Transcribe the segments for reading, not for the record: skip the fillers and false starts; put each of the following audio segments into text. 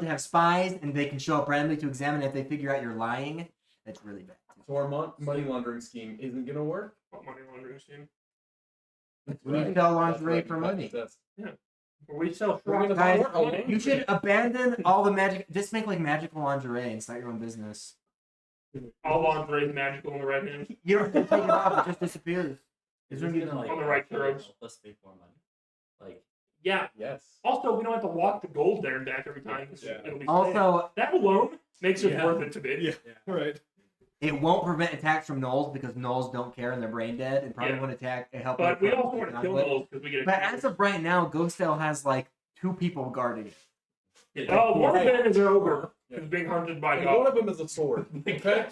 to have spies, and they can show up randomly to examine. If they figure out you're lying, that's really bad. So our money laundering scheme isn't gonna work. What money laundering scheme? We sell lingerie for money. Yeah. We sell Guys, you should abandon all the magic. Just make like magical lingerie and start your own business. All lingerie is magical in the right hand. You don't have to take it off; it just disappears. It's gonna like on the right curves. help us make more money. Like Yeah. Yes. Also, we don't have to walk the gold there and back every time. Yeah. It'll be Also, that alone makes it worth it to me. Yeah. Right. it won't prevent attacks from gnolls because gnolls don't care and they're brain dead and probably won't attack and help. But we also want to kill gnolls because we get. But as of right now, Ghostdale has like 2 people guarding it. Oh, one of them is an ogre who's being hunted by And God. one of them is a sword. Okay.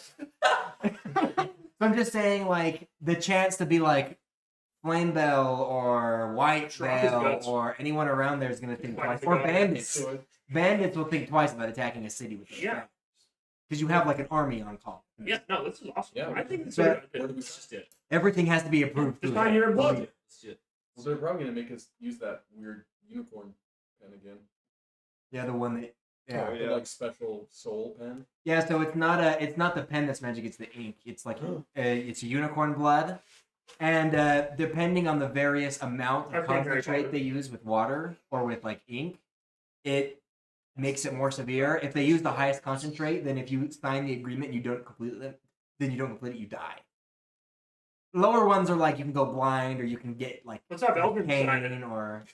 So I'm just saying, like, the chance to be like Flame Bell or White Shrunk his Bell guts. or anyone around there is going to think White twice. Or Bell. bandits. Bandits will think twice about attacking a city with their Yeah. because you have like an army on call. Yeah, no, this is awesome. Yeah, I think this is but- a good idea. let's just do it. Everything has to be approved. Just through sign that. here in blood. Let's do it. Well, they're probably gonna make us use that weird unicorn pen again. Yeah, the one that. Yeah. The, like special soul pen. Yeah, so it's not the pen that's magic, it's the ink. It's like it's unicorn blood. And depending on the various amount of concentrate they use with water or with like ink, it makes it more severe. If they use the highest concentrate, then if you sign the agreement and you don't complete it, then you don't complete it, you die. Lower ones are like you can go blind or you can get like Let's have Eldrin sign pain it. or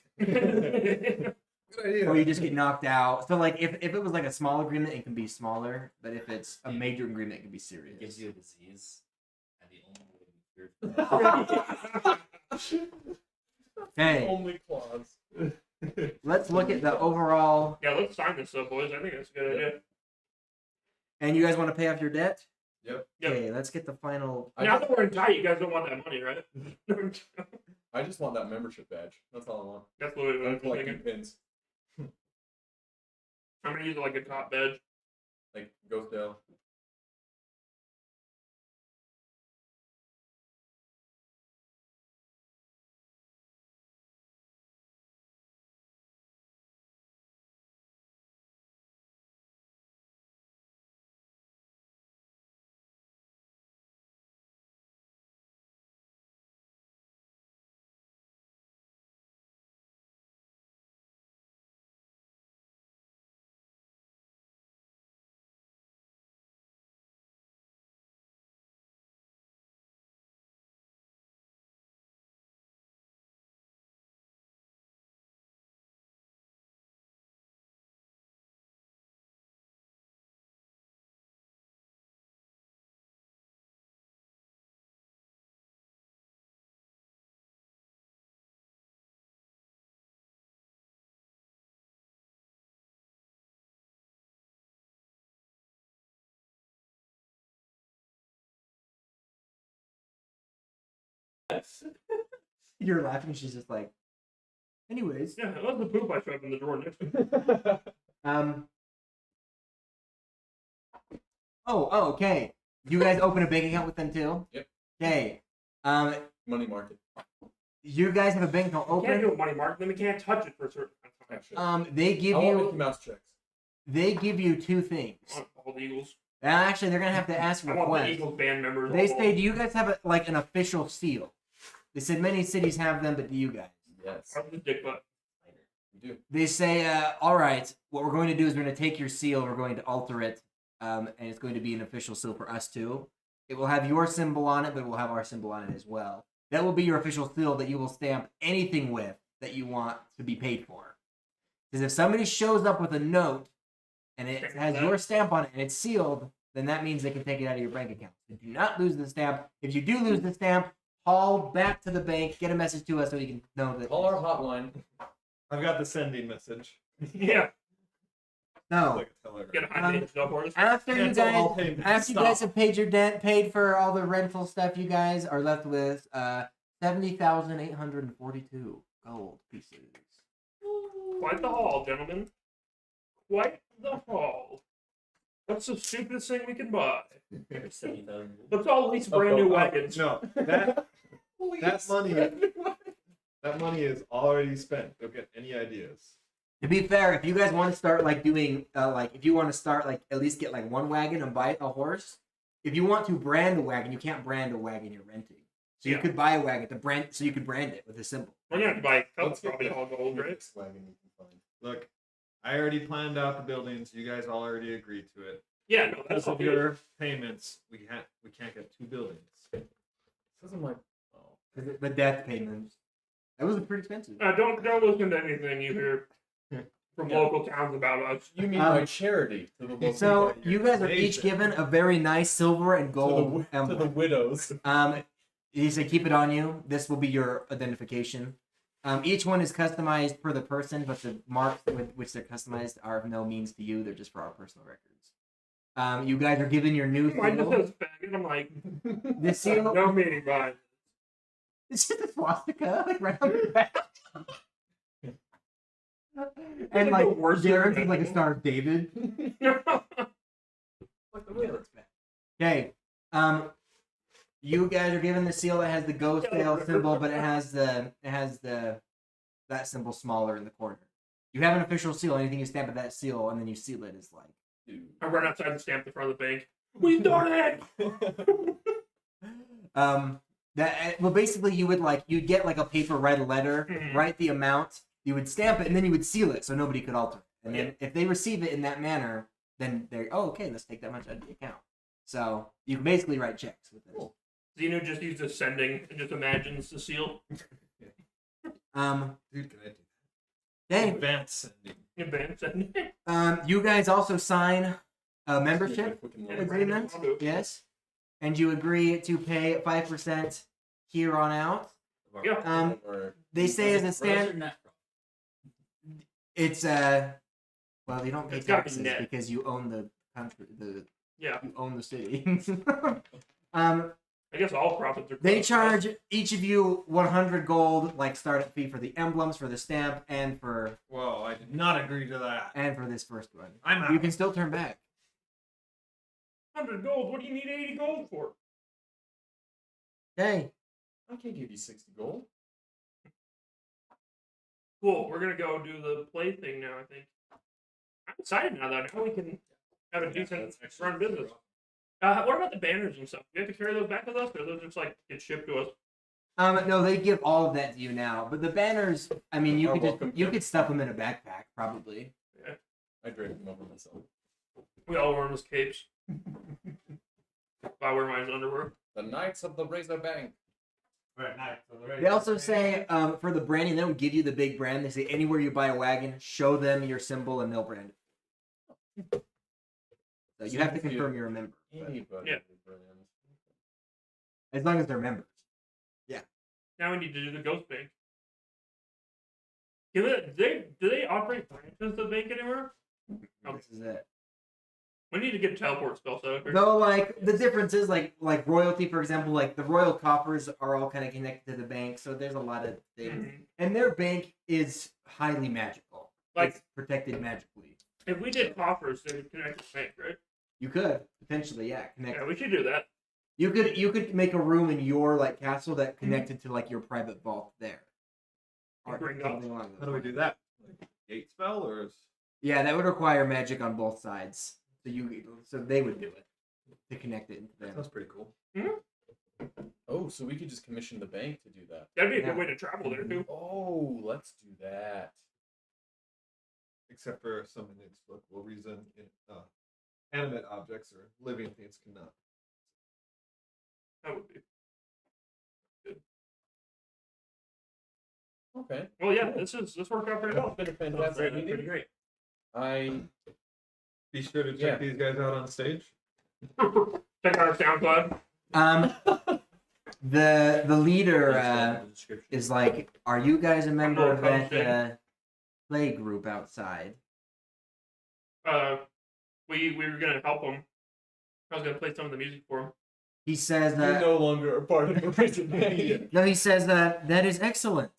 Good idea. or you just get knocked out. So like if it was like a small agreement, it can be smaller, but if it's a major agreement, it can be serious. It gives you a disease, and the only way to be cured. Okay, Only claws. let's look at the overall. Yeah, let's sign this up, boys. I think that's a good idea. And you guys want to pay off your debt? Yep. Okay, let's get the final. Now that we're in tight, you guys don't want that money, right? I just want that membership badge. That's all I want. That's what I'm I'm collecting thinking. pins. I'm gonna use it like a top badge. Like Ghostdale. You're laughing. She's just like. Anyways, Yeah, that was the poop I shoved in the drawer next to me. Oh, okay. You guys open a bank account with them too? Yep. Okay. Money market. You guys have a bank account We can't do open. a money mark, then we can't touch it for a certain time. Actually. They give I want Mickey you Mouse checks. they give you 2 things. I want all the Eagles. Actually, they're gonna have to ask I want the request. Eagles band members. They all- say, do you guys have like an official seal? They said many cities have them, but do you guys? Yes. I'm the dick butt. We do. They say, all right, what we're going to do is we're going to take your seal, we're going to alter it, and it's going to be an official seal for us too. It will have your symbol on it, but it will have our symbol on it as well. That will be your official seal that you will stamp anything with that you want to be paid for. Because if somebody shows up with a note and it has your stamp on it and it's sealed, then that means they can take it out of your bank account. So do not lose the stamp. If you do lose the stamp, call back to the bank, get a message to us so we can know that. Call our hotline. I've got the sending message. Yeah, No. Like a telegram. get a high name stuff for us. After you Cancel all guys, payments. after you Stop. guys have paid your debt, paid for all the rental stuff, you guys are left with 70,842 gold pieces. Quite the haul, gentlemen. Quite the haul. What's the stupidest thing we can buy? 70,000. Let's all lease brand new wagons. No, that money is already spent. Don't get any ideas. To be fair, if you guys want to start like doing like if you want to start like at least get like one wagon and buy a horse. If you want to brand a wagon, you can't brand a wagon you're renting. So you could buy a wagon to brand, so you could brand it with a symbol. We're gonna have to buy a couple, Let's get probably the all gold, right? biggest wagon we can find. Look, I already planned out the buildings. You guys all already agreed to it. Yeah, no, Because that's all of good. your payments, we can't get 2 buildings. This isn't like. Oh. The death payments. That was pretty expensive. Don't listen to anything you hear from local towns about us. You mean my charity to the local So beggar. you guys are each given a very nice silver and gold to the emblem. widows. He said, keep it on you. This will be your identification. Each one is customized per the person, but the marks with which they're customized are of no means to you. They're just for our personal records. You guys are given your new Mine just seal. says faggot. I'm like, The seal. no meaning by it. It's just a swastika, like right on the back. And like the worst Darren's is thing like a ever. Star of David. Okay. You guys are given the seal that has the Ghostdale symbol, but it has that symbol smaller in the corner. You have an official seal. Anything you stamp at that seal, and then you seal it is like. I run outside and stamp the front of the bank. We done it! Well, basically, you'd get like a paper red letter, Mhm. write the amount, you would stamp it, and then you would seal it so nobody could alter it. And then if they receive it in that manner, then they're okay. Let's take that much out of the account. So you can basically write checks with this. Cool. Zeno just uses sending and just imagines the seal. Dude, can I do Hey, advance sending? Advance sending. you guys also sign a membership Yeah. agreement, yes, and you agree to pay 5% here on out. Yeah. They say as a Gross or standard, net profit? it's well, you don't pay It's gotta be taxes net. because you own the country, Yeah. you own the city. I guess all profits are They gross. charge each of you 100 gold, like startup fee for the emblems, for the stamp, and for Whoa, I did not agree to that. this first one. I'm out. You can still turn back. 100 gold. What do you need 80 gold for? Okay. I can't give you 60 gold. Cool. We're gonna go do the play thing now. I think. I'm excited now. Though now we can have a decent run business. What about the banners and stuff? Do we have to carry those back with us, or those just like get shipped to us? No, they give all of that to you now. But the banners, I mean, you Are could welcome. you could stuff them in a backpack, probably. I draped them over myself. We all wear them as capes. I wear mine as underwear. The Knights of the Razor Bank. Right, nice. They also say for the branding, they don't give you the big brand. They say anywhere you buy a wagon, show them your symbol and they'll brand it. So you have to confirm you're a member. but Anybody. Yeah. with brands. as long as they're members. Now we need to do the Ghost Bank. Do they operate branches of the bank anywhere? This is it. We need to get a teleport spell set up here. Though, like the difference is like royalty, for example, like the royal coffers are all kind of connected to the bank, so there's a lot of things. Mhm. And their bank is highly magical. Like- It's protected magically. If we did coffers, they would connect to the bank, right? You could potentially, yeah, connect. Yeah, we should do that. You could make a room in your like castle that connected to like your private vault there. Or Bring something along those How do we lines. do that? Like gate spell or is Yeah, that would require magic on both sides. So they would do it to connect it into them. that's pretty cool. Oh, so we could just commission the bank to do that. That'd be a Yeah. good way to travel there too. Oh, let's do that. Except for some inexplicable reason, animate objects or living things cannot. That would be. Okay. Well, yeah, this worked out pretty well. It's been a That's fantastic pretty meeting. great. I Be sure to check Yeah. these guys out on stage. Check out our SoundCloud. The leader The description. is like, are you guys a member of not that posting. play group outside? We were gonna help him. I was gonna play some of the music for him. He says you're that. no longer a part of the Razor Bank. No, he says that is excellent.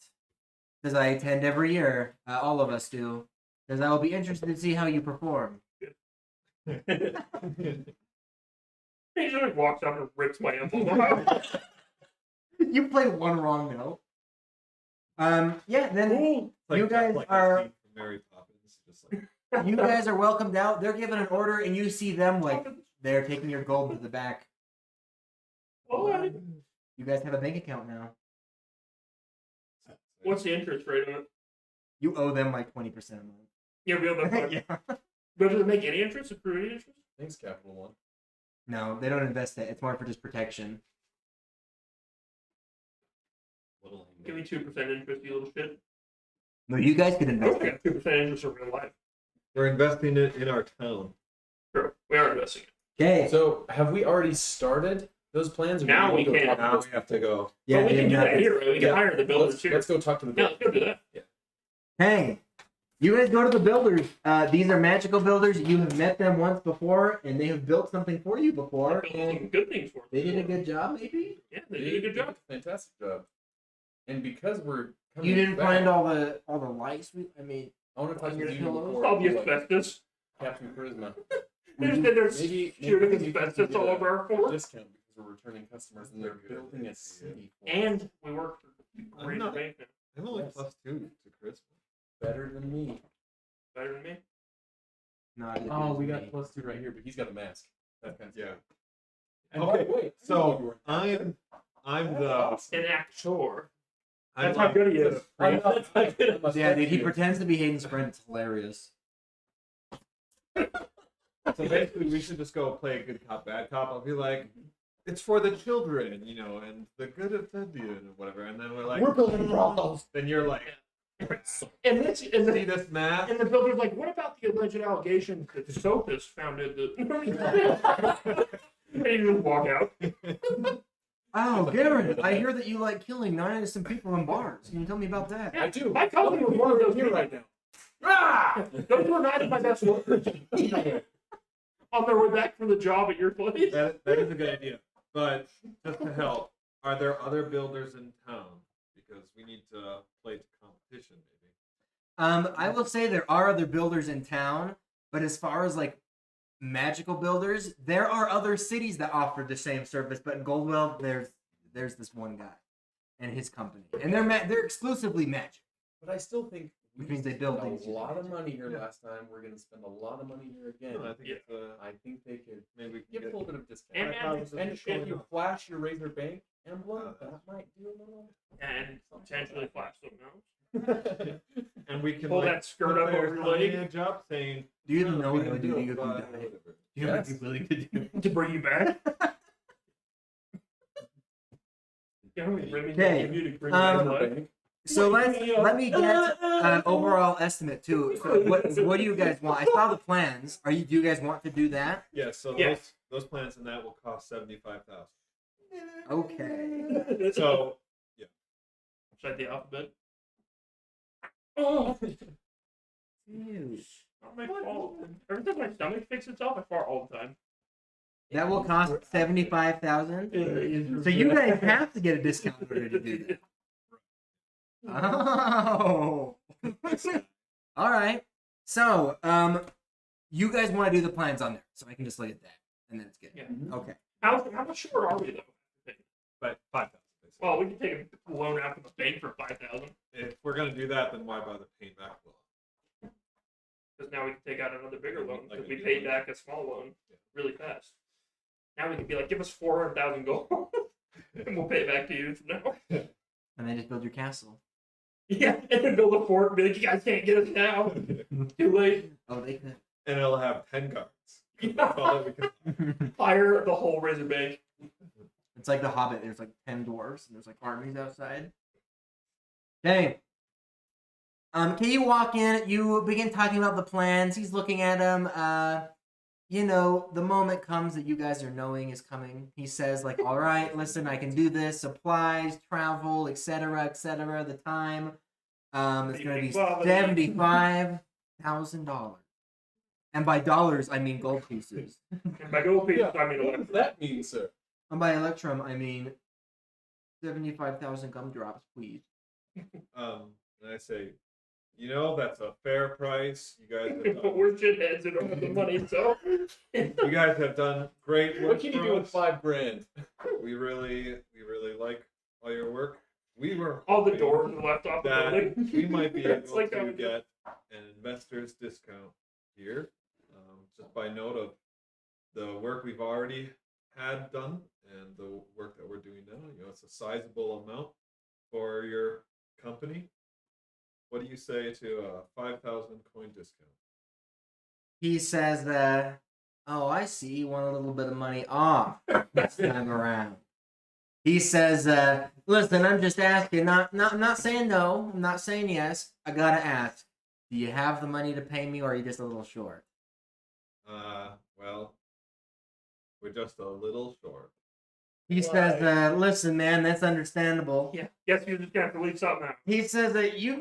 Because I attend every year. All of us do. Because I will be interested to see how you perform. He just like walks out and rips my emblem off. You play one wrong note. Yeah, then Cool. Like You guys like are- that scene from Mary Poppins. just like You guys are welcomed out. They're given an order, and you see them like they're taking your gold to the back. What? You guys have a bank account now. What's the interest rate on it? You owe them like 20% a month. Yeah, we owe them. Yeah. But does it make any interest? Accrue any interest? thanks, Capital One. No, they don't invest it. It's more for just protection. What'll he Give me make? 2% interest, you little shit. No, you guys could I invest don't it. think 2% interest in real life. We're investing it in our town. True. We are investing it. Okay. So have we already started those plans? Or Now do we go can. talk to Now those we have to go. Yeah, But we can do that here, right? We can Yeah. hire the builders Let's, here. let's go talk to the Yeah, let's go do that. Hey, you guys go to the builders. These are magical builders. You have met them once before, and they have built something for you before, Build some and good things for us. they did a good job, maybe? Yeah, they did a good job. Fantastic job. And because we're coming You didn't back, find all the lice? I mean, I want to talk to your you pillows? before All the like, asbestos. Captain Charisma. They're just in there Maybe shooting you can asbestos get all a over our floor. discount because we're returning customers and they're building a city for us. And we work for I'm Razor not- Bank now. I'm only Yes. +2 to Christmas. better than me. Better than me. not as good Oh, as we me. got +2 right here, but he's got a mask. That kind of Yeah. And Okay, by the way, So I'm the An actor. I'm That's how good he is. I'm not- That's how good I'm a Yeah, dude, he spectator. pretends to be Hayden's friend. It's hilarious. So basically, we should just go play a good cop, bad cop. I'll be like, it's for the children, you know, and the good of the and whatever. And then we're like, We're building brothels. Then you're like, And this, and see the, this math? and the builder's like, what about the alleged allegation that Sophus founded the... and you just walk out. Oh, Garrett, I hear that you like killing 9 innocent people in bars. Can you tell me about that? Yeah, I do. My cousin was one of those here people. right now. Ah! Those were not my best workers. On their way back from the job at your place. That is a good idea. But just to help, are there other builders in town? Because we need to play to competition, maybe. I will say there are other builders in town, but as far as like magical builders, there are other cities that offer the same service. But in Goldwell, there's this one guy and his company, and they're exclusively magic. But I still think Which we means they spent build a things using lot of magic. money here Yeah. last time. We're going to spend a lot of money here again. No, I think Yeah. it's I think they could maybe we can give a get little bit of discount. And- And if you flash your Razor Bank emblem, that might do a little. And potentially flash something else. and we can Pull like that skirt put up their over your leg. signage up saying, Do you even "No, know we what I would didn't do to it, you if you but died? whatever." Do you know what Yes. you'd be willing to do? To bring you back. Yeah, we bring me Okay, give you to bring you back to life. So Wait, let me get an overall estimate too. So what do you guys want? I saw the plans. Do you guys want to do that? Yeah, so Yeah. those plans and that will cost 75,000. Okay. So Should the alphabet? Oh, Ew. not my fault. Every time my stomach fixes itself, I fart all the time. That will cost 75,000. So you guys have to get a discount in order to do that. Oh. All right. So, you guys want to do the plans on there, so I can just look at that, and then it's good. Yeah. Okay. How much short are we though? but 5,000. basically. Well, we can take a loan out from the bank for 5,000. If we're gonna do that, then why bother paying back the loan? Because now we can take out another bigger loan Like because a we new paid loan. back a small loan really fast. Now we can be like, give us 400,000 gold, and we'll pay it back to you from now. And then just build your castle. Yeah, and then build a fort and be like, you guys can't get us now. Too late. Oh, they could. And it'll have 10 guards. That's all that we can- Fire the whole Razor Bank. It's like the Hobbit. There's like 10 dwarves, and there's like armies outside. Okay. Can you walk in? You begin talking about the plans. He's looking at them. You know, the moment comes that you guys are knowing is coming. He says, like, all right, listen, I can do this. Supplies, travel, etc., etc. The time, it's going to be $75,000. And by dollars, I mean gold pieces. And by gold pieces, I mean What does that mean, sir? And by electrum, I mean 75,000 gumdrops, please. And I say, you know, that's a fair price. You guys have But done, we're shitheads and don't have the money, so. you guys have done great work. What can you for do with us. $5,000? We really like all your work. we were All the hoping doors are left off the that building. we might be It's able like to a- get an investor's discount here, just by note of the work we've already had done and the work that we're doing now. It's a sizable amount for your company. What do you say to a 5,000 coin discount? He says that, oh, I see, you want a little bit of money off this time around. He says, listen, I'm just asking, I'm not saying no, I'm not saying yes. I gotta ask, do you have the money to pay me, or are you just a little short? Well, we're just a little short. He says, listen, man, that's understandable. Yeah. Guess you're just gonna have to leave something out. He says that you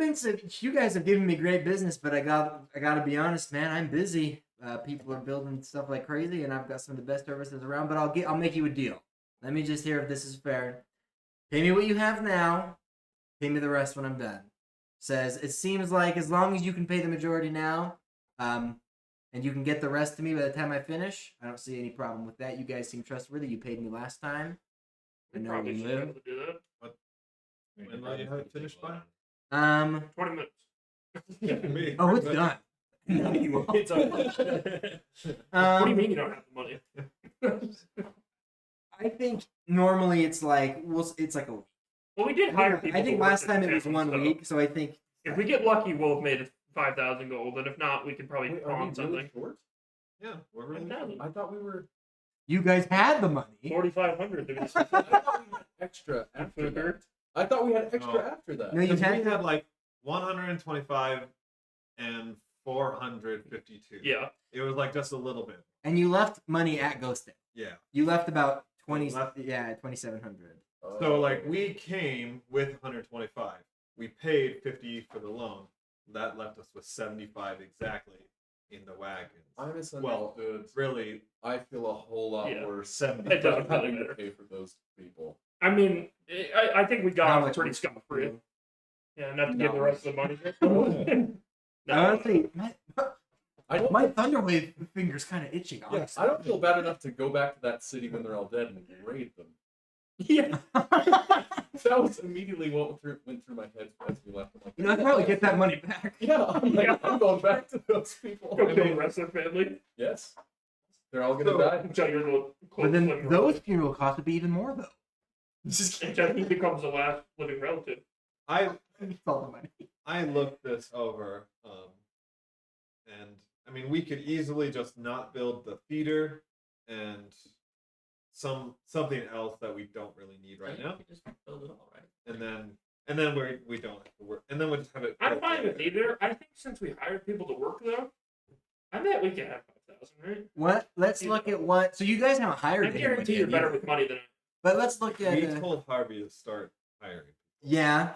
guys have given me great business, but I gotta be honest, man, I'm busy. People are building stuff like crazy, and I've got some of the best services around. But I'll make you a deal. Let me just hear if this is fair. Pay me what you have now. Pay me the rest when I'm done. Says it seems like as long as you can pay the majority now, and you can get the rest to me by the time I finish, I don't see any problem with that. You guys seem trustworthy. You paid me last time. I We know where probably you should be able live. to do that. When will you have it finished by? 20 minutes. Me. Oh, it's done. No, you won't. It's okay. What do you mean you don't have the money? I think normally it's like it's like a. Well, we did hire people. I think to work last this time it was town, 1 so week, so I think If we get lucky, we'll have made it 5,000 gold, and if not, we could probably Wait, are we pawn really something. short? Yeah, we're really 10,000. I thought we were. you guys had the money. 4,500. I thought we had extra after Sugar. that. I thought we had extra No. after that. No, you Because we had had like 125 and 452. Yeah. It was like just a little bit. And you left money at Ghostdale. Yeah. You left about 20. Left- Yeah, 2,700. So like we came with 125. We paid 50 for the loan. That left us with 75 exactly in the wagon. I misunderstood. Really, I feel a whole lot Yeah. worse 70. It doesn't about really having to matter. pay for those people. I mean, I think we got How off much pretty was- scot free. Yeah, enough to No. give the rest of the money. Honestly, I don't. my Thunderwave finger's kind of itching. Yeah, Honestly. I don't feel bad enough to go back to that city when they're all dead and raid them. Yeah. That was immediately what went through my head as we left. I'm like, You know, I'd probably get that money back. Yeah, I'm like, Yeah. I'm going back to those people. Go kill the rest of the family. Yes, they're all gonna So- die. Until your little But then living those relative. funeral costs would be even more, though. Just Until he becomes the last living relative. I It's all the money. I looked this over, and I mean we could easily just not build the feeder and something else that we don't really need right now, You just build it all, right? and then we don't have to work, and then we just have it. I'm built fine with later. either. I think since we hired people to work though, I bet we can have 5,000, right? What? Let's look at what. So you guys haven't hired I anyone guarantee yet you're better either. with money than But let's look at. We told Harvey to start hiring. Yeah.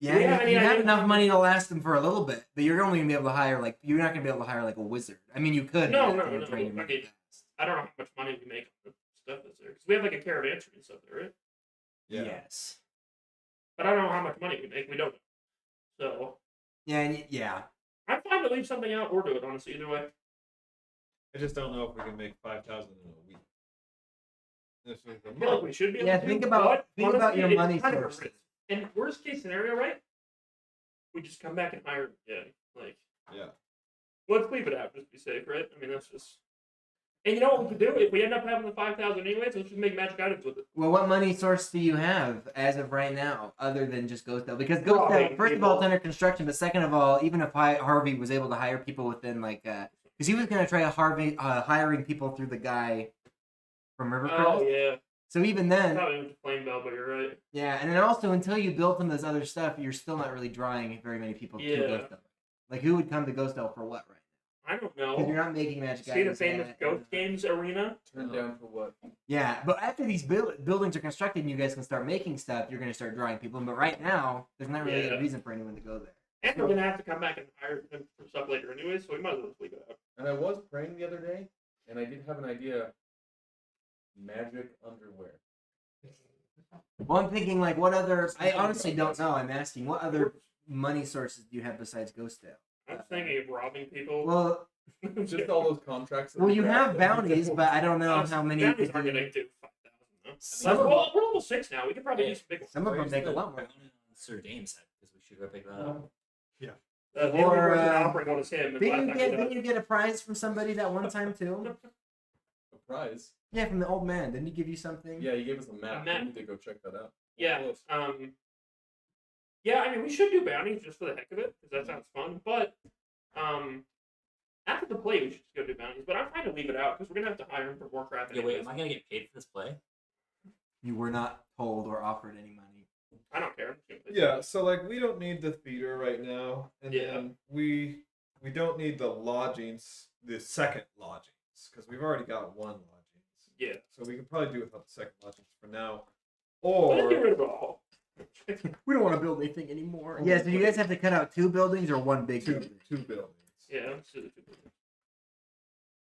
Yeah, Do we have you any have idea- enough money to last them for a little bit, but you're only gonna be able to hire you're not gonna be able to hire like a wizard. I mean, you could. No, but no, it would no. drain your I money mean- fast. I don't know how much money we make on the stuff that's there. Because we have like a caravanserai and stuff there, right? Yeah. Yes. But I don't know how much money we make. We don't know. So Yeah. Yeah. I'm fine to leave something out or do it, honestly, either way. I just don't know if we can make 5,000 in a week. This is a I feel like month. we should be able Yeah, to. think about- but think about honestly, your it's money kind of a sources. risk. And worst case scenario, right? We just come back and hire again. Like, Yeah. let's leave it out just to be safe, right? I mean, that's just. And you know what we could do? If we end up having the 5,000 anyways, let's just make magic items with it. Well, what money source do you have as of right now, other than just Ghostdale? Because Robbing Ghostdale, first of all, it's people. under construction, but second of all, even if Harvey was able to hire people within because he was gonna try hiring people through the guy from Rivercrest. Oh, yeah. So even I then, thought we went to Flame Bell, but you're right. yeah, and then also until you built some of this other stuff, you're still not really drawing very many people Yeah. to Ghostdale. Like, who would come to Ghostdale for what right I don't now? Because you're know. not making magic See the items famous yet. Ghost Games arena? turn down for what? Yeah, but after these buildings are constructed and you guys can start making stuff, you're going to start drawing people. But right now, there's not really Yeah. a reason for anyone to go there. And we're going to have to come back and hire them for stuff later anyway, so we might as well just leave it out. And I was praying the other day, and I did have an idea. Magic underwear. Well, I'm thinking, like, what other... I honestly don't know. I'm asking, what other money sources do you have besides Ghostdale? I'm thinking of robbing people. Well, Just all those contracts. that well, we you got have that we bounties, don't- but I don't know how many... you Bounties could aren't do. going to do 5,000, though. Some we're of we're level 6 now. We could probably do some big ones. Some of them Where's make a the lot more. bounty on Sir Dame's head? Because we should go pick that up. The only Or, person offering one is him. And Didn't last you time get we didn't died- you get a prize from somebody that one time too? A prize. Yeah, from the old man. Didn't he give you something? Yeah, he gave us a map. A map. We need to go check that out. Yeah. Close. Yeah, I mean, we should do bounties just for the heck of it, because that sounds fun. But, after the play, we should just go do bounties. But I'm trying to leave it out, because we're going to have to hire him for Warcraft. Yeah, wait, anyways. am I gonna get paid for this play? You were not told or offered any money. I don't care. I'm just gonna play Yeah, so like we don't need the theater right now, and Yeah. then we don't need the lodgings, the second lodgings, because we've already got one lodgings. Yeah. So we can probably do without the second lodgings for now. Let's get Or rid of it all. We don't want to build anything anymore. Yeah, so you guys have to cut out 2 buildings or one big two building? buildings. Yeah, let's do the 2 buildings.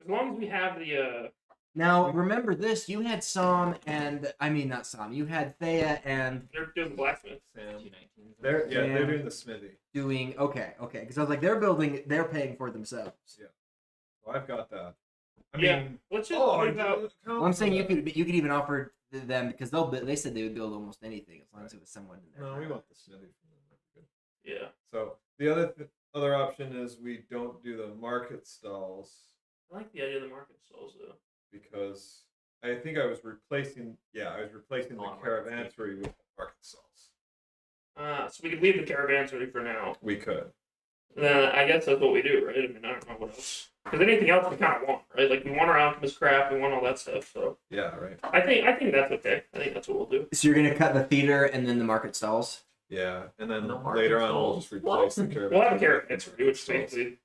As long as we have the, Now remember this: you had Sam and not Sam. You had Thea and they're doing the blacksmith. Sam. 219. They're Yeah. they're doing the smithy. doing okay, because I was like they're paying for themselves. Well, I've got that. I Yeah. mean, Let's just I leave out. didn't Well, I'm saying you count could even offer them because they said they would build almost anything as long as it was someone in that. there. No, we want the smithy. From them. That'd be good. Yeah. So the other option is we don't do the market stalls I like the idea of the market stalls, though. because I think I was replacing the Oh, caravansary with market stalls. So we could leave the caravans ready for now. We could. Then I guess that's what we do, right? I mean, I don't know what else. Because anything else we kind of want, right? Like we want our alchemist crap, we want all that stuff. So Yeah, right. I think that's okay. I think that's what we'll do. So you're gonna cut the theater and then the market stalls. Yeah, and then No market later on we'll stalls. just replace the What? caravansary. We'll have a with caravansery, which is market stalls. basically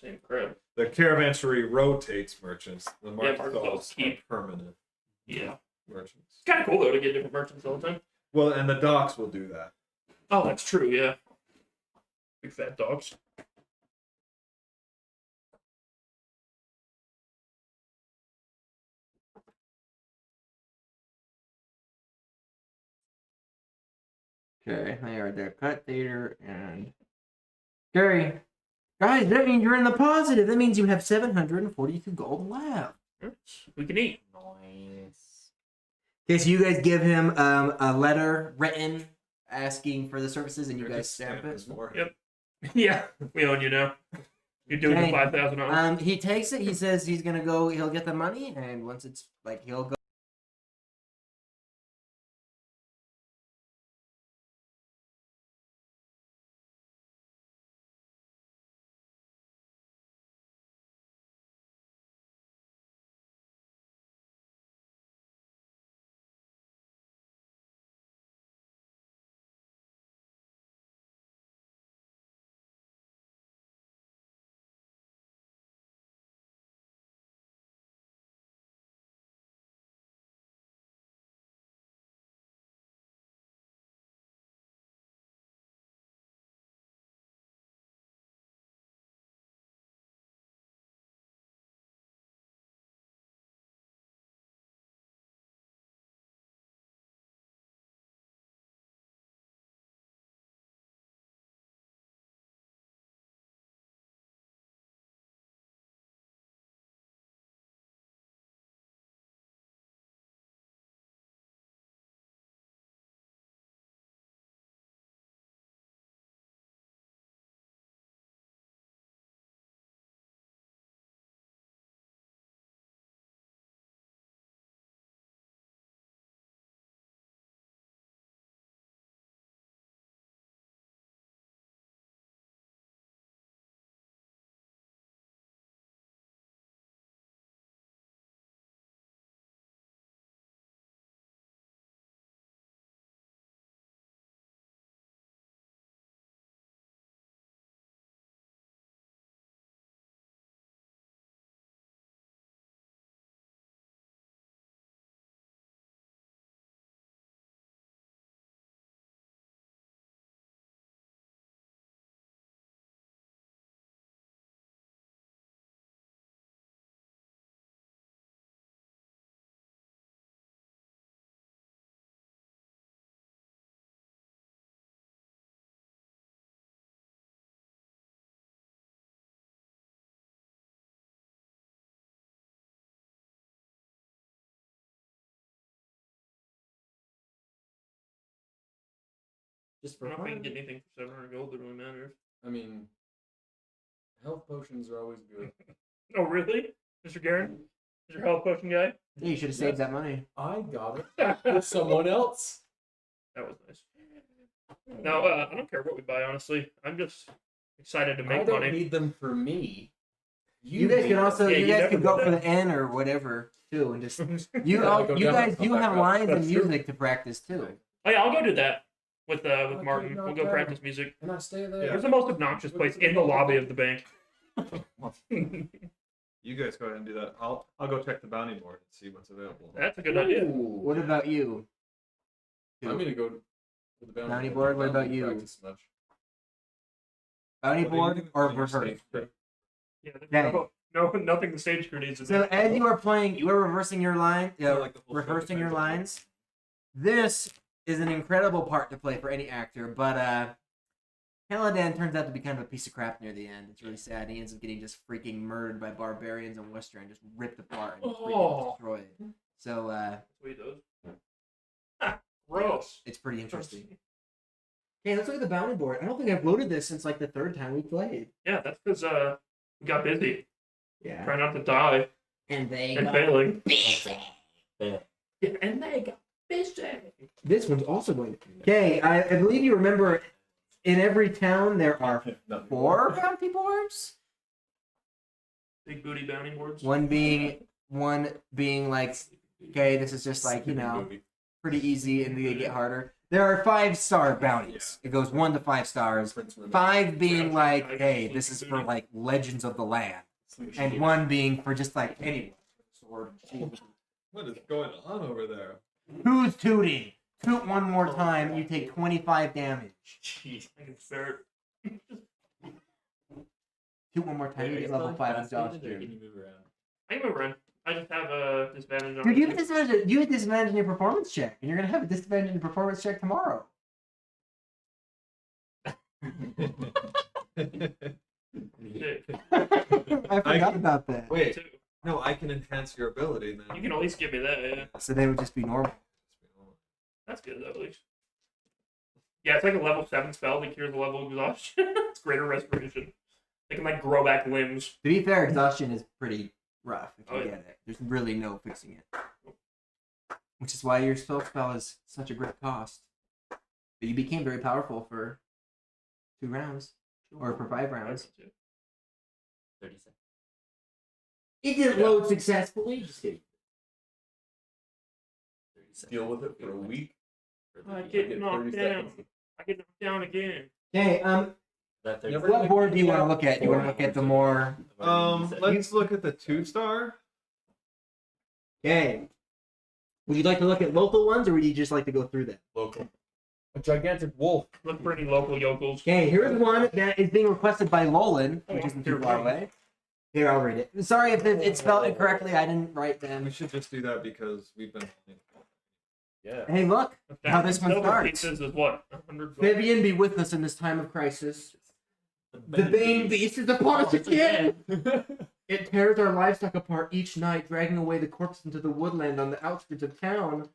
same crib. The caravansary rotates merchants. The market market stalls stalls keep. are permanent Yeah. merchants. It's kind of cool though to get different merchants all the time. Well, and the docks will do that. Oh, that's true. Yeah. Big fat dogs. Okay, they are there. Cut theater and Gary. Guys, that means you're in the positive. That means you have 742 gold left. We can eat. Nice. Okay, so you guys give him a letter written asking for the services, and you Or guys just stamp his it. forehead. Yep. Yeah, we own you now. You're doing Okay. the $5,000. He takes it. He says he's gonna go. He'll get the money, and once it's like he'll go. Just I for don't know if we can fun. get anything for 700 gold that really matters. I mean, health potions are always good. Oh, really? Mr. Garen? Is your health potion guy? Yeah, you should have saved Yes. that money. I got it That for someone else. was nice. No, I don't care what we buy, honestly. I'm just excited to I make don't money. need them for me. You guys need can them. also Yeah, you you guys never could go know. for the N or whatever too, and just you Yeah, all, like go you down guys and come do back have up. lines and That's true. music to practice too. Oh yeah, I'll go do that with Okay, Martin. not We'll go bad. practice music. Can I stay there? Yeah. Where's the most obnoxious place in the lobby of the bank? You guys go ahead and do that. I'll go check the bounty board and see what's available. That's a good idea. What about you? I'm gonna go to the Bounty board, what I don't about you? practice much. Bounty What do you board do or on your reverse? stage crew? Yeah, Okay. no, nothing the stage crew needs to do. So as you are playing, you are reversing your line, So, like, the full rehearsing your scope of lines. This is an incredible part to play for any actor, but Caladan turns out to be kind of a piece of crap near the end. It's really sad. He ends up getting just freaking murdered by barbarians and Western, just ripped apart and freaking Oh. destroyed. So That's what he does. Gross. it's pretty interesting. Okay, let's look at the bounty board. I don't think I've loaded this since like the third time we played. Yeah, that's because we got busy. Yeah. Trying not to die And they and got failing. Yeah. Yeah, and they got busy. This one's also going to. Okay, I believe you remember. In every town, there are 4 bounty boards. Big booty bounty boards. One being like, okay, this is just like pretty easy, and they get harder. There are 5-star bounties. It goes 1 to 5 stars. 5 being like, hey, this is for like legends of the land, and 1 being for just like anyone. Sword. What is going on over there? Who's tooting? Toot one more time, you take 25 damage. Jeez, I can start. Toot one more time, you get level 5 exhaustion. Can you move around? I can move around. I just have a disadvantage on Dude, you it. have disadvantage. You have disadvantage in your performance check, and you're gonna have a disadvantage in your performance check tomorrow. Shit. I forgot about that. Wait, Too. no, I can enhance your ability then. You can at least give me that, yeah. So they would just be normal. That's good, though, at least. Yeah, it's like a level 7 spell that cures the level of exhaustion. It's greater respiration. They can, like, grow back limbs. To be fair, exhaustion is pretty rough if you Oh, yeah. get it. There's really no fixing it. Which is why your spell is such a great cost. But you became very powerful for 2 rounds. Or for 5 rounds. 30 seconds. It didn't load successfully. Just kidding. 30 seconds. Deal with it for a week. I Get get knocked 30 down. seconds. I get knocked down again. Okay, that 30 Never what board do you want to look at? You want to look at the more... Let's look at the 2-star. Okay. Would you like to look at local ones, or would you just like to go through them? Local. A gigantic wolf. Look for any local yokels. Okay, here's one that is being requested by Lolan, which isn't too far away. Here, I'll read it. Sorry if it's spelled incorrectly. I didn't write them. We should just do that because we've been. Yeah. Hey, look how this one Silver starts. pieces is what? 100 gold. Vivian, be with us in this time of crisis. The Bane Beast is upon us again. It tears our livestock apart each night, dragging away the corpses into the woodland on the outskirts of town.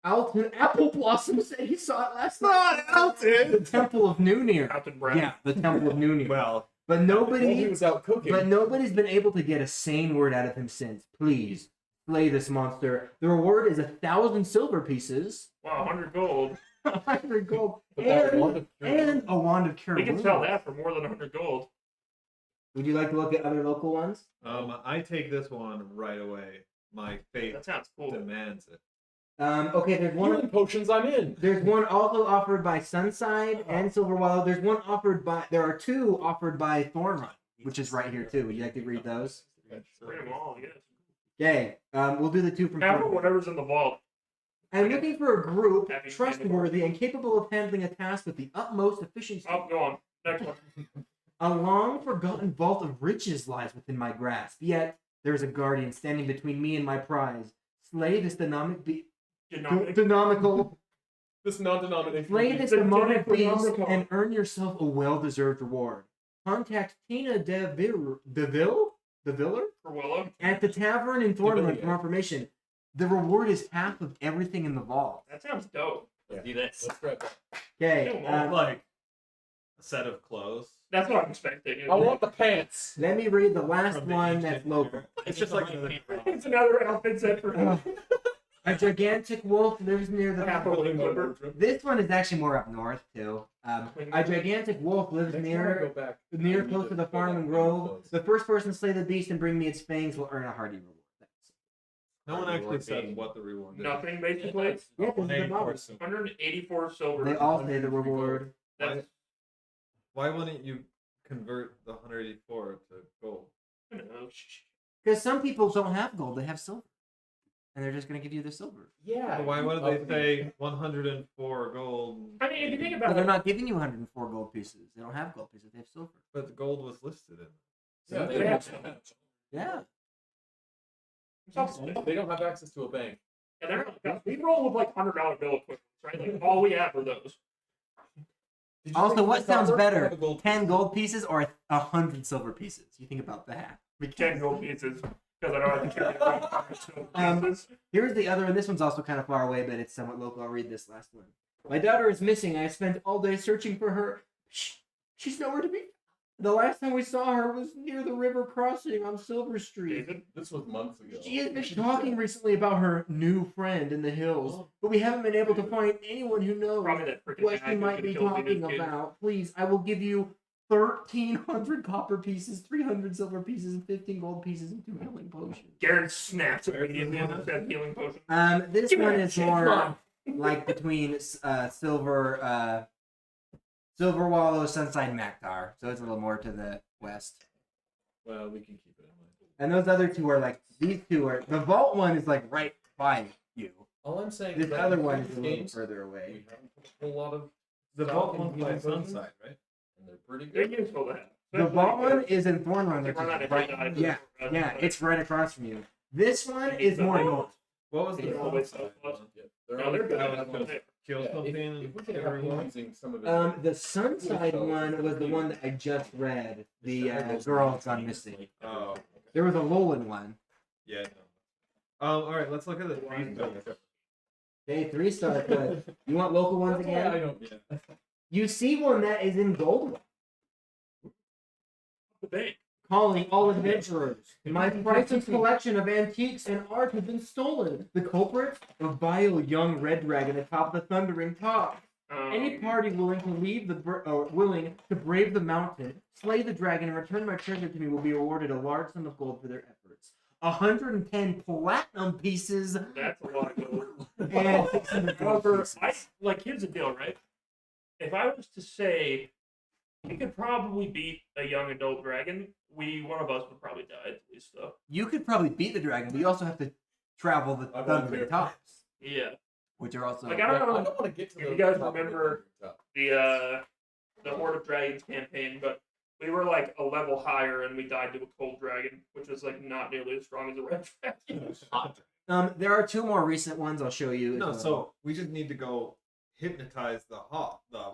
Alton Apple Blossom said he saw it last night. Alton! The Temple of Nunir. Captain Brown. Yeah, the Temple of Nunir. Well, But Well, he nobody, was out cooking. but nobody's been able to get a sane word out of him since. Please slay this monster. The reward is 1,000 silver pieces, Wow, 100 gold. 100 gold, But that wand and, of cure and a wand of cure We can wounds. sell that for more than 100 gold. Would you like to look at other local ones? I take this one right away. My fate That sounds cool. demands it. Okay, there's Healing one. potions, I'm in. There's one also offered by Sunside and Silverwillow. There's one offered by. There are 2 offered by Thornrun, which is right here too. Would you like to read those? Bring them all, I guess. Okay, we'll do the 2 from. Have Thornrun. whatever's in the vault. I'm looking for a group Happy trustworthy and capable of handling a task with the utmost efficiency. Oh, go on. Next one. A long-forgotten vault of riches lies within my grasp. Yet there is a guardian standing between me and my prize. Slay this demonic This non-denominational. Slay this The demonic beast Phenomenal. and earn yourself a well-deserved reward. Contact Tina DeVille For Willow. at the tavern in Thornrun DeVille, for more information. The reward is half of everything in the vault. That sounds dope. Let's do this. Let's grab that. Okay, Like a set of clothes. That's what I'm expecting. I want the pants. let me read the last From the one ancient that's local. It's just like another It's another outfit set for A gigantic wolf lives near the Capital Clipper. This one is actually more up north too. A gigantic wolf lives Next time I go near back, near I need close to to the go farm back and and grove. clothes. The first person to slay the beast and bring me its fangs will earn a hearty reward. No one actually said being- what the reward is. Nothing basically. Yeah, this is the 184 bonus. silver. 184 silver. They all say the reward. That's Why wouldn't you convert the 184 to gold? I don't know. Because some people don't have gold, they have silver. And they're just going to give you the silver. Yeah. But why would they say 104 gold? I mean, if you think But about they're it, not giving you 104 gold pieces. They don't have gold pieces, they have silver. But the gold was listed in. Yeah, they they, have don't, Yeah. they don't have access to a bank. and they're not, we roll with like $100 bill equipment, right? Like all we have are those. Did you Also, think what the sounds copper better? have a gold 10 gold pieces or 100 silver pieces? You think about that. 10 gold pieces because I don't have to carry Um, it. Here's the other, and this one's also kind of far away, but it's somewhat local. I'll read this last one. My daughter is missing. I spent all day searching for her. She's nowhere to be. The last time we saw her was near the river crossing on Silver Street. This was months ago. She has been talking recently about her new friend in the hills, but we haven't been able to find anyone who knows Probably that freaking what hag she who's might gonna be kill me talking this kid. about. Please, I will give you 1,300 copper pieces, 300 silver pieces, and 15 gold pieces, and 2 healing potions. Garen snaps immediately and says healing potion. This Give me one that is shit, more Mom. like between Silver Wallow, Sunside, Maktar. So it's a little more to the west. Well, we can keep it in mind. And those other two are like, these two are, the vault one is like right by you. All I'm saying This is that other in one these is a little games, further we away. haven't put a whole lot of The stock vault in one's by healing potions, Sunside, right? and they're pretty They're good. useful to have. The vault one is in Thornrun, They which run out is of right, hit yeah, dice. yeah, it's right across from you. This one is more north. What was They're the always Sunside so close. one? Yeah, No, they're good. I That's was what I'm gonna saying. kill yeah, something. if we can have everyone? him using some of his The Sunside one was the one that I just read. The girl that's gone missing. Oh, okay. There was a Lolan one. Yeah. No. All right. Let's look at the trees. Okay, 3-star quest. You want local ones That's why I again? don't. Yeah. You see one that is in Goldwell. The bank. Calling all adventurers. My priceless collection of antiques and art has been stolen. The culprit? A vile young red dragon atop the thundering top. Any party willing to leave willing to brave the mountain, slay the dragon, and return my treasure to me will be awarded a large sum of gold for their efforts. 110 platinum pieces That's a lot of gold. and 600 gold However, pieces. here's the deal, right? If I was to say we could probably beat a young adult dragon, one of us would probably die at least, though. You could probably beat the dragon, but you also have to travel the I thundering volunteer. tops, Yeah. which are also. Like, I don't know I don't want to get to if the you guys top of the remember top. the Horde of Dragons campaign, but we were like a level higher and we died to a cold dragon, which is like not nearly as strong as a red dragon. There are 2 more recent ones I'll show you. as No, well. so we just need to go hypnotize the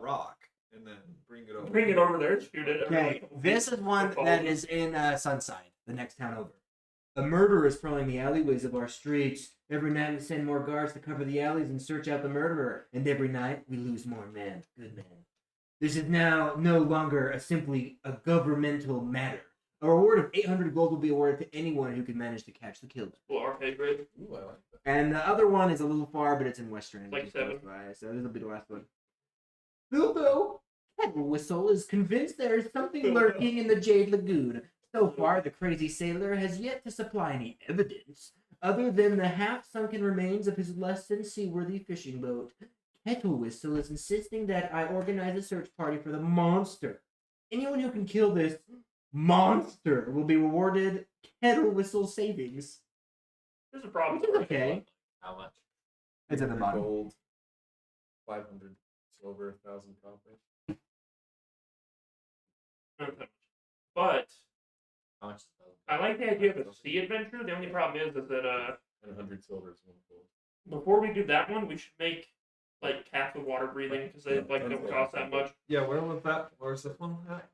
rock, and then bring it over. Bring it over there, shoot it. Okay, this is one that is in Sunside, the next town over. A murderer is prowling the alleyways of our streets. Every night we send more guards to cover the alleys and search out the murderer, and every night we lose more men, good men. This is now no longer simply a governmental matter. A reward of 800 gold will be awarded to anyone who can manage to catch the killer. Well, our pay grade. Ooh, I like that. And the other one is a little far, but it's in Western. Like It's close 7. by, so this will be the last one. Bilbo Whistle is convinced there is something lurking in the Jade Lagoon. So far, the crazy sailor has yet to supply any evidence, other than the half-sunken remains of his less than seaworthy fishing boat. Kettle Whistle is insisting that I organize a search party for the monster. Anyone who can kill this monster will be rewarded Kettle Whistle savings. There's a problem. Which is okay. How much? It's at the 300 bottom. Gold, 500 silver, 1,000 copper. But How much? I like the idea of a sea adventure. The only problem is that And 100 silver is 1 gold. before we do that one, we should make like cats with water breathing because they like don't cost that much. Yeah, where was that? Where's this one at?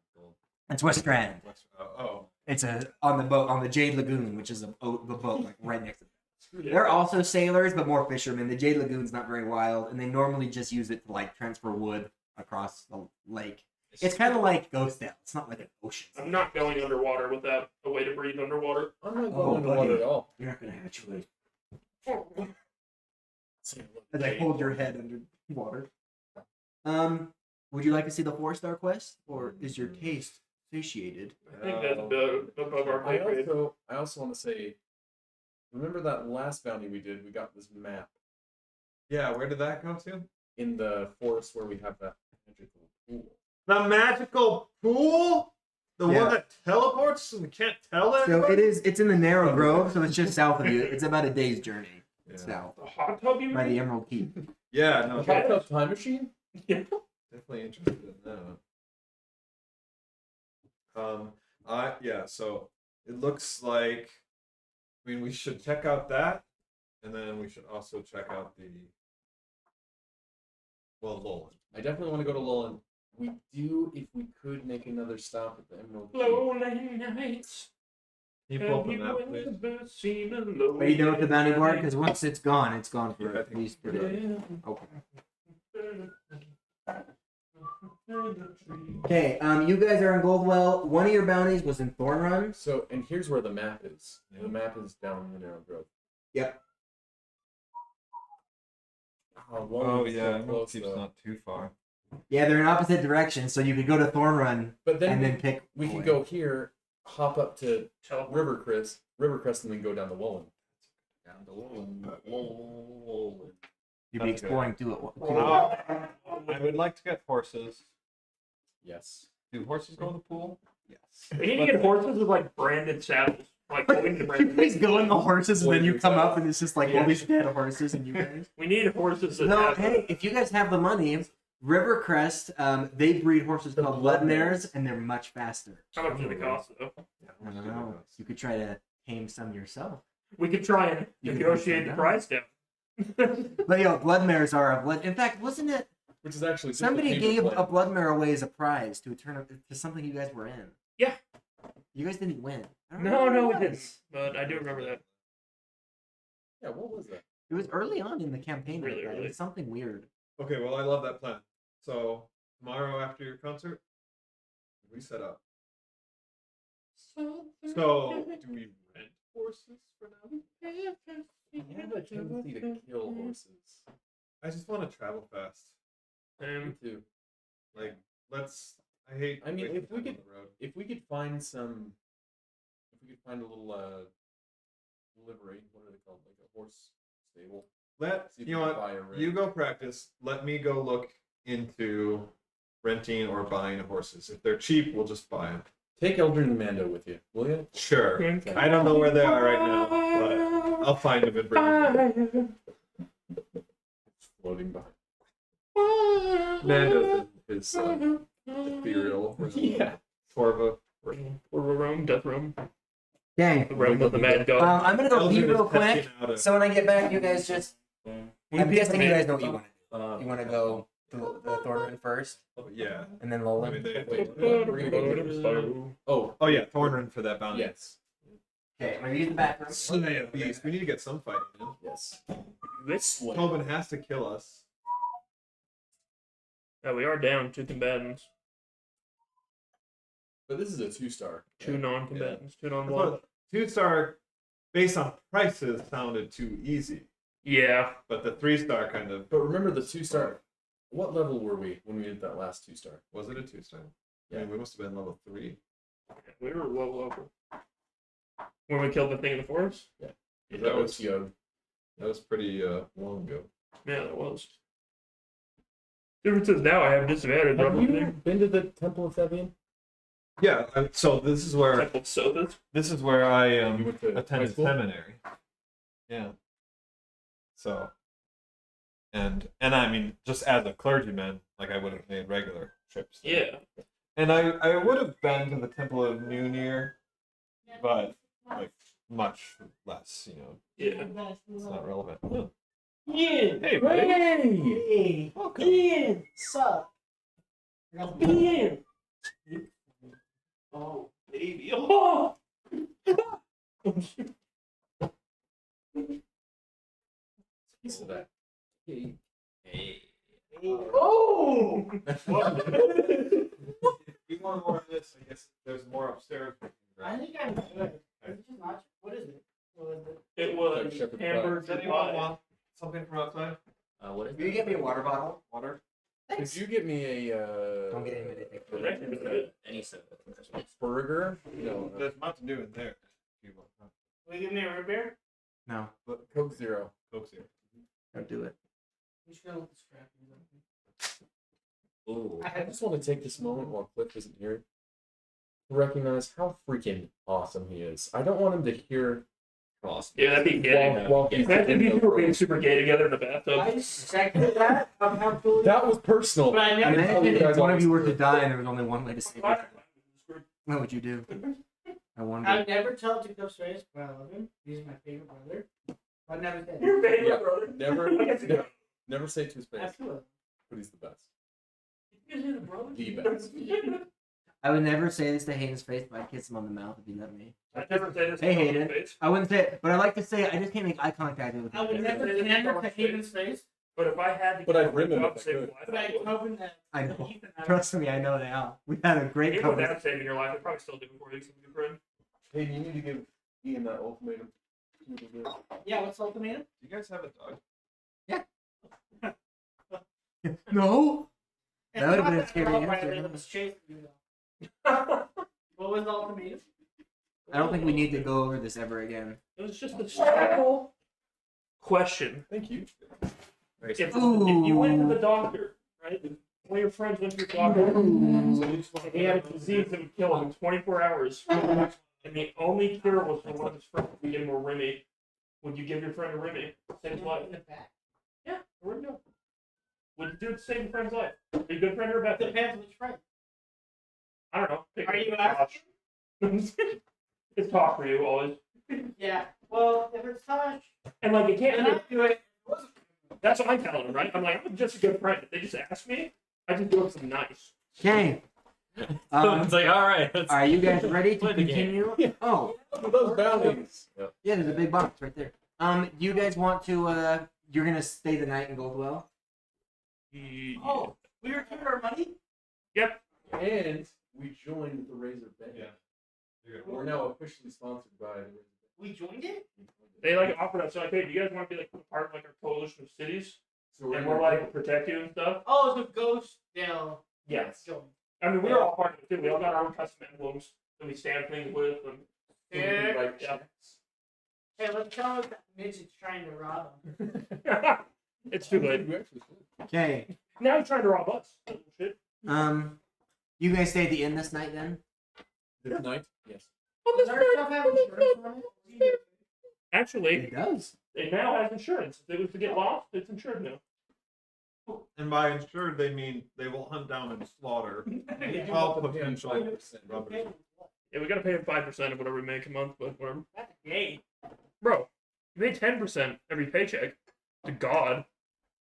It's West Strand. Oh, It's on the boat on the Jade Lagoon, which is the boat like right next to it. They're also sailors, but more fishermen. The Jade Lagoon's not very wild, and they normally just use it to like transfer wood across the lake. It's kind of like Ghostdale. It's not like an ocean. I'm not going underwater without a way to breathe underwater. I'm not Oh, going underwater buddy. at all. You're not gonna actually. Oh, As I hold your head under water. Would you like to see the 4-star quest, or is your taste satiated? I think that's above our pay grade. I also want to say, remember that last bounty we did? We got this map Yeah, where did that go to? in the forest where we have that magical pool. The magical pool? The Yeah. one that teleports and we can't tell it? So it's in the Narrow Grove, so it's just south of you. It's about a day's journey south The hot tub, you by the mean? Emerald Keep. Yeah, no, The hot tub time machine? Yeah. definitely interested in that. So it looks like, I mean, we should check out that, and then we should also check out Lowland. I definitely want to go to Lowland. We do, if we could, make another stop at the Emerald Keep. Lonely nights. Can you pull up the map, please? Are you done with the bounty board? Because once it's gone for Yeah, I at think- least. Okay. You guys are in Goldwell. One of your bounties was in Thornrun. So, and here's where the map is. The map is down in the Narrow Grove. Yep. Lowland's so close, though. not too far. Yeah, they're in opposite directions, so you could go to Thornrun But then and then pick. we away. could go here, hop up to Teleport. Rivercrest, and then go down to Lowland. Down the Lowland. You'd be That's good. exploring through it. I would like to get horses. Yes. Do horses go to the pool? Yes. We need to get horses with like branded saddles. Like going to You branded. guys go in the horses and then you come up and it's just like Yeah. holy shit, horses and you guys. We need horses that No, have hey, if you guys have the money, Rivercrest, they breed horses The called blood blood mares, mares. and they're much faster. how much do they cost though? I don't know. You could try to tame some yourself. We could try and You could negotiate the put some price down. But blood mares are a blood. In fact, wasn't it Which is actually just somebody a payment gave plan. a blood mare away as a prize to to something you guys were in? Yeah. You guys didn't win. I don't No, remember we what it didn't. was. But I do remember that. Yeah, what was that? It was early on in the campaign. Really like that. It early. was something weird. Okay, well, I love that plan. So, tomorrow after your concert, we set up. So, do we rent horses for now? I have a tendency to kill horses. I just want to travel fast. Me too. Like, I hate. I mean, wasting if we time could- on the road. If we could find a little livery, what are they called? Like a horse stable. See if You we know can what? buy a rig. You go practice. Let me go look into renting or buying horses. If they're cheap, we'll just buy them. Take Eldrin and Mando with you, will you? Sure. Okay. I don't know where they are right now, but I'll find them and bring them. It's floating by. Mando's his ethereal. Yeah. Torva. Rome, Death Rome. Dang. The realm of the mad god. I'm gonna go pee Eldrin is real quick. testing out a- So when I get back, you guys just. I'm guessing you guys know what you want to Uh, do. You want to go to the Thornrun first, Yeah. and then I Lolan. mean, Wait, we're gonna go get oh yeah, Thornrun for that bounty. Yes. Okay, I'm gonna use the bathroom. Slay a beast. We need to get some fighting in. Yes. This way. Tobin has to kill us. Yeah, we are down 2 combatants. But this is a 2-star. 2 non-combatants. 2 I non-blood. thought 2-star, based on prices, sounded too easy, Yeah. but the 3-star kind of But remember the 2-star. What level were we when we did that last 2-star? was it a 2-star? Yeah. I mean, we must have been level 3. We were low level. When we killed the thing in the forest? Yeah. That was- Yod. That was pretty long ago. Yeah, that was. Difference is now I have disadvantage. Have on you everything. been to the Temple of Thebian? Yeah. So this is where Temple of Sothis. I You went to high attended school? seminary. Yeah. So. And I mean, just as a clergyman, like I would have made regular trips. Yeah. And I would have been to the Temple of Nunir, but like much less, Yeah. it's not relevant. Huh. Ian! Hey, buddy. Hey! Welcome. Ian! Sup? Ian! Oh, baby. Oh! piece of that. Hey. Hey. Oh! If you want more of this, I guess there's more upstairs. I think I'm good. It's just not. What is it? What is it? It was Like shepherd's hamburger. Does anyone want something from outside? What is Will you that? get me a water bottle? Water? Could you get me a Don't get him anything. Any soda. burger? No, There's Mountain Dew in there. If you want. Will you give me a root beer? No, but Coke Zero. Coke's here. don't do it. I'm just gonna let the scrap use it. Ooh. I just want to take this moment while Cliff isn't here to recognize how freaking awesome he is. I don't want him to hear how awesome. Yeah, that'd be gay. While he's Imagine in if you the were being room. super gay together in the bathtub. I second that. Of how cool. That was personal. But I never. Imagine you guys if one of always you were to do it. die and there was only one way to save you. What would you do? I wonder. I never tell it to Cliff's face, but I love him. He's my favorite brother. But never said. Your favorite Yeah. brother. Never say it to his face, Absolutely. but he's the best. Because you're the brother. The best. I would never say this to Hayden's face, but I'd kiss him on the mouth if he let me. I'd never say this. Hey, to Hayden. someone's face. I wouldn't say it, but I like to say it. I just can't make eye contact with I would him. never pander to Hayden's face. But if I had to But get I'd rim him job if I saving could. life, But I hoping that. I know. Ethan, Trust me, I know now. We had a great People conversation. that saving your life, they probably still do before you become a good friend. Hey, you need to give Ian that ultimatum. Yeah, what's the ultimatum? Do you guys have a dog? No. It's That would've not been a scary Rob answer. Riley that was chasing you, though. What was the ultimatum? I don't think we need to go over this ever again. It was just a simple question. Thank you. If you went to the doctor, right? One of your friends went to the doctor, and he had a disease that would kill him in 24 hours, and the only cure was for one of his friends to give him a Remy. Would you give your friend a Remy? Save his life? Yeah, where would you go? Would you do it to save your friend's life? Are you a good friend or a bad friend? Depends which friend. I don't know. Are you Tosh. It's talk for you always. Yeah. Well, if it's Tosh, And like, it then can't. I do it. That's what I'm telling them, right? I'm like, I'm just a good friend. If they just ask me, I just do it because I'm nice. Okay. It's like, all right. Let's Are you guys ready to play the game. continue? Oh, Those bounties. Yep. yeah, there's a big box right there. You guys want to? You're gonna stay the night in Goldwell? Oh, we were keeping our money? Yep. And we joined the Razor Bank. Yeah. We're now officially sponsored by the Razor Bank. We joined it? They like offered us, so like, hey, do you guys want to be like part of like our coalition of cities? So And we're like protect you and stuff. Oh, it's a Ghostdale. Yes. Joined. I mean, we're all part of it too. We all got our own custom emblems that we stamp things with. And Yeah. Like, Yeah. Hey, let's tell him that midget's trying to rob him. It's too late. You actually should. Okay. Now he's trying to rob us. Shit. You guys stay at the inn this night then? This night? Yes. Does our stuff have insurance on it? Actually, does. it now has insurance. If it was to get lost, it's insured now. And by insured, they mean they will hunt down and slaughter Yeah. all potential robbers. Yeah, we gotta pay him 5% of whatever we make a month, but whatever. That's gay. Bro, you pay 10% every paycheck to God.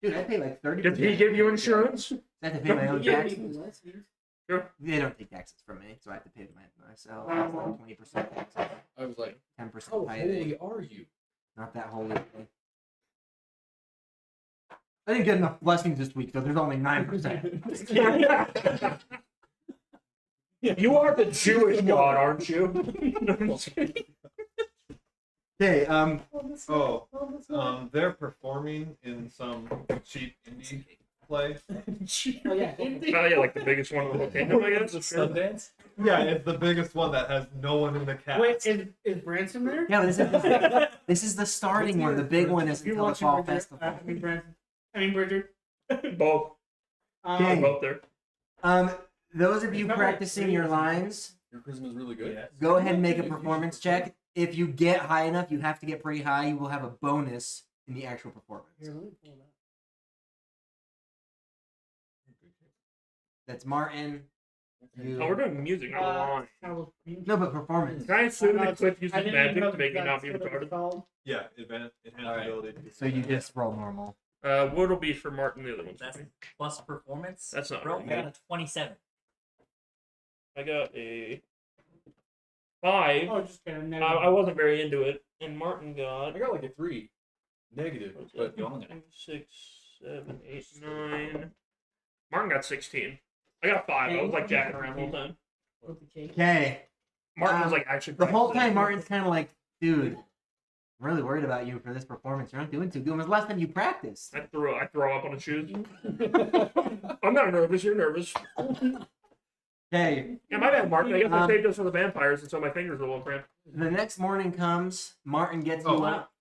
Dude, I pay like 30%. Did he give you insurance? I have to pay my own Yeah, taxes. Sure. They don't take taxes from me, so I have to pay them myself. It's like 20% taxes, I was like, 10% how pay. holy are you? Not that holy. I didn't get enough blessings this week, so there's only 9%. You are the Jewish God, aren't you? Okay, They're performing in some cheap indie play. Oh, yeah. Oh yeah, like the biggest one in the whole kingdom, I guess. Sundance? Yeah, it's the biggest one that has no one in the cast. Wait, is Branson there? yeah, this is the starting one. The big one is You're until the watching fall Bridger. festival. I mean, Branson. I mean, Bridger. Both. Okay. Both there. Those of you practicing your lines, Your charisma's really good. go ahead and make a performance check. If you get high enough, you have to get pretty high. You will have a bonus in the actual performance. Here, let me pull it up. That's Martin. You. Oh, we're doing music, not line. No, but performance. Can I assume that Cliff I uses didn't even magic know to make me that's not be what it was retarded? called. Yeah, enhanced Alright. ability. So you just roll normal. What'll be for Martin, the other ones? That's plus performance. That's not Bro, right. got a 27. I got a 5. Oh, just kidding. I wasn't very into it. And Martin got I got like a 3. Negative, What's but You're only gonna 6, 7, 8, 9. Martin got 16. I got 5. I was like jacking around the whole time. With the cake. Okay. Martin was like actually. The whole time, practicing. Martin's kind of like, dude, I'm really worried about you for this performance. You're not doing too good. When was the last time you practiced? I throw up on his shoes. I'm not nervous. You're nervous. Okay. Yeah, my bad, Martin. I guess I saved us for the vampires, and so my fingers are a little cramped. The next morning comes. Martin gets you Oh, up.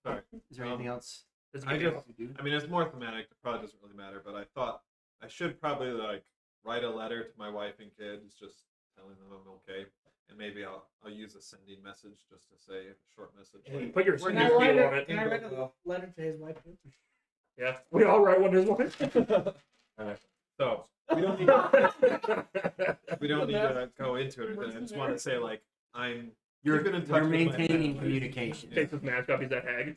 sorry. Is there anything else? Does it I make you just, happy? I mean, it's more thematic. It probably doesn't really matter, but I thought I should probably like write a letter to my wife and kids, just telling them I'm okay, and maybe I'll use a sending message just to say a short message. Like, Put your Can seal I on write it. Can I write a letter to his wife too? Yeah, we all write one to his wife. so we don't need to go into it, but I just want to say like I'm You're, keeping in touch you're with my maintaining family. communication. Takes his mask off. He's that hag.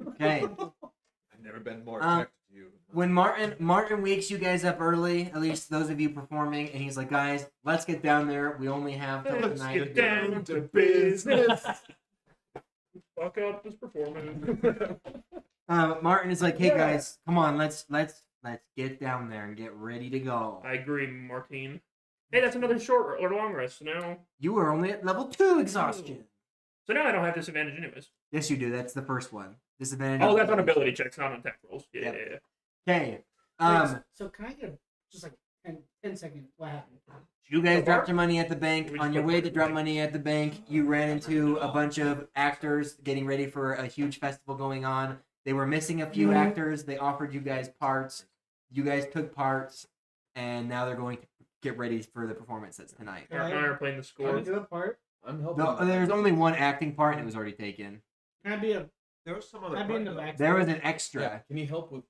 Okay. I've never been more Um, attracted to you. When Martin wakes you guys up early, at least those of you performing, and he's like, guys, let's get down there. We only have till Let's tonight. get down to business. Fuck up this performance. Martin is like, hey guys, come on, let's get down there and get ready to go. I agree, Martine. Hey, that's another short or long rest. Now, You were only at level 2 exhaustion. so now I don't have disadvantage anyways. Yes, you do. That's the first one. Disadvantage. Oh, that's on ability checks, not on attack rolls. Yeah, Yep. yeah, yeah. Okay. Wait, so can I get just like 10 seconds? What happened? You guys So dropped far? your money at the bank. We On just your put way to money drop back. money at the bank, you ran into a bunch of actors getting ready for a huge festival going on. They were missing a few actors. They offered you guys parts. You guys took parts, and now they're going to get ready for the performance that's tonight. Mark and I are playing the Can I score. do a part? I'm helping. No, there's only one acting part, and it was already taken. Can I be a? There was some Can other I be in the part, though. back? There was an extra. Yeah. Can you help with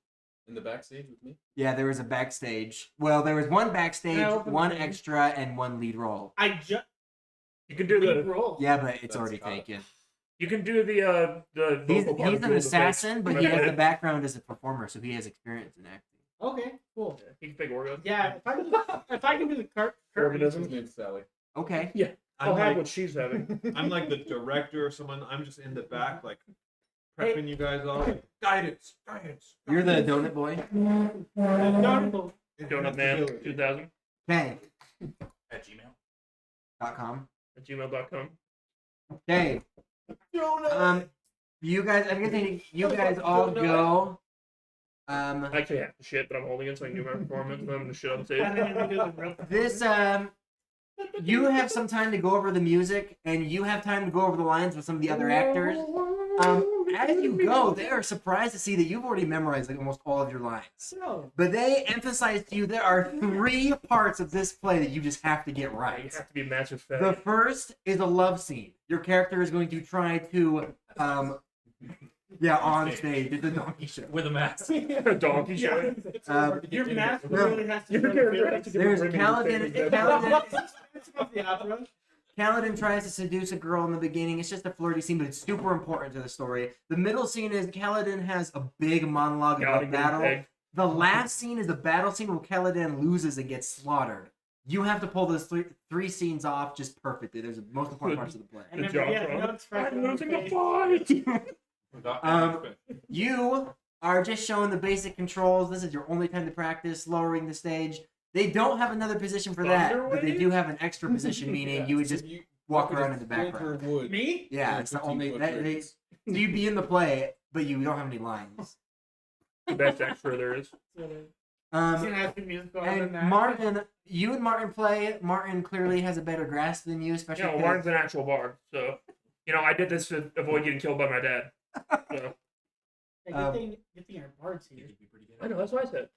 in the backstage with me? Yeah, there was a backstage. Well, there was one backstage, Can I open one the thing? extra, and one lead role. I just You can do the. roll. Yeah, but it's That's already got it. taken. You can do the He's vocal part an dual the assassin, face. but he has the background as a performer, so he has experience in acting. Okay, cool. He can fake orgasm. Yeah, if I can do the cart. Organism. His name's Sally. Okay. I'll I'm have like, what she's having. I'm like the director or someone. I'm just in the back, like Hey. prepping you guys all. Like, guidance. You're the donut boy. Donut. Donut Man 2000 Okay. at Gmail. .com. at gmail.com. Okay. You guys, I'm guessing you guys all go. I actually have to shit, but I'm holding it so I can do my performance. And I'm gonna shit on stage. This you have some time to go over the music, and you have time to go over the lines with some of the other actors. As you go, they are surprised to see that you've already memorized like almost all of your lines. So, But they emphasize to you there are 3 parts of this play that you just have to get You right. have to be a massive The fat. first is a love scene. Your character is going to try to, on stage. It's a donkey show. With a mask. Donkey show. your mask No. really has to Your show character has to do There's rimming Kaladin. and things. of the opera. Kaladin tries to seduce a girl in the beginning. It's just a flirty scene, but it's super important to the story. The middle scene is Kaladin has a big monologue about Kaladin battle. getting pegged. The last scene is a battle scene where Kaladin loses and gets slaughtered. You have to pull those three scenes off just perfectly. There's the most important parts of the play. And Good then, job, yeah, bro. notes for I'm losing the fight. You are just showing the basic controls. This is your only time to practice lowering the stage. They don't have another position for that, but they do have an extra position, meaning you would just walk around in the background. Wood. Me? Yeah, it's the 15 only foot that radius. so you'd be in the play, but you don't have any lines. The best extra there is. Music And Martin, you and Martin play. Martin clearly has a better grasp than you, especially. Yeah, well, 'cause- Martin's an actual bard, so I did this to avoid getting killed by my dad. So Good thing our bard's here. I know that's what I said.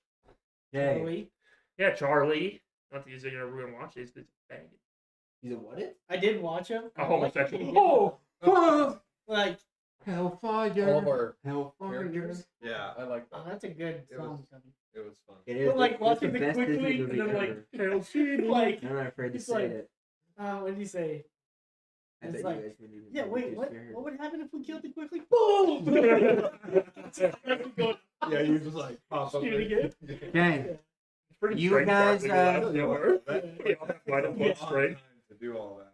Okay. Charlie. Yeah, Charlie. Not that we're gonna watch these. It's bang. He's a what? I did watch him. A homosexual. Oh, oh, Like, Hellfire! All of our Hellfire! characters. Yeah, I like oh, that. that's a good It was- song. Tubby. it was fun. It is. But, like, it's watching the it best quickly, Disney and movie then, like, ever. Hail City. Like, I'm not afraid to it's say like- it. what did he say? I it's bet like, you guys wouldn't even Yeah, be wait, too what? scared. What would happen if we killed it quickly? Boom! Yeah, you just like pop up. Shoot it again. Okay. It's pretty You straight guys, bard, Yeah, like, that we all have light up looks straight. to do all that,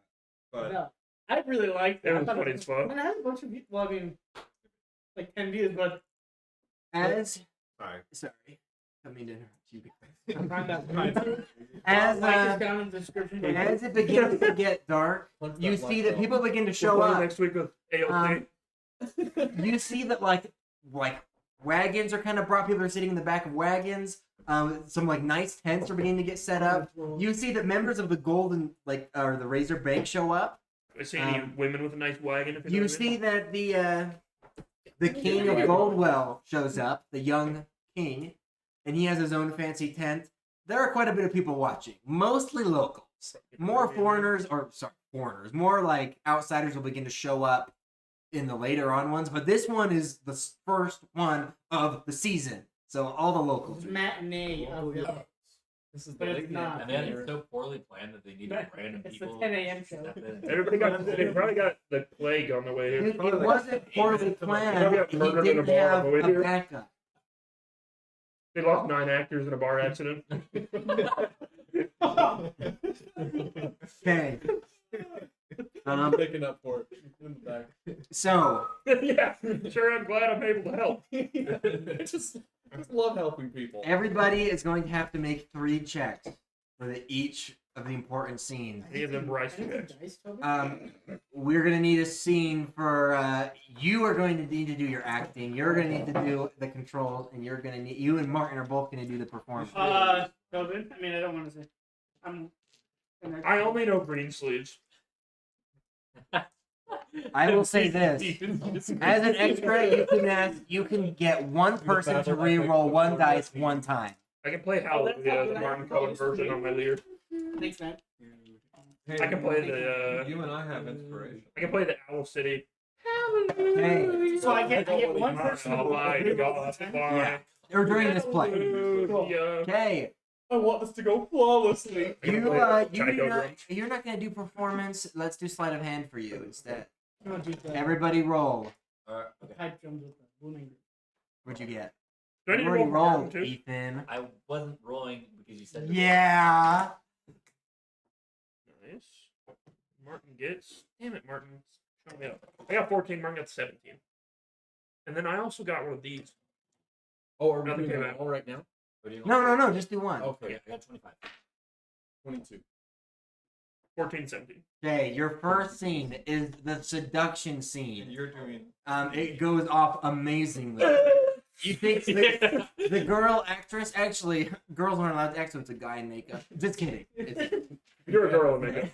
but No, I really liked It it. I was thought funny as fuck. And I had a bunch of people. Well, I mean, Like 10 views, but Sorry. sorry, I mean to interrupt you guys. I find that As like is down in the description. as it begins to get dark, you see that people begin to show We'll play up. next week with AOC. You see that like wagons are kind of brought. People are sitting in the back of wagons. Some like nice tents are beginning to get set up. You see that members of the Golden or the Razor Bank show up. I see any women with a nice wagon. If You know see that the King of Goldwell shows up, the young king, and he has his own fancy tent. There are quite a bit of people watching, mostly locals. More foreigners, more like outsiders will begin to show up in the later on ones, but this one is the first one of the season, so all the locals. It's matinee of the. This is But it's not. And then it's so poorly planned that they needed random It's the people. 10 a.m. show. step in. They probably got the plague on the way here. It wasn't poorly planned. got He murdered in a didn't bar have on the way a here. backup. They lost 9 actors in a bar accident. Okay. I'm picking up for it in the back. So Yeah, sure. I'm glad I'm able to help. I just love helping people. everybody is going to have to make 3 checks for each of the important scenes. He has them rice checks. Dice, Toby? We're gonna need a scene for you are going to need to do your acting. You're gonna need to do the controls, and you and Martin are both gonna do the performance. Tobin? I mean, I don't want to say. I only know green sleeves. I will say this: as an extra, you can get one person to re-roll 1 dice 1 time. I can play Hallelujah, the Martin Cohen version on my leer. Thanks, man. Hey, I can play the. You and I have inspiration. I can play the Owl City. Okay. So I get one person. Oh my God! Yeah. Or during this play. Hallelujah. Okay. I want this to go flawlessly. You're not gonna do performance. Let's do sleight of hand for you instead. No, dude, Everybody roll. Okay. pipe drums with the booming. What'd you get? Do I need You to already roll for Martin rolled, too? Ethan. I wasn't rolling because you said. Yeah. Nice. Martin gets. Damn it, Martin. Show me up. I got 14. Martin got 17. And then I also got one of these. Oh, are we Nothing doing came that out. all right now? No. Just do one. Okay, Yeah, I got 25. 22. 14, 17. Okay, your first scene is the seduction And scene. you're doing. It goes off amazingly. You think the girl actress actually girls aren't allowed to act, so it's a guy in makeup. Just kidding. It's You're a girl in makeup.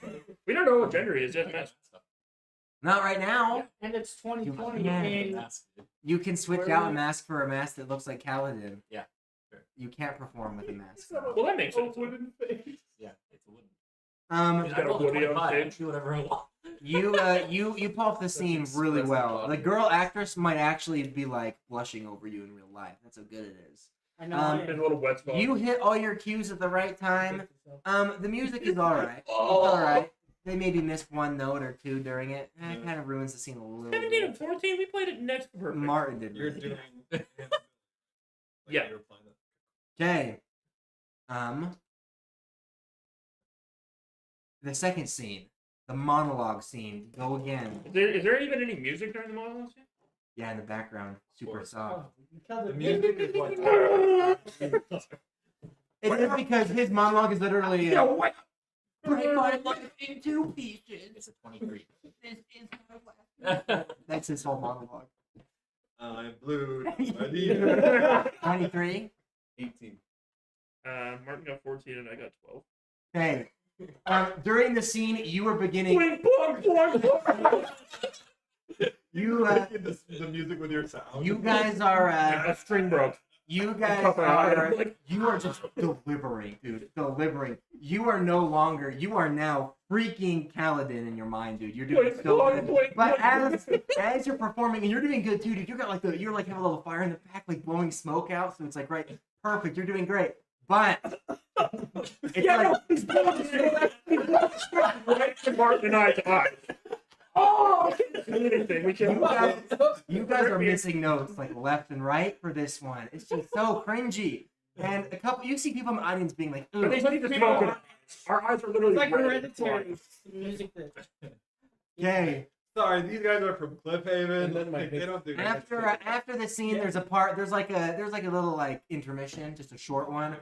We don't know what gender he is yet, man. not right now. And it's 2020. Yeah. And You can switch out a mask for a mask that looks like Kaladin. Yeah, sure. You can't perform with a mask. Well, that makes sense. Yeah, it's a wooden. Um, Got a rolled a Woody on 25. I stage. can do whatever I want. you pull off the scene really expressive well. body. The girl actress might actually be like blushing over you in real life. That's how good it is. I know. His little wet spot. You hit all your cues at the right time. The music is all right. It's Oh. all right. They maybe missed 1 note or 2 during it. It kind of ruins the scene a little 17 and bit. 14, we played it next to perfect. Martin did. You're Really. doing. Yeah. You were playing it. Okay. The second scene, the monologue scene. Go again. Is there even any music during the monologue scene? Yeah, in the background, super course. soft. The music is what. It is because his monologue is literally. what? Break my life in 2 pieces. It's a 23. This is my life. That's his whole monologue. I'm blue. I need it. 23. 18. Martin got 14 and I got 12. Okay. During the scene, you were beginning. Boing, boing, boing, boing. You Making the music with your sound. you guys are. A string broke. You guys Tough eye. are. You are just delivering, dude. Delivering. You are no longer. You are now freaking Kaladin in your mind, dude. You're doing Boing, so boing, good. boing, But boing. as you're performing, and you're doing good too, dude. You got like you're like have a little fire in the back, like blowing smoke out. So it's like right, perfect. You're doing great. But it's Yeah, like right to Martin and I's eyes. Oh, I can't see anything. We can't. you guys are missing notes like left and right for this one. It's just so cringy. And you see people in the audience being like, But they "Ugh." see the smoke. And our eyes are literally It's like red. hereditary music. Okay, Sorry, these guys are from Cliffhaven. And then my Like, they don't do that. After the scene, there's like a little like intermission, just a short one.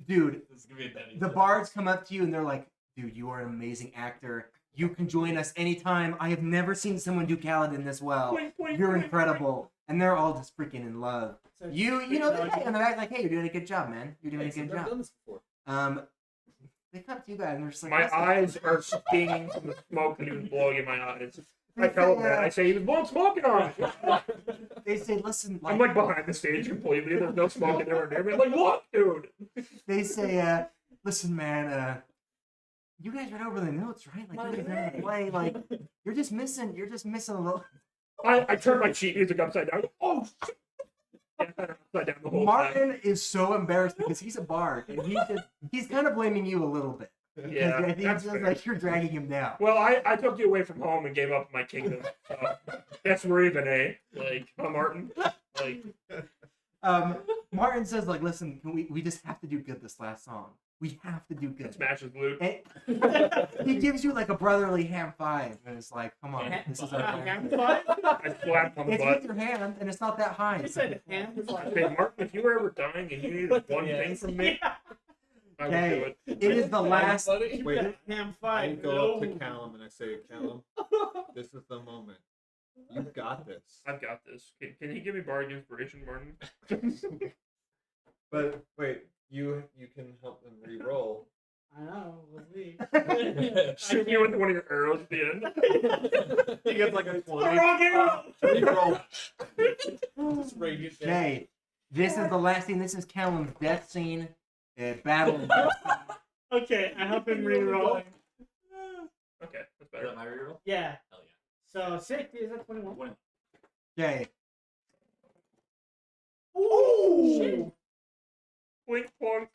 Dude, This is gonna be a Denny. the bards come up to you and they're like, dude, you are an amazing actor. You can join us anytime. I have never seen someone do Kaladin this well. Point, point, You're point, incredible. And they're all just freaking in love. So You know, they pat you on the back like, hey, you're doing a good job, man. You're doing a Thanks, I've good never job. done this before. They come to you guys and they're just like, My "Listen." eyes are stinging from the smoke that he was blowing in my eyes. I They tell him say, that. I say he was blowing smoke in our eyes. They say, listen, I'm like behind the stage completely. There's no smoke in there. I'm like, what, dude? they say, listen, man, you guys read over the notes, right? Like, you guys know the play. Like, you're just missing a little. I turned my sheet music upside down. Oh, shit. Yeah, upside down the whole time. Martin is so embarrassed because he's a bard and he's kind of blaming you a little bit. Yeah, I think that's it's just fair. like you're dragging him down. Well, I took you away from home and gave up my kingdom. So that's Raven, eh? Like, huh, Martin? Like, Martin says, like, listen, we just have to do good this last song. We have to do good. smashes loot. And he gives you like a brotherly hand five, and it's like, come on, this is our Hand plan. five? I slapped on the It's butt. with your hand, and it's not that high. You said hand five. Hey, Martin, if you were ever dying and you needed one Yeah. thing from me, I would Okay, do it. it is the last. Buddy. Wait, Hand I five. go up to Callum and I say, Callum, this is the moment. You've got this. I've got this. Can he give me bardic inspiration, Martin? But wait, you can help them re-roll. I know. We'll see. Shoot you with one of your arrows at the end. He gets like a The 20. wrong arrow! Re-roll. Just rage it down. Okay, this is the last scene. This is Callum's death scene. Battle. Okay, I help him reroll. Okay, that's Is better. that my reroll? Yeah. Hell yeah. So 60 is that 21? Okay, Ooh! Blink, plonk.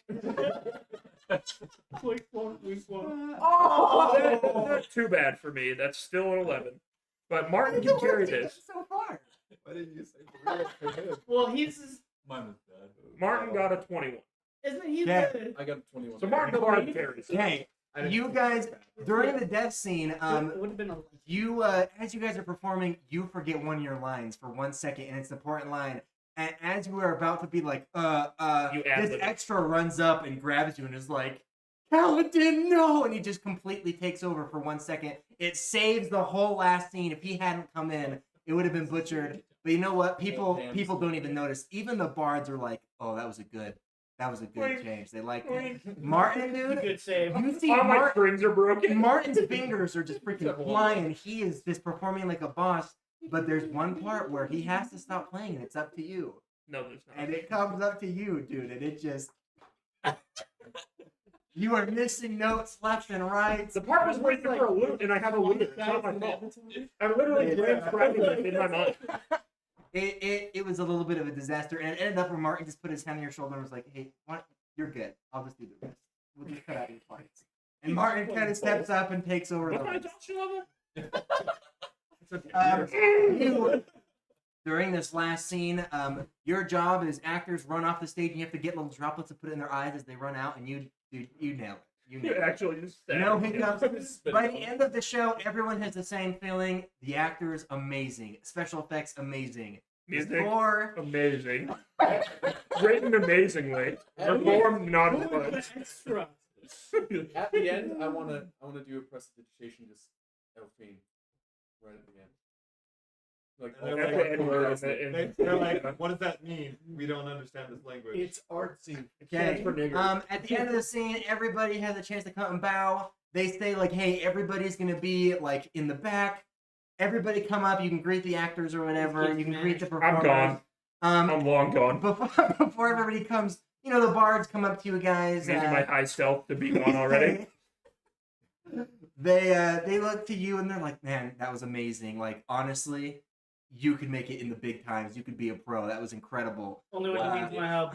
Quick one, quick one. Not too bad for me. That's still an 11. But Martin can carry this. so far. Why didn't you say for him? Well, he's Mine was bad. Martin got a 21. isn't he Yeah. good? I got a 21. So Martin already carries. Okay, I didn't you think guys it was bad. during the death scene, It would have been a. you as you guys are performing, you forget one of your lines for 1 second, and it's an important line. And as you are about to be like, You this ad-lib it. extra runs up and grabs you and is like, Paladin, no! And he just completely takes over for 1 second. It saves the whole last scene. If he hadn't come in, it would have been butchered. But you know what? People don't even notice. Even the bards are like, oh, that was a good change. They like it. Martin, dude. Good save. You see All my strings are broken. Martin's fingers are just freaking flying. He is just performing like a boss. But there's one part where he has to stop playing, and it's up to you. No, there's not. And it comes up to you, dude. And it just. You are missing notes left and right. The part was waiting for a loot, and I have a loot. It's not my fault. I'm literally transcribing it in my mind. It was a little bit of a disaster, and it ended up where Martin just put his hand on your shoulder and was like, "Hey, you're good. I'll just do the rest. We'll just cut out your parts." And Martin kind of steps up and takes over the What's my rest. adoption level? You, during this last scene, your job is actors run off the stage, and you have to get little droplets and put it in their eyes as they run out, and you nail it. You nail You it. actually just said No it. hiccups. By the end of the show, everyone has the same feeling. The actors, amazing. Special effects, amazing. The Music, score, amazing. Written amazingly. Performed not as much. Extra. At the end, I wanna do a prestidigitation just Elfine right at the end. Like And That's they're the like, N word in the- they're like, what does that mean? We don't understand this language. it's artsy. okay. for niggers. At the end of the scene, everybody has a chance to come and bow. They say like, "Hey, everybody's gonna be like in the back. Everybody come up. You can greet the actors or whatever. You can greet the performers." I'm gone. I'm long gone. Before everybody comes, you know, the bards come up to you guys. Using my high stealth to be gone already. They look to you and they're like, "Man, that was amazing. Like, honestly, you could make it in the big times. You could be a pro. That was incredible." Only when Wow. he needs my help.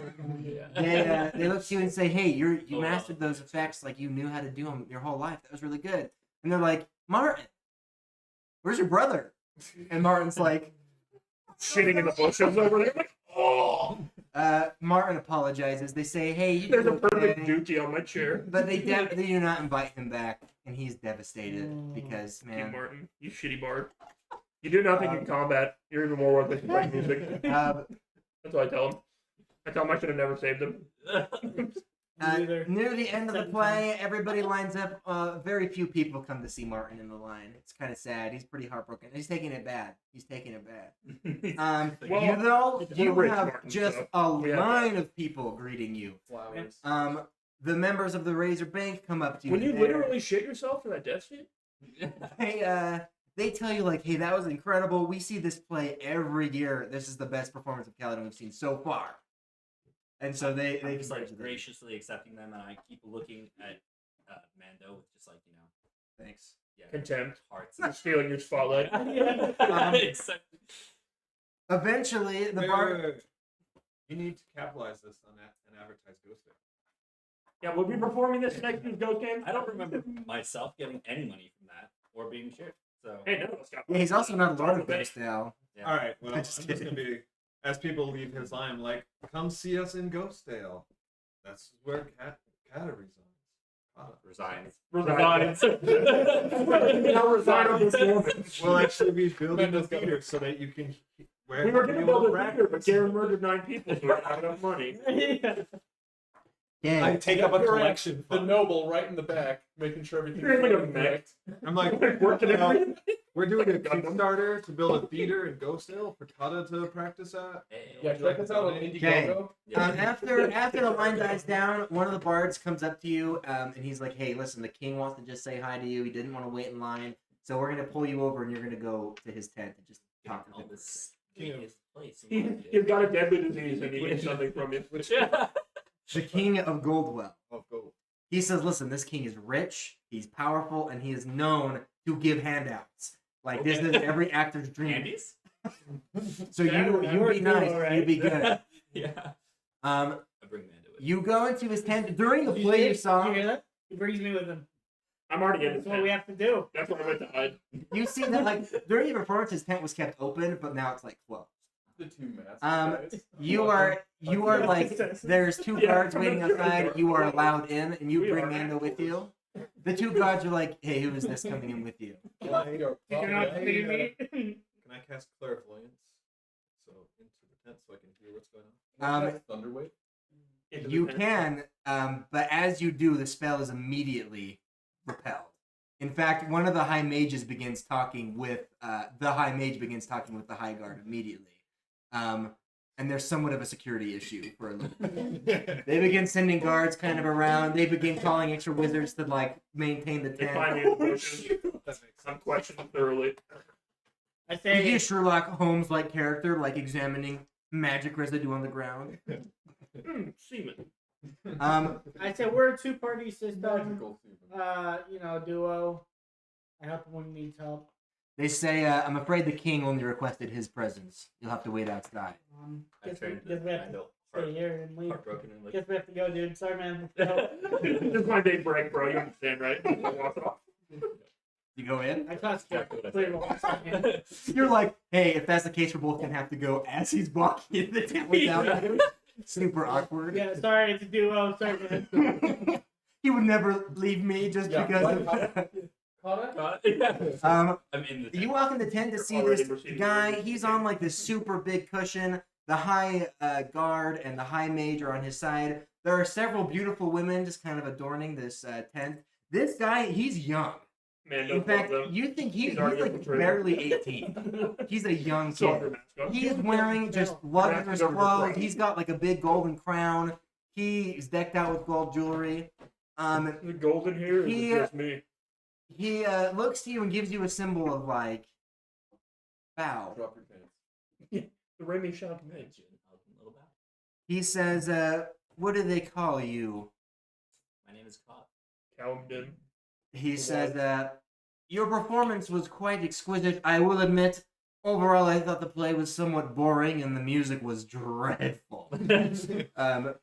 They look to you and say, "Hey, you mastered those effects. Like, you knew how to do them your whole life. That was really good." And they're like, "Martin, where's your brother?" And Martin's like, Shitting in the bushes over there. Like, oh! Martin apologizes. They say, "Hey, you There's a did perfect okay." dookie on my chair. But they do not invite him back, and he's devastated because, You man, Martin, you shitty bard. You do nothing in combat. You're even more worthless than playing music. That's what I tell him. I tell him I should have never saved him. Near the end of the play, everybody lines up. Very few people come to see Martin in the line. It's kind of sad. He's pretty heartbroken. He's taking it bad. Well, you though, he's you rich, have Martin, just so a we have line of people greeting you. Flowers. The members of the Razor Bank come up to you. When you there. literally shit yourself for that death scene? They tell you like, hey, that was incredible. We see this play every year. This is the best performance of Kaladin we've seen so far. And so they I'm just like congratulate you. graciously accepting them, and I keep looking at Mando with just like Thanks. yeah, Contempt. hearts. You're stealing your spotlight. Exactly. Eventually, the Wait, bar. wait, wait. You need to capitalize this on that and advertise Ghostdale. Yeah, we'll be performing this next year's Ghost Game. I don't remember myself getting any money from that or being shared. So Hey, none of us got Yeah, he's also not a Lord of Okay. Ghostdale. yeah. All right. Well, I'm I'm just just kidding. gonna be as people leave his line, I'm like, come see us in Ghostdale. That's where Kata resides. Resigns. Resigns. Now resign on this moment. We'll actually be building the Mendo's got theater so that you can. We were going to build a theater, but Garen murdered 9 people, so we don't have enough money. Yeah. I take up a You're collection. right. The noble right in the back, making sure everything's You're like a correct. I'm like, Working every- we're doing a Kickstarter to build a theater in Ghostdale for Kata to practice at. Hey, Yeah, check us out on Indiegogo. yeah. After the line dies down, one of the bards comes up to you, and he's like, "Hey, listen, the king wants to just say hi to you. He didn't want to wait in line, so we're gonna pull you over, and you're gonna go to his tent and just talk to all him." this Yeah. place. He's got a deadly disease and he needs something from you. Yeah. The king of Goldwell. Of gold. He says, "Listen, this king is rich. He's powerful, and he is known to give handouts. Like this is every actor's dream. Candies? So Yeah, you you're be cool, nice. alright. You be good." Yeah. I bring Mando with You go into his tent during the Did play you Did saw. you hear that? He brings me with him. I'm already in That's this what we have to do. That's what I went to hide. You see that like during the performance, his tent was kept open, but now it's like closed. The two masks. guys. You are like there's two Yeah, guards waiting outside. You are allowed in, and you We bring are Mando with you. The two guards are like, "Hey, who is this coming in with you?" You cannot see me. Can I cast clairvoyance? So into the tent so I can hear what's going on. Um, Thunderwave. Into the You tent. can, but as you do, the spell is immediately repelled. In fact, one of the high mages begins talking with the high mage begins talking with the high guard immediately. And there's somewhat of a security issue for a little bit. They begin sending guards kind of around. They begin calling extra wizards to like maintain the They find tent. me in the bushes. I'm questioned thoroughly. I You say, get Sherlock Holmes like character, like examining magic residue on the ground. Semen. I say we're a two-party system. Magical season. Duo. I help him when he needs help. They say, "I'm afraid the king only requested his presence. You'll have to wait outside." I Guess turned we have to Mando stay here and leave. heartbroken and like, Guess we have to go, dude. Sorry, man. Let's go. This is my big break, bro. You understand, right? I walk off. You go in. I tossed exactly what I clear the last second. You're like, hey, if that's the case, we're both gonna have to go as he's walking in the tent without you. Super awkward. Yeah, sorry, it's a duo. Sorry, man. He would never leave me just Yeah, because like- of. yeah. um, I'm in the you walk in the tent to see Already this receiving guy. orders. He's on like this super big cushion. The high guard and the high mage are on his side. There are several beautiful women just kind of adorning this tent. This guy, he's young. Man, In no fact, problem. you think he's already like infiltrated. barely 18. He's a young Soccer kid. mascot. He is wearing just luxurious clothes. He's got like a big golden crown. He's decked out with gold jewelry. Is it gold in here? Or is He, it just me? He looks to you and gives you a symbol of like bow. Drop your pants. The Remy shot me. Mention a little bit. He says, "What do they call you?" My name is Cod. Camden. He says, "Your performance was quite exquisite. I will admit, overall, I thought the play was somewhat boring and the music was dreadful."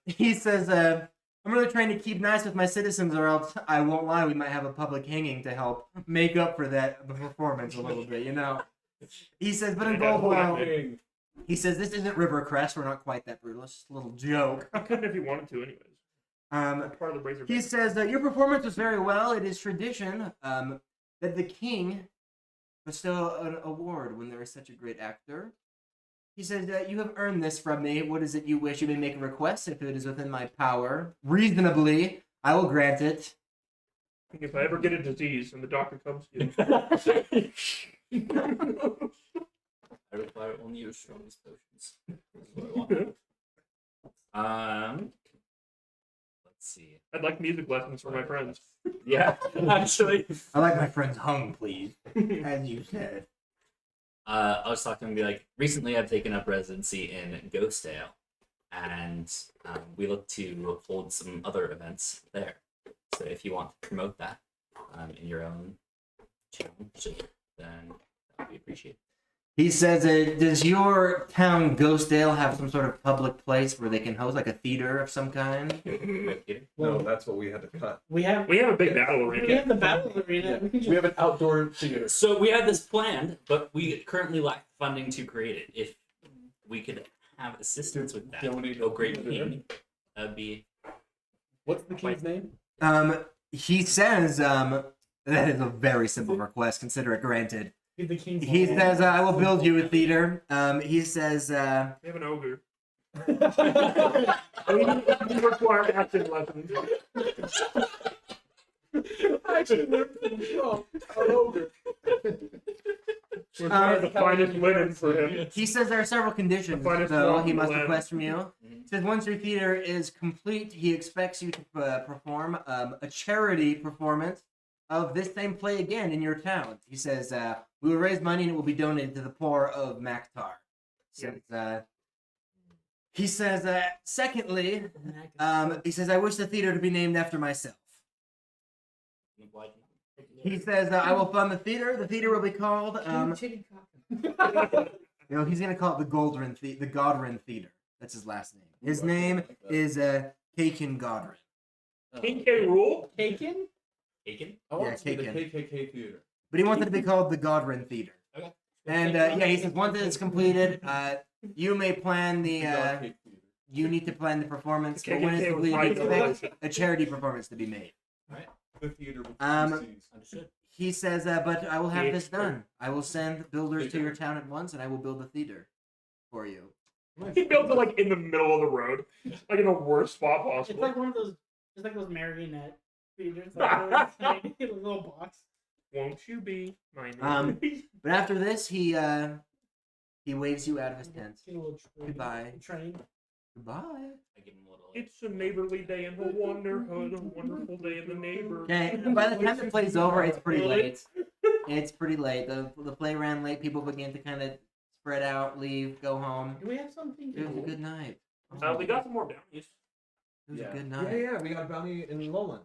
He says, "I'm really trying to keep nice with my citizens, or else I won't lie, we might have a public hanging to help make up for that performance a little bit, you know." He says, "But in Goldwell," he says, "this isn't Rivercrest. We're not quite that brutal. It's just a little joke." I couldn't if you wanted to, anyways. I'm part of the Razor He Bank. says that your performance was very well. It is tradition that the king bestow an award when there is such a great actor. He says that you have earned this from me. What is it you wish? You may make a request if it is within my power. Reasonably, I will grant it. If I ever get a disease and the doctor comes to you. I require only your strongest potions. That's what I want. Let's see. I'd like music lessons for my friends. Yeah, actually. I like my friends hung, please. As you said. I was talking to him, be like, recently I've taken up residency in Ghostdale, and we look to hold some other events there. So if you want to promote that in your own channel, then that would be appreciated. He says, does your town Ghostdale have some sort of public place where they can host like a theater of some kind? No, that's what we had to cut. We have a big battle arena. we have the battle arena. Yeah. We can just We have an outdoor theater. So we had this planned, but we currently lack funding to create it. If we could have assistance with that, Donate oh great to it. king, that'd be What's the king's name? He says, that is a very simple request. Consider it granted. be the king. He says, I will build you a theater. He says, We have an ogre. We require acting lessons. I actually learned from the ogre. We're trying the finest linen for him. he says there are several conditions, The finest though, walk he in the must land. request from you. He says once your theater is complete, he expects you to perform a charity performance of this same play again in your town. He says, we will raise money and it will be donated to the poor of Maktar. He says, secondly, he says, I wish the theater to be named after myself. He says, I will fund the theater. The theater will be called, he's going to call it the Godwin Theater. That's his last name. His name is Kakin Godwin. King K. Rule? Taken? taken. I want Yeah, it to be the Taken. KKK theater. But he wants it to be called the Godwin Theater. Okay. And he says once it's completed, you may plan the. Dog cake theater. You need to plan the performance. The But when it's KKK was completed, you right. expect a charity performance to be made. The theater with Um, Understood. He says, but I will have this Yeah. done. I will send builders to your town at once, and I will build a theater for you. He built it like in the middle of the road, like in the worst spot It's possible. like one of those. It's like those marionette theaters, like those tiny little box. Won't you be my name? But after this, he waves you out of his tent. See a little train. Goodbye. Train. Goodbye. I give him a little. Like, It's a neighborly day in the wonderhood, a wonderful day in the neighborhood. Okay. By the time the play's over, it's pretty late. It's pretty late. The play ran late. People begin to kind of spread out, leave, go home. Do we have something? It was a good night. We got some more bounties. It was Yeah. a good Yeah, night. yeah, we got a bounty in Lowland.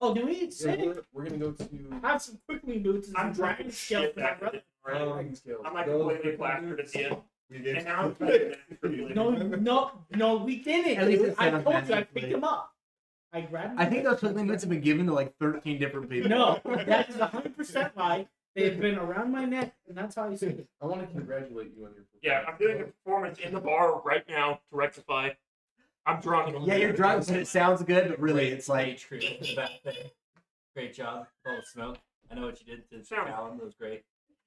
Oh, do we Yeah, say we're gonna go to. have some quickly boots? and I'm some dragging dragon shit scales back. back. Dragon scales. I'm like Those completely big plastered at the end. We And gave now I'm trying to No, we didn't. At least it I sounds told you, I magically. picked them up. I grabbed them. I think those quickling boots have been given to like 13 different people. No, that is 100% lie. They've been around my neck, and that's how you see it. I want to congratulate you on your. Yeah, I'm doing a performance in the bar right now to rectify. I'm drunk. Yeah, you're drunk, but it sounds good, but really, it's like Age crew in the back there. Great job. Full of smoke. I know what you did to Sounds- Callum. That was great.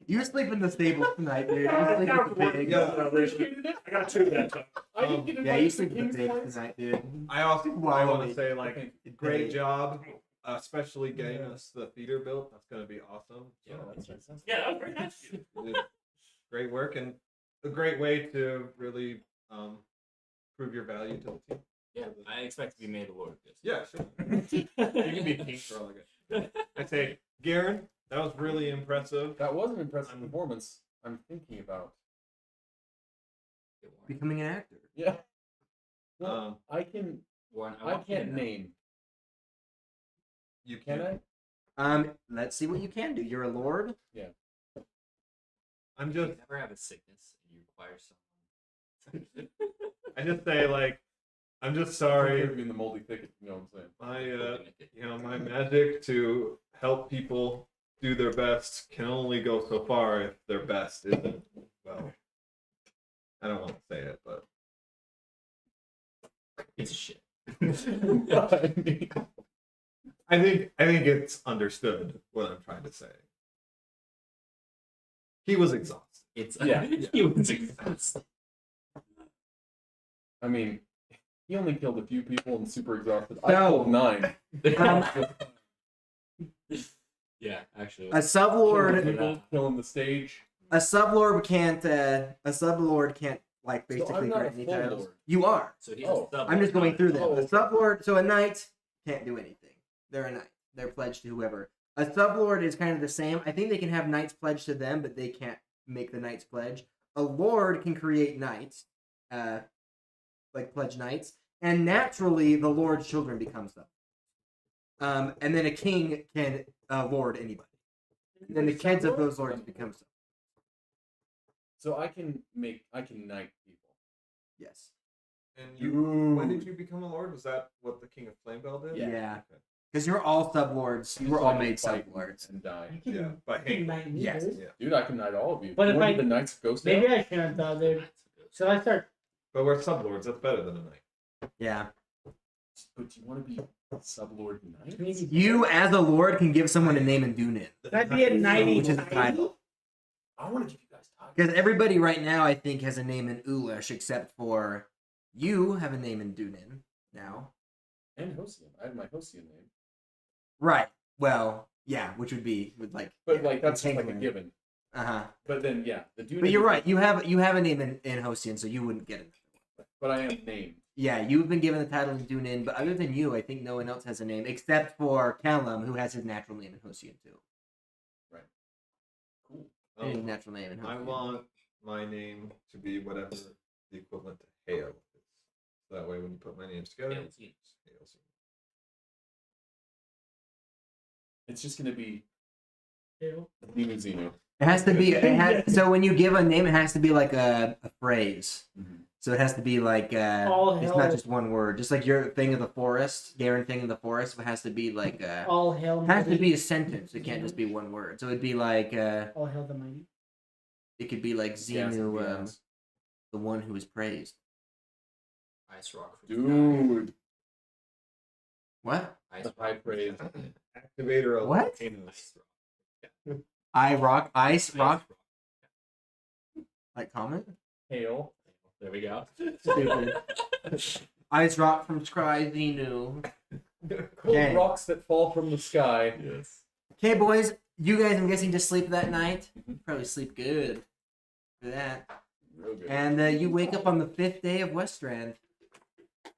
you sleep in the stable tonight, dude. You Yeah, sleep that with the sounds pigs. Yeah. I got two of that stuff. I didn't get Yeah, invited you to sleep with King's the pigs Point. tonight, dude. I also Wow. want to say, like, Okay. great job, especially getting us the theater built. That's going to be awesome. Yeah, So, that's fantastic. Yeah, that was very nice of you. you did great work and a great way to really prove your value to the team. Yeah, I expect to be made a lord of this. Yeah, sure. You can be king for all I get. I'd say, Garen, that was really impressive. That was an impressive performance. I'm thinking about. Becoming an actor. Yeah. Well, Um, I can. Warren, I want you to can't know- name. you Can I? Let's see what you can do. You're a lord. I'm You just, never have a sickness and you require someone. I just say, like, I'm just Sorry. sorry. In the moldy thicket. You know what I'm saying? My my magic to help people do their best can only go so far if their best isn't, well, I don't want to say it, but It's shit. I think it's understood what I'm trying to say. He was exhausted. It's Yeah. he was exhausted. I mean, he only killed a few people and super exhausted. I So- killed 9. Yeah, actually. A sublord, People killing the stage. a sublord can't, like So basically I'm not grant a any full titles. lord. You are. So he's Oh, a sub. I'm just going through them. Oh, A okay. sublord, so a knight can't do anything. They're a knight. They're pledged to whoever. A sublord is kind of the same. I think they can have knights pledged to them, but they can't make the knights pledge. A lord can create knights, like pledge knights, and naturally the lord's children become them. And then a king can lord anybody. And then the kids of those lords become some. So I can knight people. Yes. And you, when did you become a lord? Was that what the King of Flamebell did? Yeah. Okay. Because you're all sublords. You were So all I can made fight sublords. and die. You can, Yeah, by you can hate. knight me, Yes. dude. Yeah. Dude, I can knight all of you. But You if wanna I- be the Knights of Ghostdale? Maybe I shouldn't have thought, dude. Should I start? But we're sublords. That's better than a knight. Yeah. But you want to be sublord knight? You, as a lord, can give someone a name and do it. Can I be a knighty? Which is a title. I want to give you guys titles. Because everybody right now, I think, has a name in Ulish, except for you have a name in Dunin now. And Hosian. I have my Hosian name. Right. Well, yeah, which would be with like. But like that's just like a Penguin. given. Uh-huh. But then yeah, the dude. But you're right. You have a name in Hosian, so you wouldn't get it. But I am named. Yeah, you've been given the title in Dunin, but other than you, I think no one else has a name except for Callum, who has his natural name in Hosian too. Cool. His natural name in Hosian. I want my name to be whatever the equivalent to Hale is. That way, when you put my names together, Hale it's Zeno. Hale Zeno. It's just gonna be Ew. Nino Zeno. It has to be. So when you give a name, it has to be like a phrase. Mhm. So it has to be like All it's hell. not just one word. Just like your thing of the forest, Garen thing in the forest, it has to be like All hail. it has to mighty. be a sentence. It can't just be one word. So it'd be like All hail the mighty. it could be like Gas Xenu, and gas. the one who is praised. Ice rock. from Dude, What? Ice the rock. high praise. Activator of What? volcanoes. I rock ice rock Ice like comment. Hail. There we go. Stupid. Ice rock from Scribe Xenu. Cool Okay. rocks that fall from the sky. Yes. Okay, boys, you guys, I'm guessing, just sleep that night. Mhm. Probably sleep good for that. Real good. And you wake up on the 5th day of Westrand,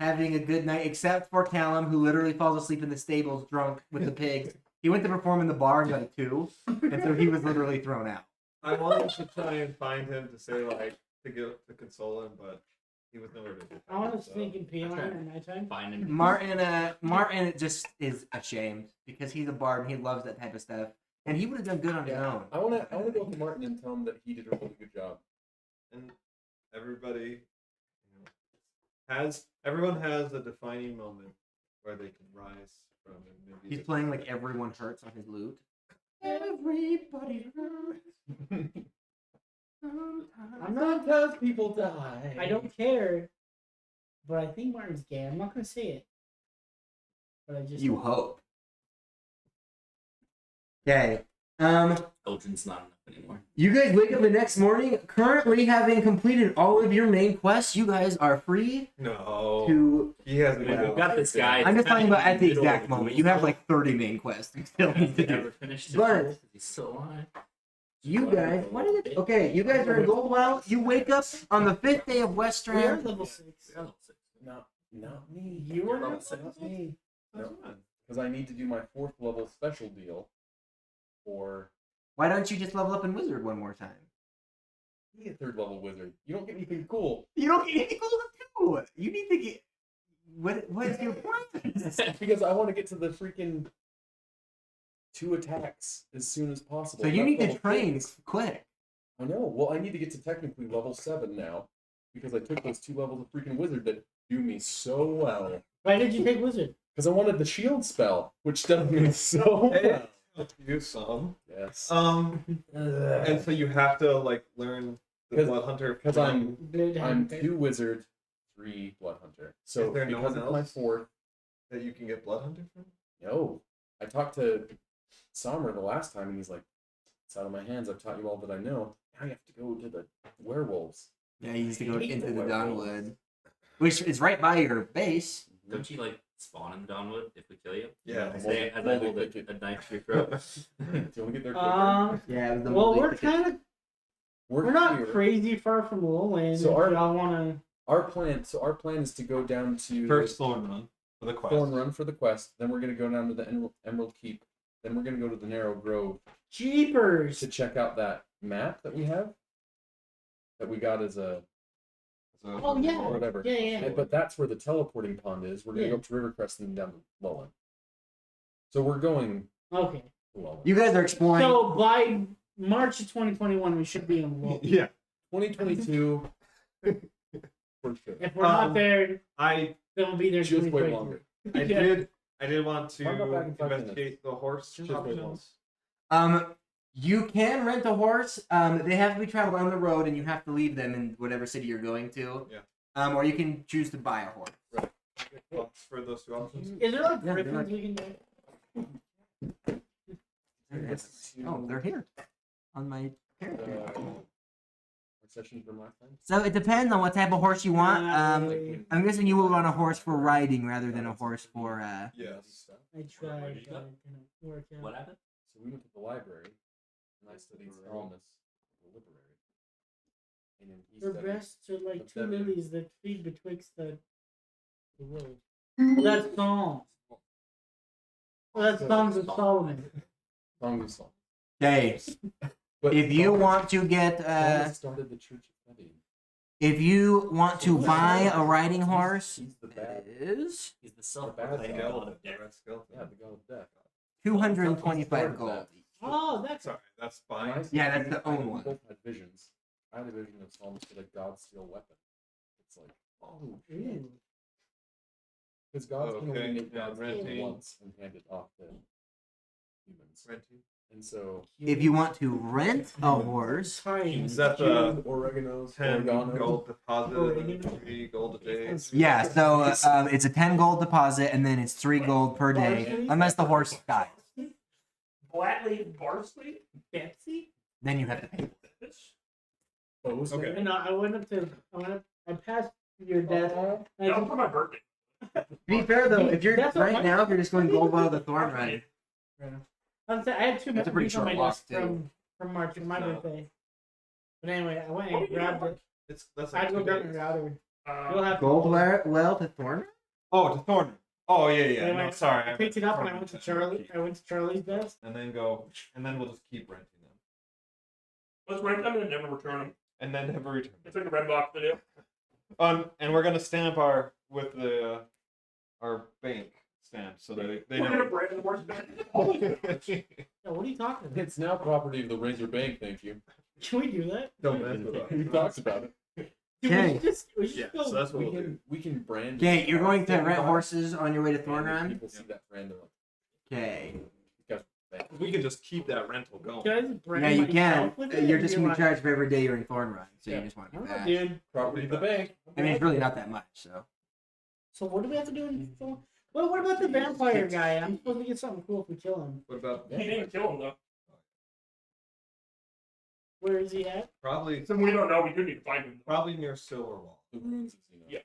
having a good night, except for Callum, who literally falls asleep in the stables drunk with the pigs. He went to perform in the bar and got 2, and so he was literally thrown out. I wanted to try and find him to say like to console him, but he was nowhere to be found. I want to so- sneak in PM Okay. at nighttime. Fine and Martin just is ashamed because he's a bard and he loves that type of stuff, and he would have done good on his own. I wanna go to Martin and tell him that he did a really good job. And everybody everyone has a defining moment where they can rise from and maybe He's playing like Everyone Hurts on his lute. Everybody hurts. I'm not. Sometimes people die. I don't care. But I think Martin's gay. I'm not gonna say it. But I just. You hope. Okay. Eldrin's not enough anymore. You guys wake up the next morning, currently having completed all of your main quests. You guys are free No, to. he hasn't. We've got this guy. I'm just talking about at the Middle exact of the moment. You have like 30 main quests you still need to do. Never finished it. But- He's still alive. You guys, what is it? Okay, you guys are in Goldwell. You wake up on the 5th day of We are Westrand. level 6. Not me. You were level level 6. 6. me. Because I need to do my 4th level special deal for Why don't you just level up in Wizard one more time? be a 3rd level wizard. You don't get anything cool. You don't get any gold too. You need to get. What's your plan? Because I want to get to the freaking 2 attacks as soon as possible. So you That's need to level train 6. quick. I know. Well, I need to get to technically level 7 now because I took those 2 levels of freaking wizard that do me so well. Why did you take wizard? Because I wanted the shield spell, which does me so well. You some. Yes. And so you have to like learn the 'Cause- blood hunter Because I'm Blood I'm hunter. 2 wizard, 3 blood hunter. So Is there no because one it's my else? 4th, that you can get blood hunter from. no. I talked to Sommer the last time, and he's like, It's out of my hands. I've taught you all that I know. Now you have to go to the werewolves. Yeah, you used to go Hate into the werewolves. Dawnwood, which is right by your base. Don't you like spawn in the Dawnwood if we kill you? Yeah. I say as I hold a knife to your throat. Do you want to get there quicker? Yeah, it was the Well, Moldy we're Thicket. kind of we're not here. crazy far from Lowland. So if our- y'all want to. Our plan is to go down to First Thornrun for the quest. Thornrun for the quest. Then we're gonna go down to the Emerald Keep. Then we're gonna go to the Narrow Grove Jeepers! to check out that map that we have. That we got as a So, Oh, yeah. or whatever. Yeah, yeah. But that's where the teleporting pond is. We're gonna Yeah. go up to Rivercrest and then down to Lowland. So we're going Okay. to Lowland. You guys are exploring. So by March of 2021, we should be in Lowland. Yeah. 2022 for sure. If we're not Um, there, I then we'll be there. Just wait 2022. longer. Yeah. I did want to I'll go back in 5 investigate the horse Just wait options. You can rent a horse. They have to be traveled on the road, and you have to leave them in whatever city you're going to. Yeah. Or you can choose to buy a horse. Thoughts for those two options? Is there like Yeah, they're griffins we can do? Oh, they're here on my character. Session from last time. So it depends on what type of horse you want. Really? I'm guessing you will want a horse for riding rather than a horse for. Yes. I tried, but it didn't work out. What happened? So we went to the library, and I studied Psalmist, the library. And then he Her studied. breasts are like But two that- lilies that feed betwixt the road. Well, that's Psalms. Well, that's Songs of Solomon. Song of Song. Okay. But If you want to get, Psalmist started the Church of Heaven. if you want to buy a riding horse, He's the it bad. is He's the bad self-proclaimed guy. god of death. Red skeleton. Yeah, the God of Death. 225 gold. Oh, that's Sorry, that's And I fine. Yeah, studied- that's the own we one. both had visions. I had a vision of Psalmist with a God steel weapon. It's like, oh shit. Ooh. Because God's can only Okay, make yeah, God's renting. steel once and hand it off to humans. Renting. And so If you want to rent a horse, Tiny. Is that Cumin, the oregano, 10 oregano. gold deposit and Oregano. 3 gold a day? yeah. So it's a 10 gold deposit, and then it's 3 gold per day, unless the horse dies. Flatly Barsley? Betsy? Then you have to pay. Bows, Okay. maybe? And I went up to, I passed your desk. and I No, just- for my birthday. To be fair though, if you're That's what right my- now, if you're just going Goldwell to Thornrun, I'm saying, I had two That's a pretty messages on my short walk, desk too. from March of my No. birthday. But anyway, I went What and were you doing, grabbed it. That's I had like to go 2 grab days. my router. You'll have Goldwell to Thornrun. Oh, to Thornrun. Oh, yeah, yeah. Anyway, No, sorry. I picked it up and I went to Thornrun. Charlie. I went to Charlie's desk. And then go, and then we'll just keep renting them. Let's rent them and never return them. And then never return. It's like a red box video. And we're gonna stamp our with the our bank stamp so that they We're gonna know. brand the horse back. No, what are you talking about? It's now property of the Razor Bank, thank you. Can we do that? Don't mess with us. We talked about it. Dude, Okay. we should Yeah, go. so that's what we'll do. We can brand Okay, it. you're going to Yeah, rent we- horses on your way to and if Thornrun. People see that brand, they're like, Okay. We can just keep that rental going. Can I just brand Yeah, you can. myself with it? You're and just be going to like, charge for every day you're in Thornrun, so Yeah. you just want to do "Oh, that. dude. property of the bank. I mean, it's really not that much, so. So what do we have to do? Well, what about the vampire guy? I'm supposed to get something cool if we kill him. What about He didn't kill him though. Where is he at? probably So we don't know. We do need to find him. probably near Silverwall? The ruins of Xenos. Yeah.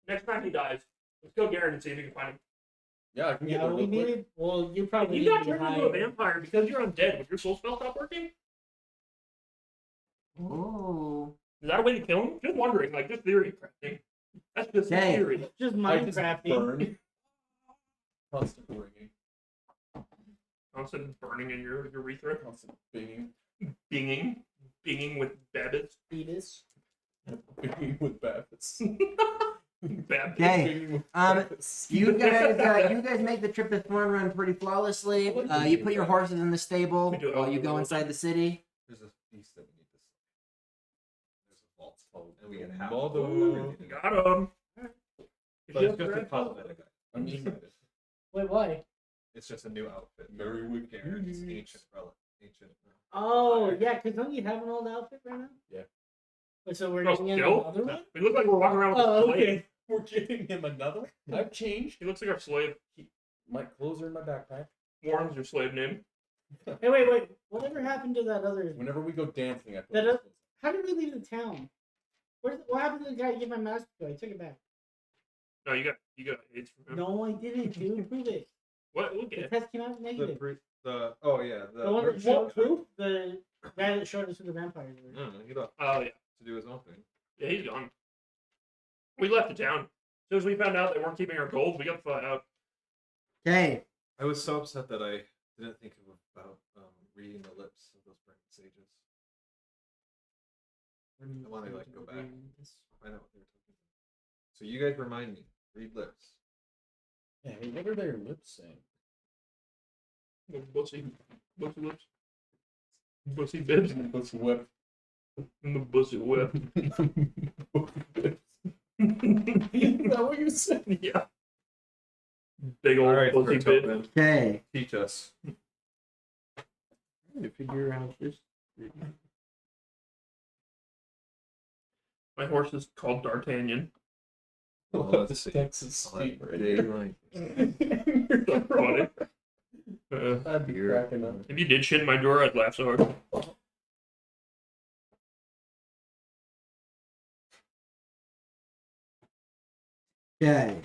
Next time he dies, let's go Garen and see if we can find him. Yeah, I can get Yeah, there we real quick. needed. Well, you If probably you need got to be turned into a high. vampire because you're undead, would your soul spell stop working? Oh. Is that a way to kill him? Just wondering, like just theory crafting. That's just Okay. theory. Just I just Minecrafting. burn. Constant ringing. Constant burning in your urethra. Constant binging. Binging with babbits. Fetus. Binging with babbits. Babbits. Okay. Binging with Um, babbits. You guys make the trip to Thornrun pretty flawlessly. You put your horses in the stable We do it while all you the go way. inside the city. There's a beast that we need to slay. There's a vault called, and we get half. Mother- Ooh, got him. But it's just a cosmetic item. I mean- Wait, why? It's just a new outfit. Merrywick. Garen's ancient relic. Ancient. Oh, yeah, because don't you have an old outfit right now? Yeah. Wait, so we're Oh, getting in still? another one? We look like we're walking around with a Oh, slave. okay. We're giving him another one? I've changed. He looks like our slave. My clothes are in my backpack. Warren's your slave name. Hey, wait. Whatever happened to that other? Whenever we go dancing, I That how did we leave the town? What happened to the guy who gave my master to? I took it back. No, you got AIDS from him. No, I didn't. Dude, prove it. What? We'll The get it. test came out negative. Oh yeah, The one that showed the guy that showed us who the vampires were. No, he left Oh yeah. to do his own thing. Yeah, he's gone. We left the town. As soon as we found out they weren't keeping our gold, we got the fuck out. Okay. I was so upset that I didn't think about reading the lips of those pregnant sages. I want to like go back, find out what they were talking about. So you guys remind me, read lips. Yeah, hey, what are their lips saying? Bussy lips. Bussy bibs. Let's whip. And the bussy whip. Is that what you said? Yeah. Big old Alright, bussy bib. Toban, Okay. teach us. You figure out this. My horse is called D'Artagnan. Let's see. Texas I'll have State a day like That's funny. I'd be cracking up. If you did shit in my drawer, I'd laugh so hard. Okay.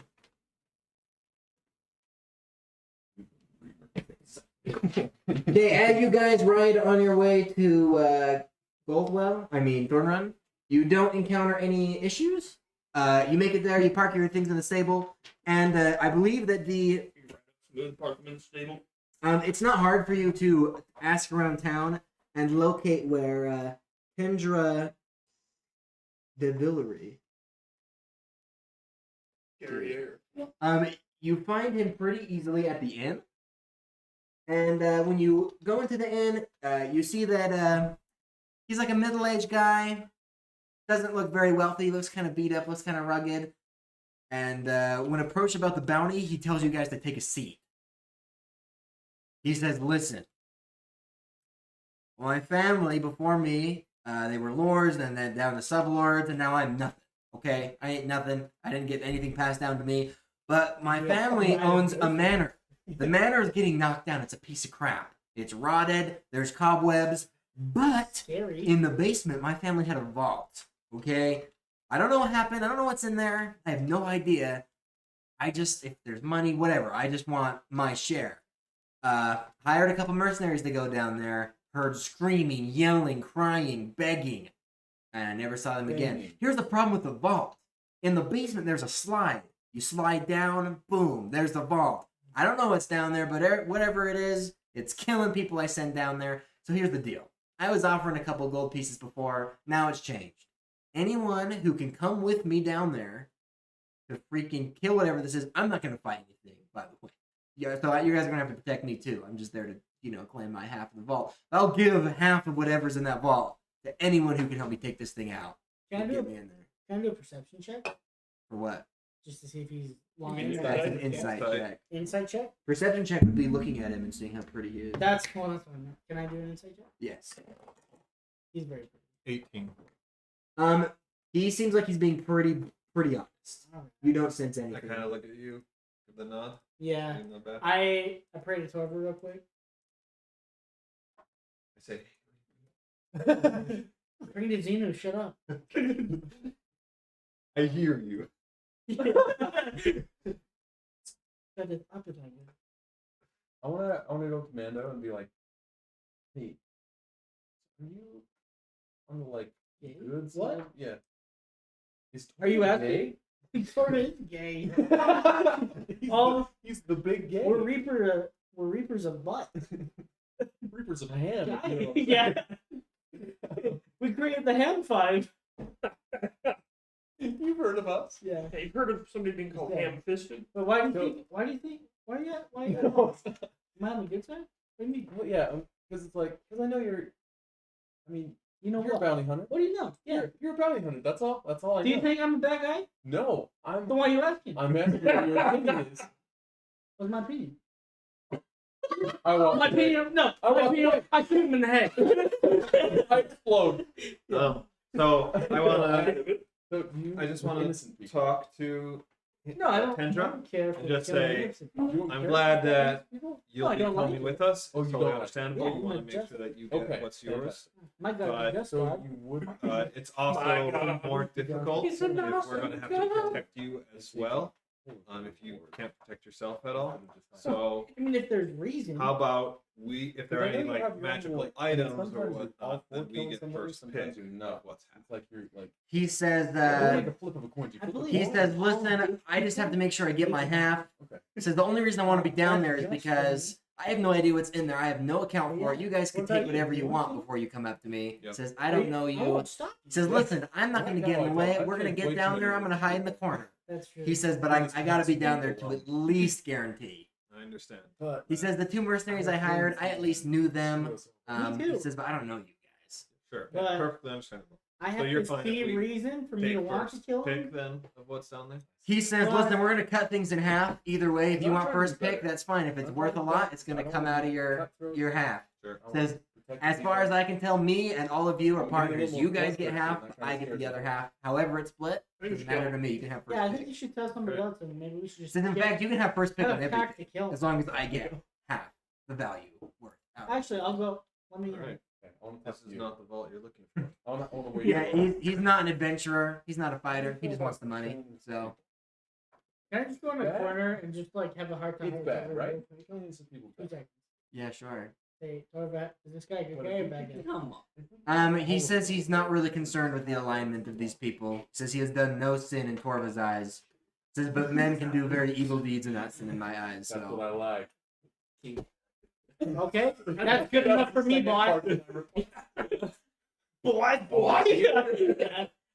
Okay, as you guys ride on your way to Thornrun, you don't encounter any issues. You make it there, you park your things in the stable, and I believe that Smooth park them in the stable. it's not hard for you to ask around town and locate where Pendra de Villery. Carrier. You find him pretty easily at the inn. And when you go into the inn, you see that he's like a middle-aged guy. Doesn't look very wealthy. Looks kind of beat up. Looks kind of rugged. And when approached about the bounty, he tells you guys to take a seat. He says, "Listen, my family before me, they were lords, and then down to sublords, and now I'm nothing. Okay, I ain't nothing. I didn't get anything passed down to me. But my family owns a manor. The manor is getting knocked down. It's a piece of crap. It's rotted. There's cobwebs. But Scary. in the basement, my family had a vault. Okay? I don't know what happened. I don't know what's in there. I have no idea. If there's money, whatever. I just want my share. Hired a couple mercenaries to go down there. Heard screaming, yelling, crying, begging. And I never saw them again. Here's the problem with the vault. In the basement, there's a slide. You slide down, boom, there's the vault. I don't know what's down there, but whatever it is, it's killing people I send down there. So here's the deal. I was offering a couple gold pieces before. Now it's changed. Anyone who can come with me down there to freaking kill whatever this is, I'm not going to fight anything, by the way. Yeah, so you guys are going to have to protect me too. I'm just there to, claim my half of the vault. I'll give half of whatever's in that vault to anyone who can help me take this thing out. Can I Get do me in there. a perception check? For what? Just to see if he's You lying. mean or That's not? an insight check. Insight check? Perception check would be looking at him and seeing how pretty he is. That's one. Can I do an insight check? Yes. He's very pretty. 18. He seems like he's being pretty honest. Alright. You don't sense I anything. kind of look at you, give the nod, Yeah. in the back. I pray to Torva real quick. I say, Bring to Xenu, shut up. I hear you. Shut it up if I can. I wanna go to Mando and be like, hey, are you on the like Gay? good What? side? Yeah. Are you Torva asking? Torva is gay. he's, All- he's the big gay. We're reapers of butt. Reapers of ham. Yeah. We created the ham five. You've heard of us. Yeah. Hey, you've heard of somebody being called Yeah. ham-fisted? But why do you No. think? Why you? No. Am I on the good side? What do you mean? Well, yeah, because it's like, because I know you're. I mean, You know you're what? a bounty hunter. What do you know? Yeah. You're a bounty hunter. That's all. That's all I Do know. you think I'm a bad guy? No, I'm. Then why are you asking? I'm asking what your opinion is. What's my opinion? I walk My away. opinion? No. I My walk opinion. away. I shoot him in the head. I explode. So I want to. So you, I just with want to innocent people. talk to No, I don't Tendra, care. and for just killing say, innocent people. I'm glad that you'll I be don't coming like with it. us. Oh, It's you totally don't like it. understandable. Yeah, You I'm want a to make sure that you get Okay, what's yours. My God, But- just So God. you would. It's also God. more difficult He's if an we're going awesome to have to God. protect you as well. If you can't protect yourself at all. So I mean, if there's reason. how about if there are I know any you like have your own, magical like, items or sometimes you're whatnot, all for then we killing get somebody, first sometimes pick you're of not. what's It's like you're like He says it's that like a flip of a coin. You I flip a believe- he coin. says, listen, I just have to make sure I get my half. Okay. He says the only reason I want to be down there is Just because I have no idea what's in there. I have no account for it. You guys can What take about you? whatever you You want want to? before you come up to me. He Yep. says I don't know I you. won't stop He says, you. listen, I'm not going to get in the way. We're going to get down there. I'm going to hide in the corner. That's true. He says, but I got to be down there to at least guarantee. I understand. But He says the 2 mercenaries I hired, I at least knew them. Me He too. says, but I don't know you guys. Sure. But- Perfectly understandable. I So have you're to fine if see we reason for me Take to want to first kill pick him. then of what's down there. He says, Well, listen, we're going to cut things in half. Either way, if I'm you not want trying to first be pick, better. that's fine. If it's I'm worth a trying to lot, be it's going better. to I come don't out of wanna your cutthroat. half. Sure. I Says, wanna protect As the far as people. I can tell, me and all of you are I'm getting a partners. little You more guys get desperate, half, so I'm not I trying get to the other scare half. However it's split, I think doesn't we should matter kill to me. You can have first Yeah, I pick. think you should tell somebody else, and maybe we should just. Says, in get fact, you can have first pick a on pack everything, to kill. as long as I get half the value worth. out. Actually, I'll go. Let me. All right. Okay, I wanna This talk is to you. not the vault you're looking for. I wanna wait. Yeah, he's not an adventurer. He's not a fighter. He just wants the money. So Can I just go in the Bad? corner and just like have a hard time? It's with bad, everybody? right? Killing some people. Two bad. seconds. yeah, sure. Hey, Torvat, is this guy a good But guy if or you bad keep guy? Come on. He says he's not really concerned with the alignment of these people. He says he has done no sin in Torva's eyes. Says, but men can do very evil deeds and not sin in my eyes. That's what So I like. Okay, that's good enough for me, boy. Boy.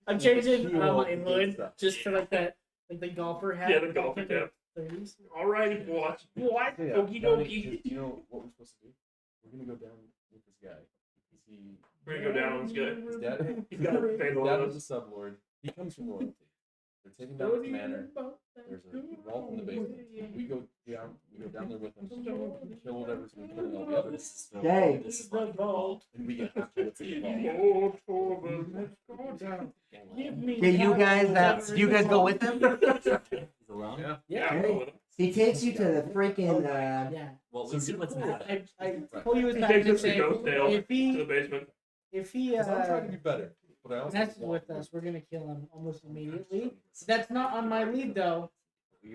I'm changing my hood just to like that, like the golfer hat. Yeah, the golfer cap. 30s. Alrighty, boss. What? Yeah, Okie Johnny, dokie. you know what we're supposed to do? We're gonna go down with this guy. Because We're gonna go down on this guy. his dad, He's got a his fatal dad on was us. a sublord. He comes from royalty. They're taking down his manor. There's a vault in the basement. We go down there with him. Kill whatever's been killing all the others. Okay. This is The like vault. And we get half the what's in the vault. Oh, Torben, let's go down. Give me Okay, you guys, that you guys go with him. he's alone. Yeah. Yeah, I'll go with him. He takes you to the freaking. Yeah. Well, we see what's in there. I told you He his takes back us to say Ghostdale if to the he basement. Because I'm trying to be better. But I also messes want with us, we're gonna kill him almost immediately. That's not on my lead though,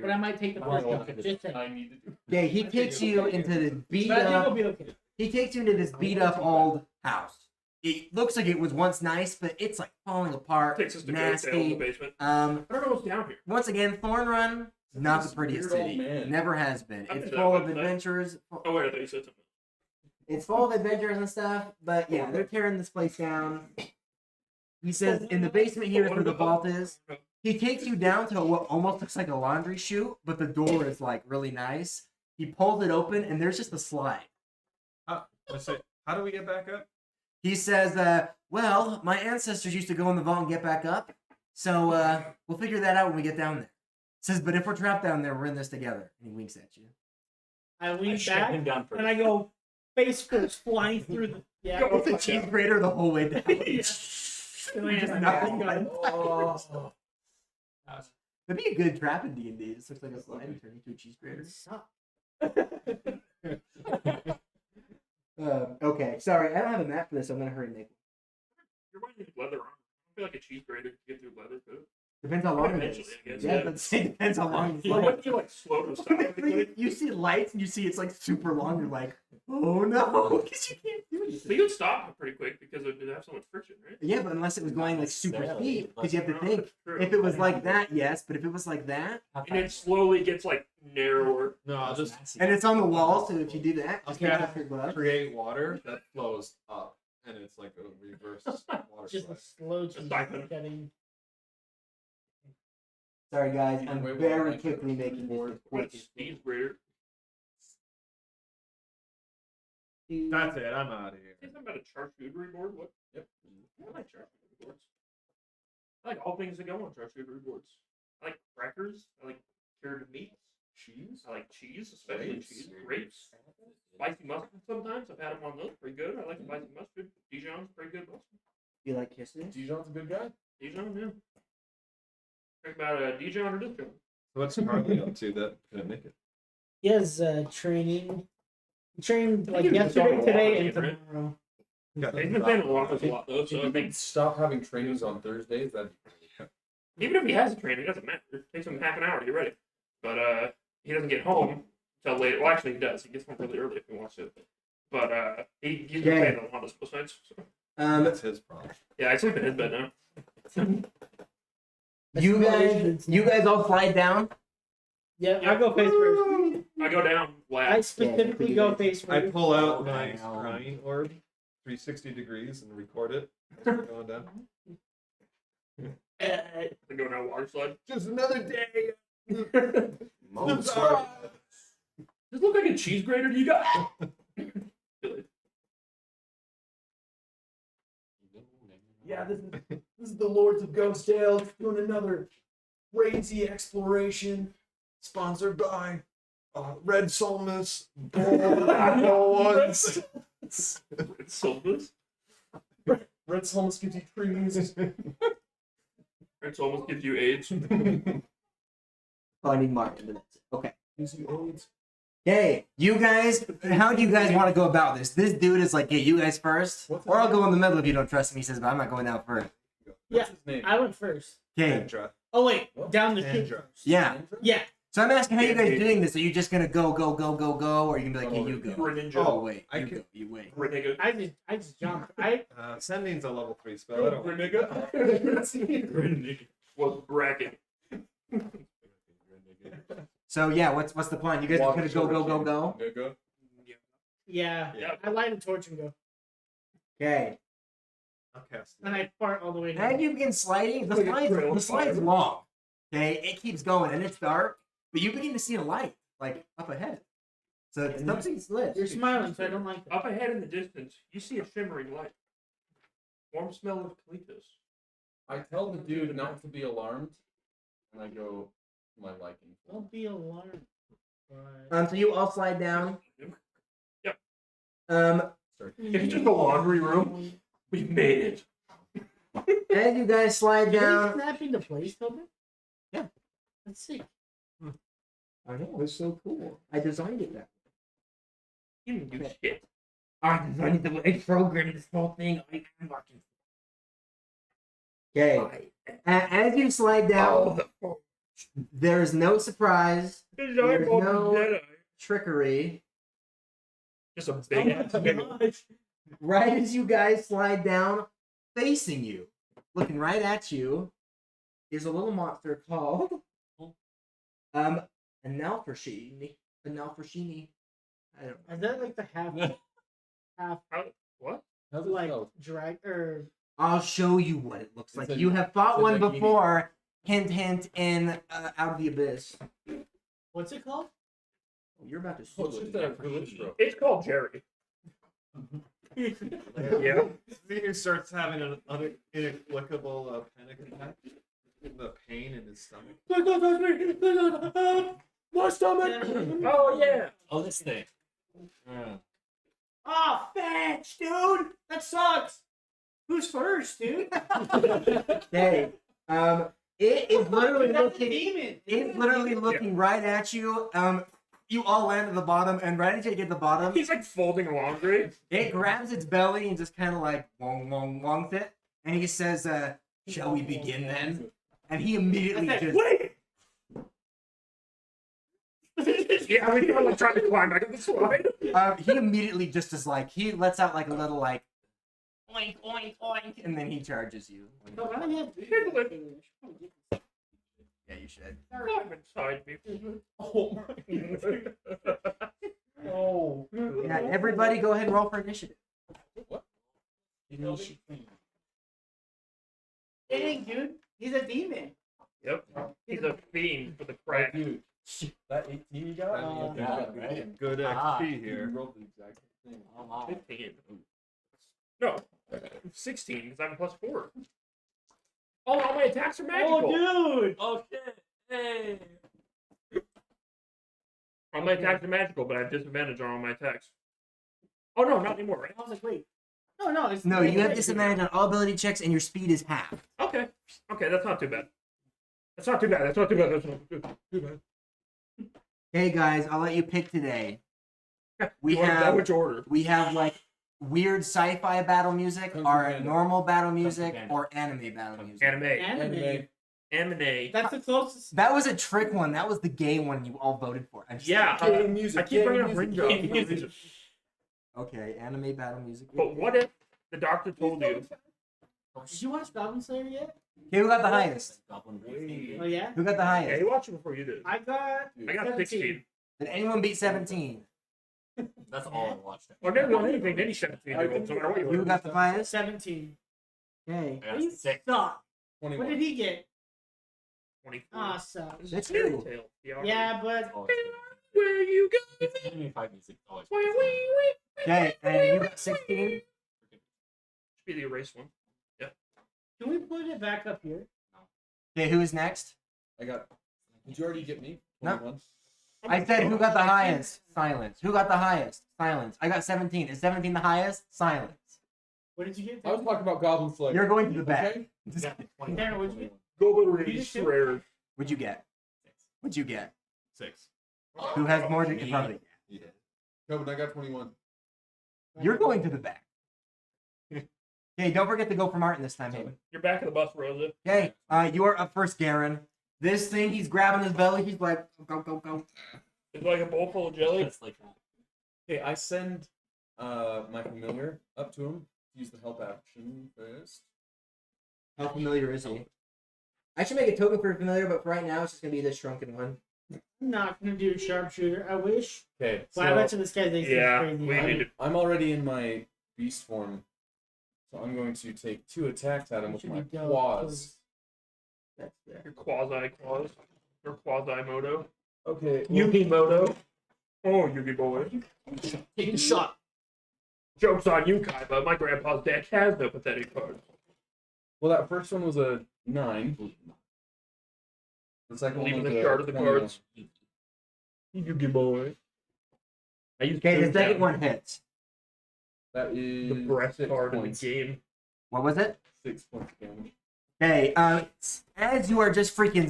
but I might take the I first know one. Just saying. I need to do. Okay, he takes you into this beat But I think up. we'll be okay. He takes you into this beat up old house. It looks like it was once nice, but it's like falling apart. Takes us to Ghostdale in the Nasty. basement. Um, I don't know what's down here. once again, Thornrun, not the prettiest Weird old city. man. Never has been. I've It's been full to of that website. adventurers. Oh wait, I thought you said something. It's full of adventures and stuff, but yeah, they're tearing this place down. He says in the basement here is where the vault is. He takes you down to what almost looks like a laundry chute, but the door is like really nice. He pulls it open and there's just a slide. Let's say, how do we get back up? He says, well, my ancestors used to go in the vault and get back up, so we'll figure that out when we get down there. Says, but if we're trapped down there, we're in this together. And he winks at you. I I lean shut back him down and I go face first flying through the Go with the cheese grater the whole way down. And I Just have nothing nothing going. Oh. That'd be a good trap in D&D. It just looks like a slide and turn into a cheese grater. Suck. Okay, sorry, I don't have a map for this. So I'm gonna hurry and make one. You're wearing leather armor. I feel like a cheese grater to get through leather too. Depends how long it Eventually, is. I guess, Yeah, yeah. but it depends how long it's Like, like. what if you like slow to stop? You see lights and you see it's like super long. You're like, oh no, because you can't do But anything. you would stop pretty quick because it would have so much friction, right? Yeah, but unless it was going like super Necessarily. speed, because you have to No, think. that's true. If it was like that, yes, but if it was like that, And it slowly gets like narrower. No, I'll just and it's on the wall, so if you do that, just Okay. take off your gloves. create water that flows up, and it's like a reverse water Just slide. a slow cheese diamond. cutting. Sorry guys, Either I'm way, we'll very like quickly it. making this as quick What's as cheese grater? That's it. I'm out of here. Say something about a charcuterie board? What? Yep. I like charcuterie boards. I like all things that go on charcuterie boards. I like crackers. I like cured meats. Cheese? I like cheese, especially Grapes? cheese. Grapes. Spicy mustard sometimes. I've had them on those. Pretty good. I like spicy mustard. Dijon's pretty good mustard. You like kisses? Dijon's a good guy. Dijon, yeah. Think about Dijon or Dijon. What's Harley up to that couldn't make it? He has training. He trained like think he was yesterday, on today, walking, and right? tomorrow. He's been playing a lot a lot though, so I If you think could stop having trainings on Thursdays, that'd be even if he has a training, it doesn't matter. It takes him half an hour to get ready. But he doesn't get home till late. Well, actually, he does. He gets home really early if he wants to. But he's been playing a lot of those nights. So. That's his problem. Yeah, I sleep in his bed now. You guys all slide down. Yeah, I go face first. I go down I last. specifically go face I first. pull out my Okay. scrying orb, 360 degrees, and record it. Going down. I go down water slide. Just another day. Does this look like a cheese grater to you guys? Yeah, this is the Lords of Ghostdale doing another crazy exploration, sponsored by Red Solmus, Bull Ones. It's Solmus. Red Solmus gives you trees. It almost gives you AIDS. Oh, I need Mark into this. Okay. Gives you AIDS. Hey, you guys, how do you guys want to go about this? This dude is like, hey, you guys first, What's his or I'll name? go in the middle if you don't trust me. He says, but I'm not going down first. Yeah, What's his name? I went first. Okay. Andra. Oh wait, What? down the chute Andrew. first. Yeah. Yeah. So I'm asking how you guys Yeah, doing this. Are you just gonna go, or are you gonna be like, yeah, you go? You're a ninja. Oh wait, I you could- go, you wait. Renegade. I just jumped. I Sending's a level 3 spell. I don't Renegade. Was bracket. So yeah, what's the plan? You guys are gonna go? Go. yeah. Yeah. I light a torch and go, Okay. I'll cast it. and I fart all the way As down. you begin sliding, Like a trail the of slide's fire. long. Okay, it keeps going and it's dark, but you begin to see a light like up ahead. So something's lit. You're smiling, so I don't like that. Up ahead in the distance, you see a shimmering light. Warm smell of cletus. I tell the dude not to be alarmed, and I go to my liking. Don't be alarmed. But... So you all slide down. Yep. It's just a laundry room. We made it. As you guys slide Did they down. snap into place, Toban? Yeah. Let's see. I know, it's so cool. I designed it that You didn't do Okay. shit. I designed the I programmed this whole thing. I'm working. Okay. As you slide down, there's no surprise, There's no- trickery. Just a big ass nigga. Right as you guys slide down, facing you, looking right at you, is a little monster called an Nalfershini. A Nalfershini. I don't know. Is that like the half What? How's it like spelled? drag or I'll show you what it looks It's like. a- You have fought it's a one bikini. before. Hint, hint. In Out of the Abyss. what's it called? Oh, you're about to Oh, sue it's it. just a glitch, bro. It's called Jerry. Yeah. Xenu starts having an inexplicable panic attack. The pain in his stomach. My stomach. Oh yeah. Oh, this thing. Yeah. Oh, fetch, dude! That sucks! Who's first, dude? Okay. It is literally That's a looking. demon. It's literally looking right at you. You all land at the bottom, and right as you get to the bottom, He's like folding laundry. it grabs its belly and just kind of like wongs it, and he says, "Shall we begin then?" And he immediately just Wait. Yeah, we were like trying to climb back up the slide. he immediately just is like he lets out like a little like oink oink oink, and then he charges you. No, I have Yeah, you should. Climb inside me. Oh my god. Oh. Yeah, everybody, go ahead and roll for initiative. Dang, dude. He's a demon. Yep. He's a fiend for the Right, crack. dude. That 18 you got? yeah, right. Good Ah. XP You here. rolled the exact same thing. Oh, my. 15. No, 16 because I'm plus 4. Oh, all my attacks are magical. Oh, dude. Oh, shit. Hey. All my attacks are magical, but I have disadvantage on all my attacks. Oh no, not anymore, right? I was like, wait. No, it's No, you have disadvantage on all ability checks, and your speed is half. Okay. Okay, that's not too bad. That's not too bad. That's not too bad. That's not too bad. Hey guys, I'll let you pick today. We You want have which order? we have like weird sci-fi battle music, Kung Fu or Panda. normal battle music, Panda. or anime battle music. Anime. Anime. That's the closest. That was a trick one. That was the gay one you all voted for. I'm just Yeah. Game music. I keep bringing up game ring music, job. game music. Okay, anime battle music. But what if the doctor told you? Did you watch Goblin Slayer yet? Okay, who got the highest? Goblin Oh yeah. Who got the Yeah, highest? you watched it before you did. I got. I got 16. Did anyone beat 17? That's all I watched. Or never won anything, any 17-year-old, no matter what you Who were. got the highest? 17. Okay. I got You 6. suck. 21. What did he get? 24. Ah, suck. This is That's a fairy you. tale. Yeah, but Where you go? It's anime 5 music. Always. Okay, and you got 16? Should be the erase one. can we put it back up here? Okay, who is next? I got. Did you already get me? No. 21. I said who got the highest? Silence. Who got the highest? Silence. I got 17. Is 17 the highest? Silence. What did you get? I was talking about Goblin Slayer. You're going to the back. Okay? Yeah, 20. Darren, what did you get? Go You erase just did- rare. What'd you get? 6. What'd you get? 6. Who has more to Me. probably? Yeah. Tobin, I got 21. You're going to the back. Okay, don't forget to go for Martin this time, Hayden. You're back of the bus, Rosa. Okay, you are up first, Garen. This thing, he's grabbing his belly. He's like, go, go, go. It's like a bowl full of jelly. It's like Okay, I send my familiar up to him. Use the help action first. How familiar is he? I should make a token for familiar, but for right now, it's just gonna be this shrunken one. I'm not gonna do sharpshooter. I wish. Okay, But I bet you this guy's AC Yeah, is crazy. we right? need to. I'm already in my beast form, so I'm going to take 2 attacks at him You with should my be dope, claws. That's there. Your quasi-claws. Your quasi-moto. Okay. Yugi-moto. Oh, Yugi boy. Taking a shot. Joke's on you, Kaiba. My grandpa's deck has no pathetic cards. Well, that first one was a 9. The second one Leaving was the a shard of the 21. cards. Yugi boy. I used Okay, the to second one hits. That is the breath 6 card points. in the game. What was it? 6 points damage. Okay, as you are just freaking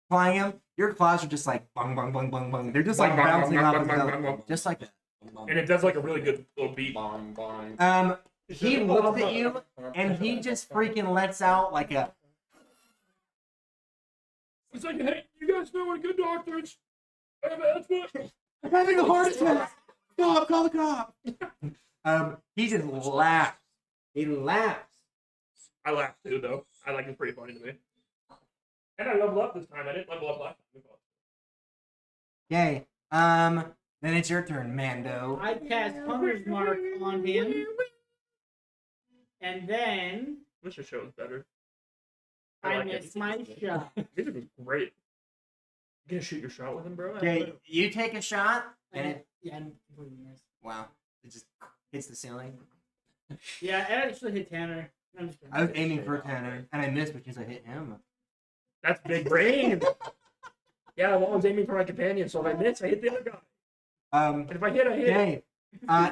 flying him, your claws are just like bung, bung, bung, bung, bung. They're just like Bung, bung, bouncing bung, off bung, his bung, belly. bung, bung. Just like that. And it does like a really good little beat. Bong, bong. He looks at you, and he just freaking lets out like a... It's like, hey, you guys know what a good doctor is? I have asthma. I'm having a heart attack! Stop, call the cop! He just laughs. He laughs. I laughed too, though. I like it's pretty funny to me. And I leveled up this time. I didn't level up last time. Okay, then it's your turn, Mando. I cast Hunter's Mark on him. And then Mr. Show is better. I like it. missed my shot. These are great. You gonna shoot your shot with him, bro? Okay, you take a shot, and it... Yeah, I completely missed. Wow, it just hits the ceiling. Yeah, it actually hit Tanner. I'm just kidding. I was aiming for Tanner, and I missed because I hit him. That's big brain. Yeah, I'm always aiming for my companion, so if I miss, I hit the other guy. And if I hit, I hit. Okay,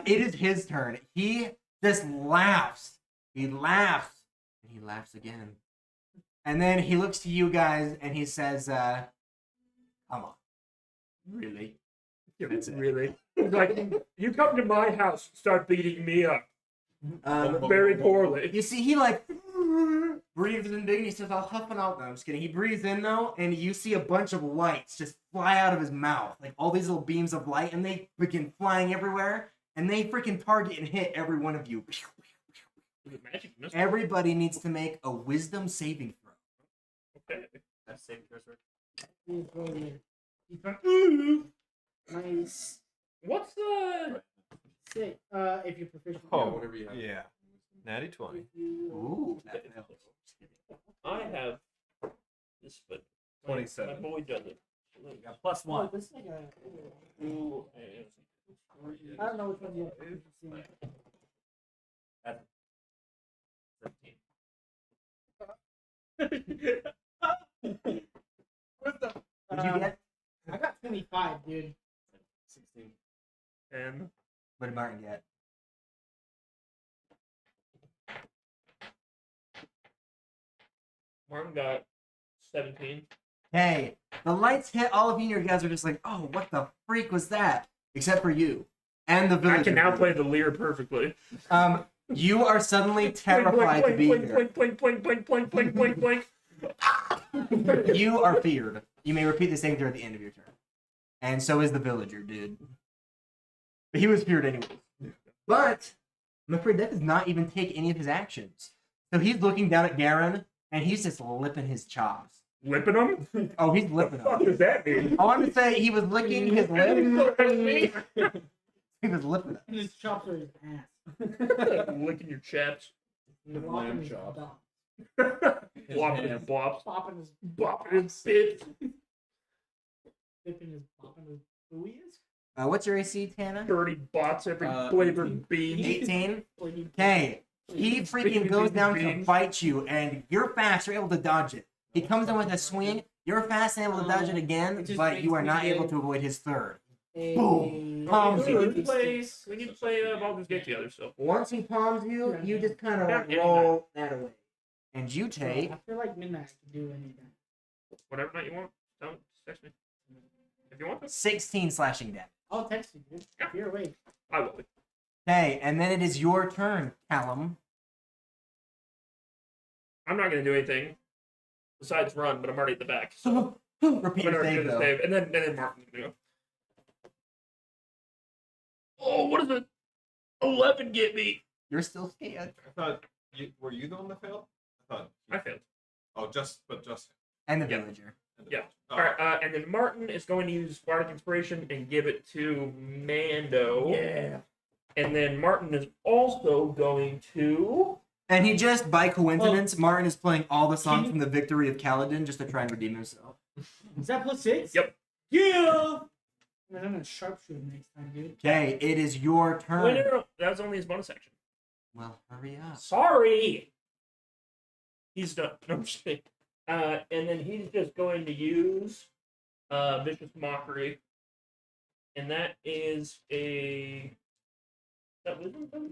it is his turn. He just laughs. He laughs, and he laughs again. And then he looks to you guys, and he says, come on. Really? That's it. Really? It's like, you come to my house and start beating me up. Very poorly. You see, he like breathes in big, and he says, I'll huff it out. No, I'm just kidding. He breathes in, though, and you see a bunch of lights just fly out of his mouth. Like, all these little beams of light, and they begin flying everywhere, and they freaking target and hit every one of you. Magic missile. Everybody needs to make a wisdom saving throw. Okay. that's saving cursor. Nice. What's the... Sick. If you're proficient. Oh, whatever you have. Yeah. Natty 20. Ooh, that helps. I have this, but my 27. boy doesn't. You got plus Oh, 1. this is like a. Ooh, I don't know which one you have. That's 17. What'd you get? I got 25, dude. 16. 10. What did Martin get? Martin got 17. Hey, the lights hit all of you, and you guys are just like, oh, what the freak was that? Except for you. And the villager. I can now play the Lear perfectly. You are suddenly terrified to be here. Blink, blink, blink, blink, blink, blink, blink. You are feared. You may repeat the same thing at the end of your turn. And so is the villager, dude. But he was feared anyway. But I'm afraid that does not even take any of his actions. So he's looking down at Garen, and he's just lipping his chops. Lipping him? Oh, he's lipping What them. does that mean? I want to say he was licking his lips. He was lipping them. And his chops are his ass. Licking your chaps. Flopping his chops. dog. Flopping his bops. Flopping his Bopping his bits. Dipping his bopping his booies. What's your AC, Tana? Dirty bots every flavored bean. 18. Okay. He freaking goes down to fight you, and you're fast. You're able to dodge it. He comes in with a swing. You're fast and able to dodge it again, but you are not able to avoid his third. Boom. Palms We you. need to play Baldur's Gate together, so. Once he palms you, you just kind of Yeah, yeah. roll that away. And you take After like midnight, I can do anything. Whatever night you want, don't text me. If you want to, 16 slashing damage. I'll text you, dude. If you're awake. I will. Okay, and then it is your turn, Callum. I'm not going to do anything besides run, but I'm already at the back. So Repeat I'm your going save, to though. save, and then Martin's going to go. Oh, what is it? 11 get me. You're still scared. I thought were you the one that failed? I thought I failed. Oh, just And the Yeah. villager. Yeah. Oh. All right, and then Martin is going to use Bardic Inspiration and give it to Mando. Yeah. And then Martin is also going to. And he just, by coincidence, Martin is playing all the songs from the Victory of Kaladin just to try and redeem himself. Is that +6? Yep. Yeah! Man, I'm gonna sharpshoot him next time, dude. Okay, it is your turn. Wait, no. That was only his bonus action. Well, hurry up. Sorry. He's done. No, I'm just kidding. And then he's just going to use Vicious Mockery. And that is a. Is that wisdom?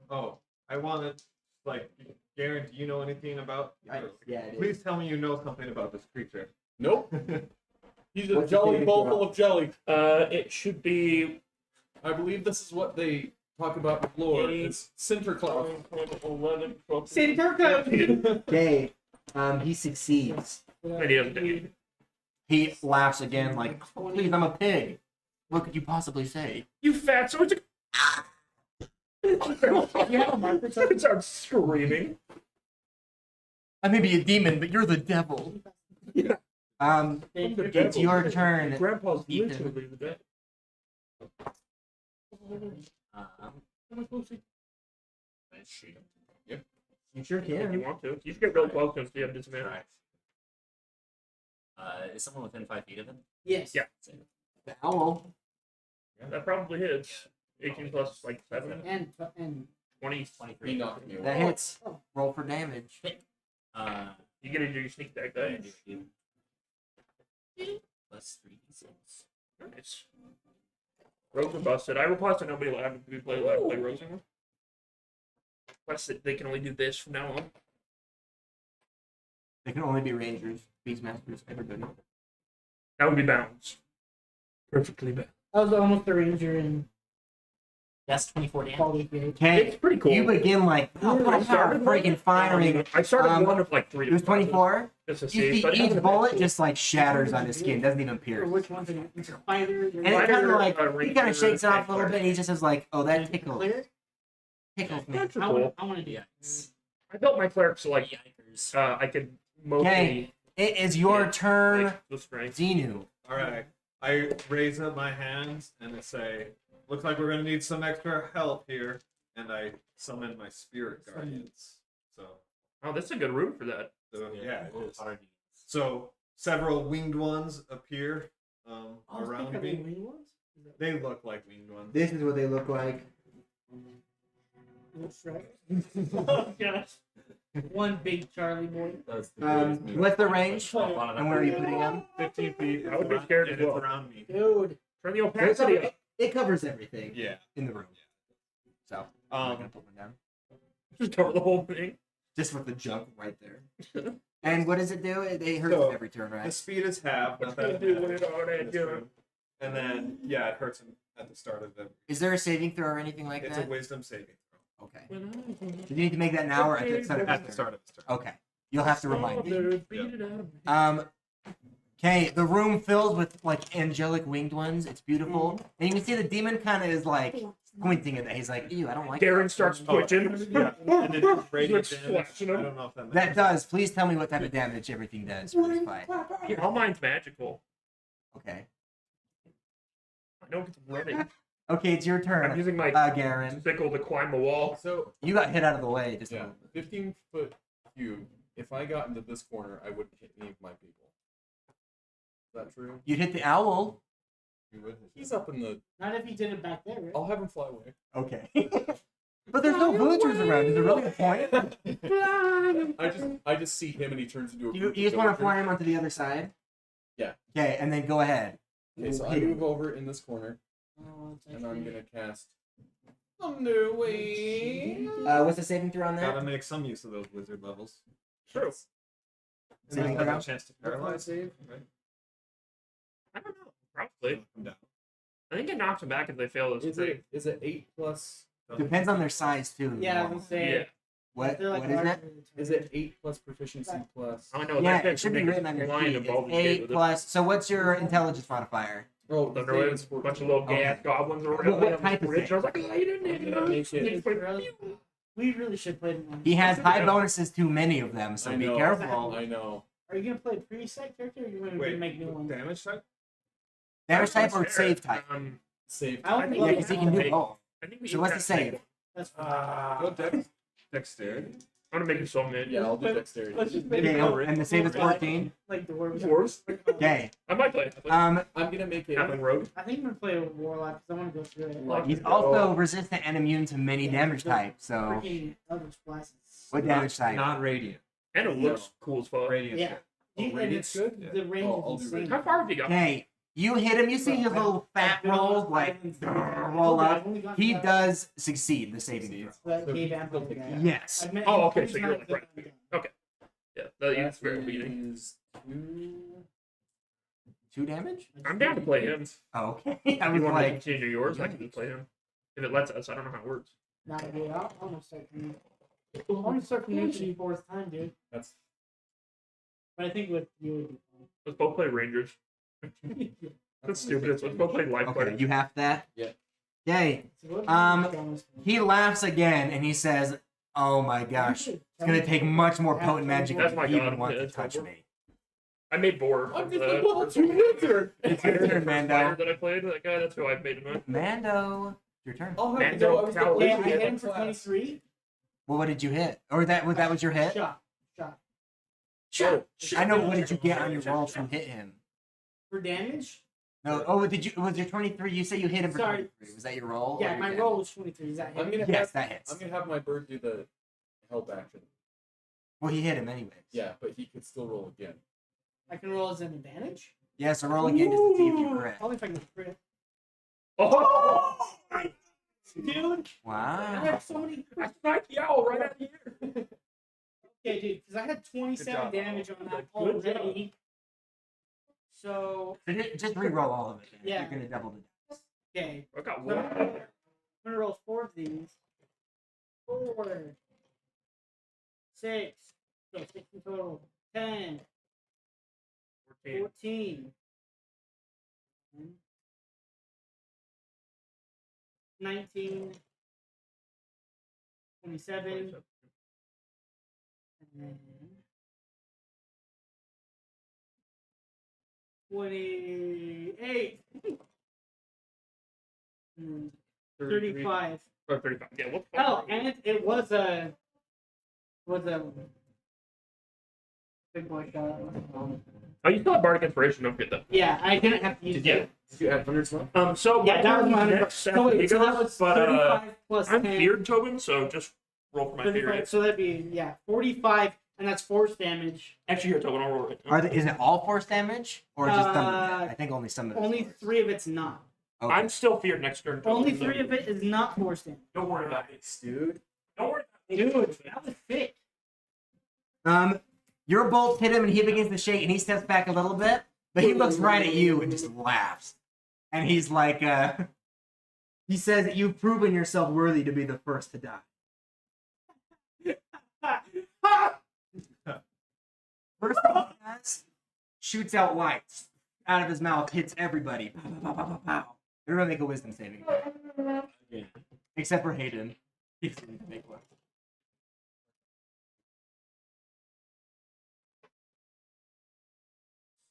Oh, I wanted like Garen, do you know anything about? Yeah, it is. Please tell me you know something about this creature. Nope. He's a What's your jelly favorite bowl drop? full of jelly. It should be I believe this is what they talk about in lore. Eight. It's Sinterklaas. 11, 12. Sinterklaas. Okay, he succeeds. And he doesn't do it. He laughs again, like, please, I'm a pig. What could you possibly say? You fat so it's You have a marker it starts screaming. I may be a demon, but you're the devil. It's your turn. Grandpa's Ethan. literally the devil. You sure If you can. want to. You should get real close to him so you have disadvantage. Is someone within 5 feet of him? Yes. Yeah. The owl. That probably hits. 18 plus like 7. And 20. He 23. knocked me That away. hits. Roll for damage. You get into your sneak attack die. Plus 3d6. Nice. Rogues are busted. I request that nobody allowed to play rogues anymore. Request that they can only do this from now on. They can only be rangers, beastmasters, everybody. That would be balanced. Perfectly balanced. I was almost a ranger in That's 24 damage. Baldur's Gate. Okay, It's pretty cool. you begin like freaking firing. I started one of like 3. It was 24. Just to Each, see, but each bullet just like shatters on his skin, doesn't even Or pierce. which one's it? It's a fighter. And it kind of like he kind of shakes it off a Ranger, little bit. And he just says like, "Oh, that tickles, Clear? tickles me." That's I cool. want to do Yeah. that. I built my cleric so like Yikers. I could mostly Okay, it is your Yeah. turn, like, the strength. Xenu. All right. I raise up my hands and I say, "Looks like we're gonna need some extra help here." And I summon my spirit guardians. So Oh, that's a good room for that. yeah, it is. So several winged ones appear around me. They look like winged ones. This is what they look like. Oh, gosh. One big Charlie boy. That's the greatest move. What's the range? And where are you putting them? 15 feet. I It's would be around- scared and as it's well. around me. Dude. Turn the opacity up. It covers everything Yeah. in the room. So I'm not gonna put one down. Just cover the whole thing. Just with the junk right there. And what does it do? It hurts So, him every turn, The right? speed is half. Not that Do much it on it, in this do it. room. And then, yeah, it hurts him at the start of the. Is there a saving throw or anything like It's that? a wisdom saving throw. Okay. Do you need to make that now or at the start of At his the turn? start of his turn. Okay. You'll have to remind me. Yeah. Okay, the room fills with like angelic winged ones. It's beautiful. And you can see the demon kind of is like squinting at that. He's like, ew, I don't like Garen that. starts twitching. Yeah. And then radiant Starts damage. I flashing him. don't know if that That makes does. Please tell me what type of damage everything does for this fight. All mine's magical. Okay. I know it's running. Okay, it's your I'm turn. using my Garen. sickle to climb the wall. So You got hit out of the way. Just a yeah, little bit. 15-foot cube. If I got into this corner, I wouldn't hit any of my people. Is that true? You'd hit the owl. You would. He's up in the. Not if you did it back there, right? I'll have him fly away. Okay. But there's no villagers around. Is there really a point? I just see him and he turns into a. You group just of want to villagers. fly him onto the other side? Yeah. Okay, and then go ahead. Okay, so I Hit him. move over in this corner Oh, it's and I'm actually- gonna cast Underwing. What's the saving throw on Gotta that? make some use of those wizard levels. True. And then Saving have throw? a chance to Paralyze paralyze. save. Right? I don't know. Probably. Come down. I think it knocks them back if they fail this. Is it 8 plus? Depends on their size too. Yeah, I was gonna say. Yeah. What? They're like What is larger that? than the Is it 8 plus proficiency plus? I know Yeah, that it should be written on your line sheet. involved It's in 8 with it. plus. So what's your intelligence modifier? Oh, Thunder Waves, a bunch of little gay ass goblins or whatever. What type of Rich. I was thing? like, oh, you didn't need to know. Make it- You just went, We really should play one. He has high Yeah. bonuses to many of them, so I be know. careful. I know. Are you gonna play a preset character, or are you gonna Wait, make new ones? damage type? Damage type or Fair. save type? Save. I would I think Yeah, love because he can do Hey. both. I think we So what's the each save? have- That's Go dexterity. I'm gonna make you so mad. Yeah, I'll do dexterity. Let's just make Okay, it and the save is 14. like dwarves. Dwarves? Okay. I might play. Um, I'm gonna make it. Halfling rogue. I think I'm gonna play a warlock because I want to go through it. Like- he's also resistant and immune to many damage types. So Freaking Eldritch Blast. what damage type? Not radiant. And it looks cool as fuck. Radiant. Yeah. Oh, And radiant's it's- good? The range Oh, I'll is do insane. How far have you got? Okay, you hit him. You see his little fat rolls like roll up. He does succeed the saving throw. That So gave he amp still like takes that. damage. Yes. I meant- Oh, okay, it's so not you're like the- right. Yeah, that That is very beginning. is 2. 2 damage? I'm down to play him. Okay. I If was you want to like, continue yours, I can just play him. If it lets us, I don't know how it works. Nah, dude, I'm gonna start from I'm gonna start from new for the fourth time, dude. That's But I think with you would be Let's both play Rangers. fun. That's stupid. Let's both play Life okay, Players. you have that? Yeah. Okay. So what Um, He laughs again and he says, "Oh my gosh, it's gonna take much more potent magic That's if my you even god, want yeah, to it's my touch board. me." I made Boar. I'm of just the- a level 2 wizard. It's your turn, Fighter Mando. that I played. That guy. That's who I made him. Mando, your turn. I'll have to Mando go. I was gonna Coward. Yeah, I originally hit have him a for class. 23. Well, what did you hit? Or that was your hit? Shot. Oh, I know. What did you get on your roll to hit him? For damage? No. Oh, did you? Was your 23? You say you hit him for Sorry. 23. Was that your roll? or Yeah, your my damage? roll was 23. Is that I'm hit? gonna Yes, have. that hits. I'm gonna have my bird do the help action. Well, he hit him anyways. Yeah, but he could still roll again. I can roll as an advantage? Yeah. So roll again just to see if you crit. Only if I can crit. Oh! Dude, I Wow. had so many. I sniped the owl right out of here. Okay, dude, because I had 27 job. damage on that Good job. already. So, So just re-roll all of it. Then. Yeah. You're gonna double the dice. okay. I got So, one. I'm gonna roll 4 of these. 4, 6. So 6 in total. 10, 14. 14. 19, 27, and then 28, and then 35. Or 35. Yeah, what? Oh, and it was a big boy shot. Oh, you still have Bardic Inspiration. Don't forget that. Yeah, I didn't have to use Yeah. it. Did you add hundreds left? So Yeah, that was my next so after wait, you so go, that was but 35 plus I'm 10. feared Tobin, so just roll for my fear. 35, so that'd be 45, and that's force damage. Actually, here, Tobin, I'll roll it. Is it all force damage or just some of Uh, it? I think only some of it. Only 3 of it's not. Okay. I'm still feared next turn. Tobin, Only so 3 of it is not force damage. Don't worry about it. Dude. Don't worry. Dude, that was thick. Your bolt hit him, and he begins to shake, and he steps back a little bit, but he looks right at you and just laughs. And he's like, he says that you've proven yourself worthy to be the first to die. First thing he does, shoots out lights out of his mouth, hits everybody. Pow, pow, pow, pow, pow. Everyone make a wisdom saving throw. Except for Hayden. He's going to make one.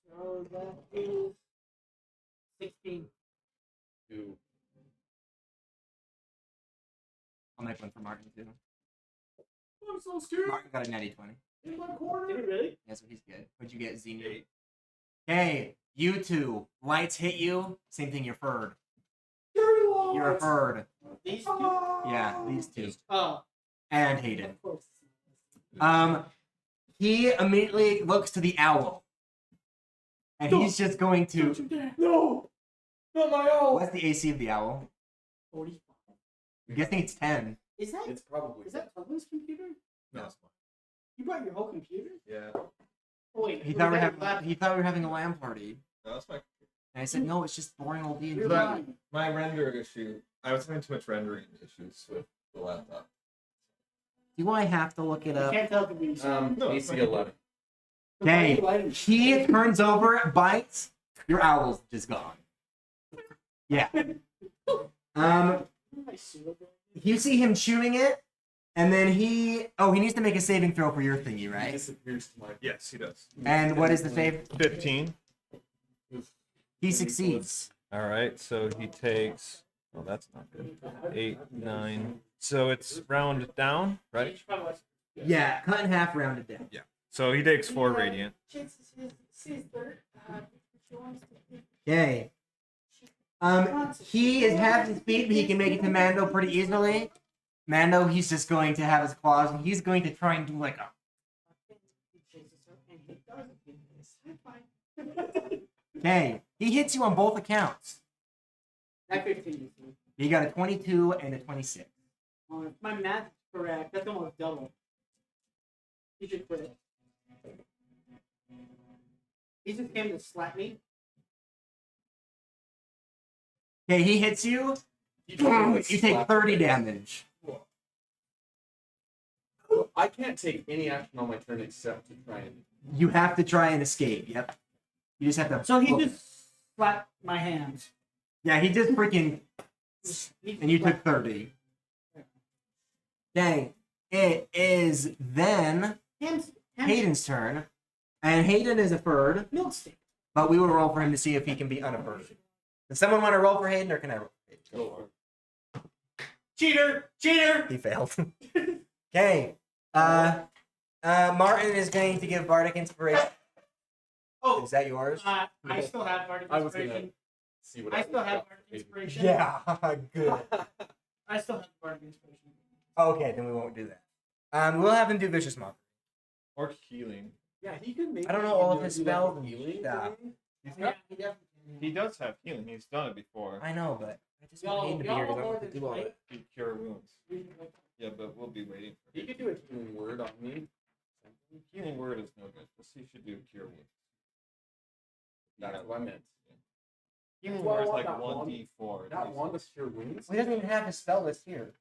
So that is 16. Two. I'll make one for Martin, too. I'm so scared. Martin got a natty 20. In my corner. Did it really? Yeah, so he's good. What'd you get, Xenia? Hey, you two. Lights hit you. Same thing, you're furred. You're furred. These two? Yeah, these two. Oh. And Hayden. Of course. He immediately looks to the owl. And he's just going to... No! Not my owl! What's the AC of the owl? 45. I'm guessing it's 10. Is that It's probably. is that Toban's computer? No, it's fine. You brought your whole computer? Yeah. Oh wait, He was thought, that we were having a LAN party. No, that's my. And I said, no, it's just boring old D&D. You're That- lying. My render issue. I was having too much rendering issues with the laptop. Do I have to look it I up? can't tell the reason. No, it's AC fine. 11. Okay, he turns over, bites, your owl's just gone. Yeah. You see him chewing it, and then he needs to make a saving throw for your thingy, He right? disappears to my. Yes, he does. And what is the save? 15. He succeeds. All right, so he takes. Oh, that's not good. 8, 9. So it's round down, right? Yeah, cut in half, rounded down. So he takes 4 radiant. Okay. He is half his speed, but he can make it to Mando pretty easily. Mando, he's just going to have his claws, and he's going to try and do like a... Okay, he hits you on both accounts. That 15. He got a 22 and a 26. If my math is correct, that's almost double. He should quit. He just came to slap me. Okay, he hits you. You take 30 damage. I can't take any action on my turn except to try and. You have to try and escape. Yep. You just have to. So he just slapped my hands. Yeah, he just freaking. He And you took slapped- 30. Dang. It is then Hands. Hayden's turn. And Hayden is a furred, Milk stick. but we will roll for him to see if he can be unaffirmed. Does someone want to roll for Hayden, or can I roll for Hayden? Go on. Cheater! Cheater! He failed. Okay. Martin is going to give Bardic Inspiration. Oh, Is that yours? I still have Bardic I was gonna Inspiration. see what I still have Bardic Inspiration. Yeah, good. I still have Bardic Inspiration. Okay, then we won't do that. We'll have him do Vicious Mockery. Or healing. Yeah, he could maybe. I don't know all of do his like spells a and healing stuff. thing. He's Yeah, got, he definitely he does have healing. He's done it before. I know, but I just Y'all- want Hayden to be y'all here know because I more want to than do all tonight? that. He cure wounds. Yeah, but we'll be waiting for He could do a healing word on me. Healing word is no good. He should do cure wounds. That's what I meant. Healing Well, word is like not one- 1d4. Not one to cure wounds. He doesn't even have his spell list here.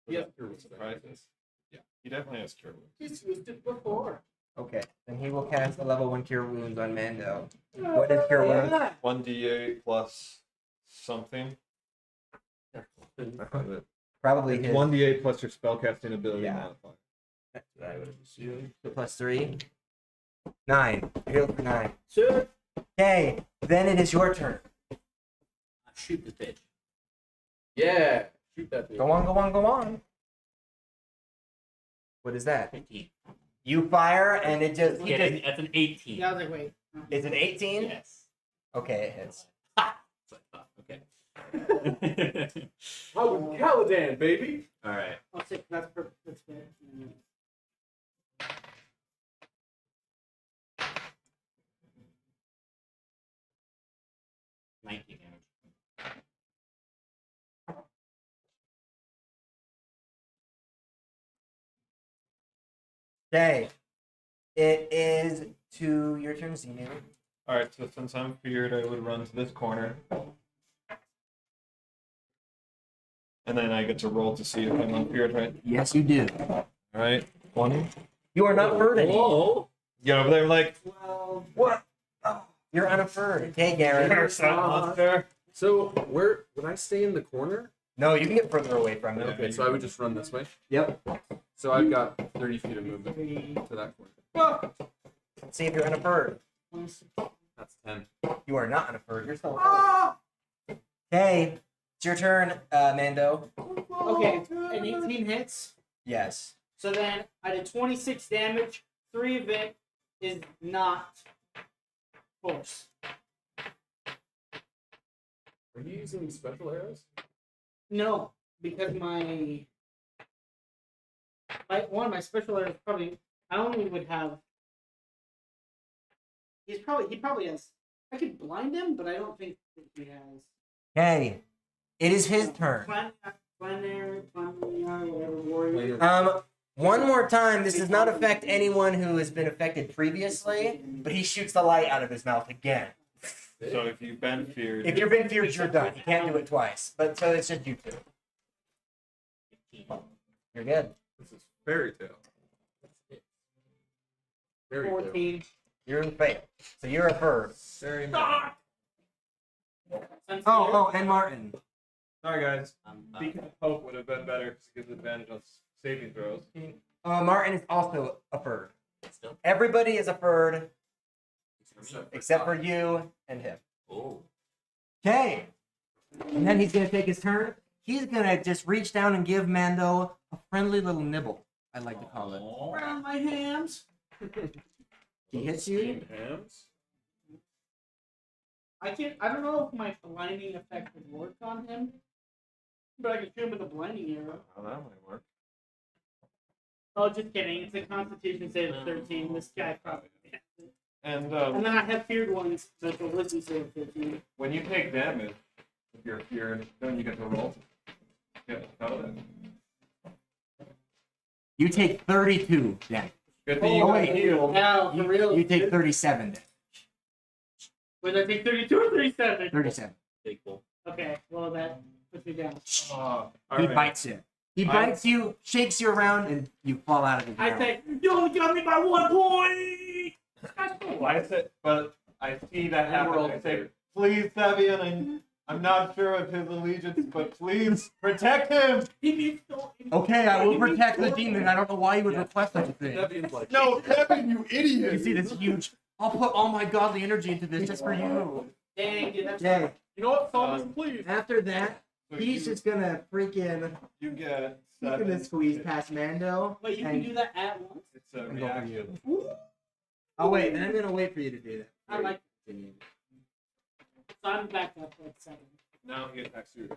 He has cure wounds. Surprises. Yeah, he definitely has cure wounds. He's used it before. Okay, then he will cast a level 1 Cure Wounds on Mando. What is Cure Wounds? 1d8 plus something. Probably his. 1d8 plus your spellcasting ability Yeah. modifier. That's what I would assume. Plus 3. 9. Healed for 9. Sir. Okay, then it is your turn. Shoot the bitch. Yeah. Shoot that. Go on, go on, go on. What is that? 15. You fire and it just. He Yeah, just that's an 18. Yeah, I was like, wait. is it 18? Yes. Okay, it hits. Okay. How was Caladan, baby? All right. I'll say that's perfect. That's fair. 19 damage. Okay. It is to your turn, Zenu. Alright, so since I'm feared, I would run to this corner. And then I get to roll to see if I'm unfeared, right? Yes, you do. Alright, 20. You are not furred anymore. Get over there, like, Well, What? Oh, you're unfurred. Okay, Garen. monster. So where would I stay in the corner? No, you can get further away from him. Okay, so I would just run this way. Yep. So I've got 30 feet of movement to that corner. Let's see if you're unfurred. That's 10. You are not unfurred. You're still unfurred. Okay, it's your turn, Mando. okay, an 18 hits. Yes. So then I did 26 damage. 3 of it is not force. Are you using special arrows? No, because my my special arrow is probably I only would have. He probably has. I could blind him, but I don't think that he has. Okay, it is his turn. Whatever warrior. One more time. This does not affect anyone who has been affected previously, but he shoots the light out of his mouth again. So if you've been feared, If you've been feared, you're done. You can't do it twice. But so it's just you two. You're good. this is fairy tale. Fairy tale. 14. You're failed. So you're a furred. Very Oh, and Martin. Sorry, guys. Um, Beacon of Hope would have been better because it gives advantage on saving throws. Martin is also a furred. Still. Everybody is a furred except for you and him. Oh. Okay. And then he's gonna take his turn. He's gonna just reach down and give Mando a friendly little nibble. I like to call it. Around my hams. He hits you. Steamed hams. I don't know if my blinding effect would work on him, but I can shoot him with a blinding arrow. Oh, that might work. Oh, just kidding. It's a Constitution save of 13. This guy probably. And And then I have feared ones, so it's a wisdom save of 13. when you take damage, if you're feared, then you get to roll. Get out of it. You take 32 damage. Good thing you Oh, got wait. healed. Now, for real. You take 37 damage. Would I take 32 or 37? 37. Big bull. Okay, well, that puts me down. He bites you. He bites you, shakes you around, and you fall out of the ground. I say, you only got me by 1 point! Why is it? But I see that And we're all happen. I say, feared. please, Savian, I'm not sure of his allegiance, but please protect him. He needs to. Okay, I will protect the demon. I don't know why you would request such a thing. Devian's like, No, Kevin, you idiot. You see this huge. I'll put all my godly energy into this just for you. Dang, dude, that's Okay. you know what, Thomas, please. After that, So he's you- just gonna freaking. You get He's 7. gonna squeeze past Mando. Wait, you can and- do that at once? It's a and go for reaction. you. Oh wait, then I'm gonna wait for you to do that. I like So I'm back up like 7. Now he attacks you.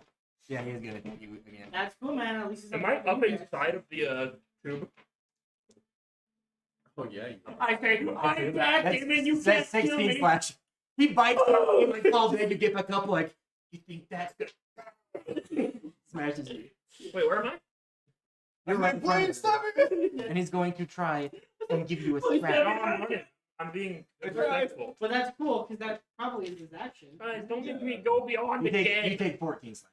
Yeah, he's gonna hit you again. That's cool, man. At least it's Am I up inside of the tube? Oh, yeah. You I say, I'm back, That's, demon. You that's can't kill 16 me. slash. He bites you, you like fall dead, you get back up like, you think that's good? Smashes you. Wait, where am I? You're right in front of him. And he's going to try and give you a scratch. I'm being It's respectful. But that's cool, because that probably is his action. Guys, don't make me go beyond You the take, you game. take 14 slash.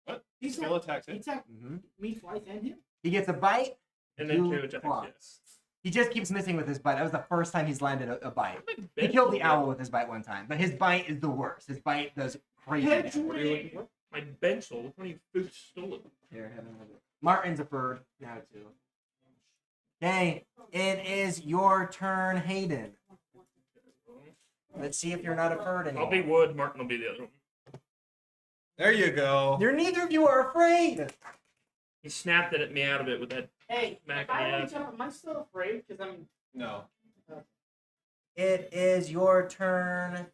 What? He's Skill attacks He it. attacked Mm-hmm. me twice and him. He gets a bite. And then you 2 attacks, claw. yes. He just keeps missing with his bite. That was the first time he's landed a bite. He Bench killed the will owl with his bite one time, but his bite is the worst. His bite does crazy damage. What are you looking for? My bench will. What are you food stolen? Here, have another. Martin's a bird now too. Okay, it is your turn, Hayden. Let's see if you're not a bird I'll be anymore. wood. Martin will be the other one. There you go. You're neither of you are afraid. He snapped it at me out of it with that. Hey, Smack if I me wake ass. up, am I still afraid? Because I'm. No. It is your turn,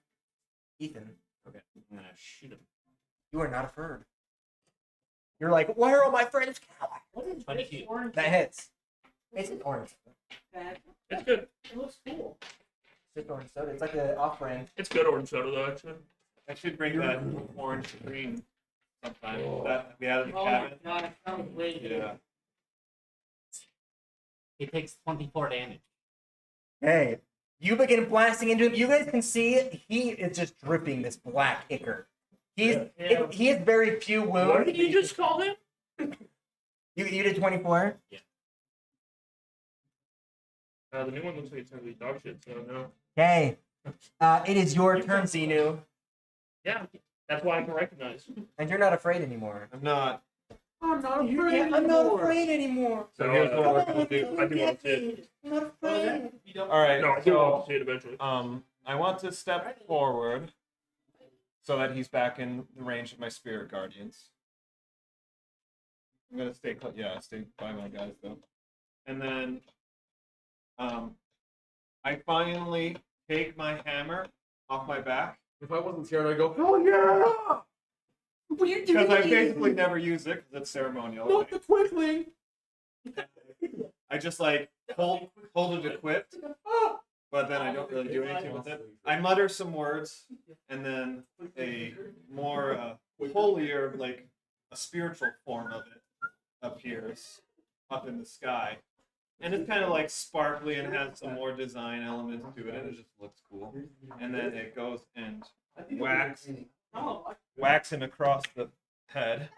Ethan. I'm gonna shoot him. You are not a bird. You're like, where are all my friends? What is 20 this feet. orange? That hits. It's an orange. That- It's good. It looks cool. It's just orange soda. It's like an off-brand. It's good orange soda though, actually. I should bring that orange green sometime. That we had in the Oh my cabin. god, I can't wait. Yeah. He takes 24 damage. Okay. You begin blasting into him. You guys can see it. He is just dripping this black ichor. He has very few wounds. What did you just call him? You did 24? The new one looks like it's gonna be dog shit, so no. Okay. It is your turn, Xenu. Yeah, that's why I can recognize. And you're not afraid anymore. I'm not. I'm not I'm not afraid anymore. So here's what we're Come gonna on, do. come I on, do want get to see me. it. I'm not afraid. All right. No, I do want So to see it eventually. I want to step forward so that he's back in the range of my spirit guardians. I'm gonna stay stay by my guys though. And then I finally take my hammer off my back If I wasn't scared, I'd go, oh yeah! What are you doing? because I basically never use it because it's ceremonial. Not the twinkling! I just like hold it equipped, but then I don't really do anything with it. I mutter some words, and then a more holier, like a spiritual form of it, appears up in the sky, and it's kind of like sparkly and has some more design elements to it, and it just looks cool. And then it goes and whacks him across the head,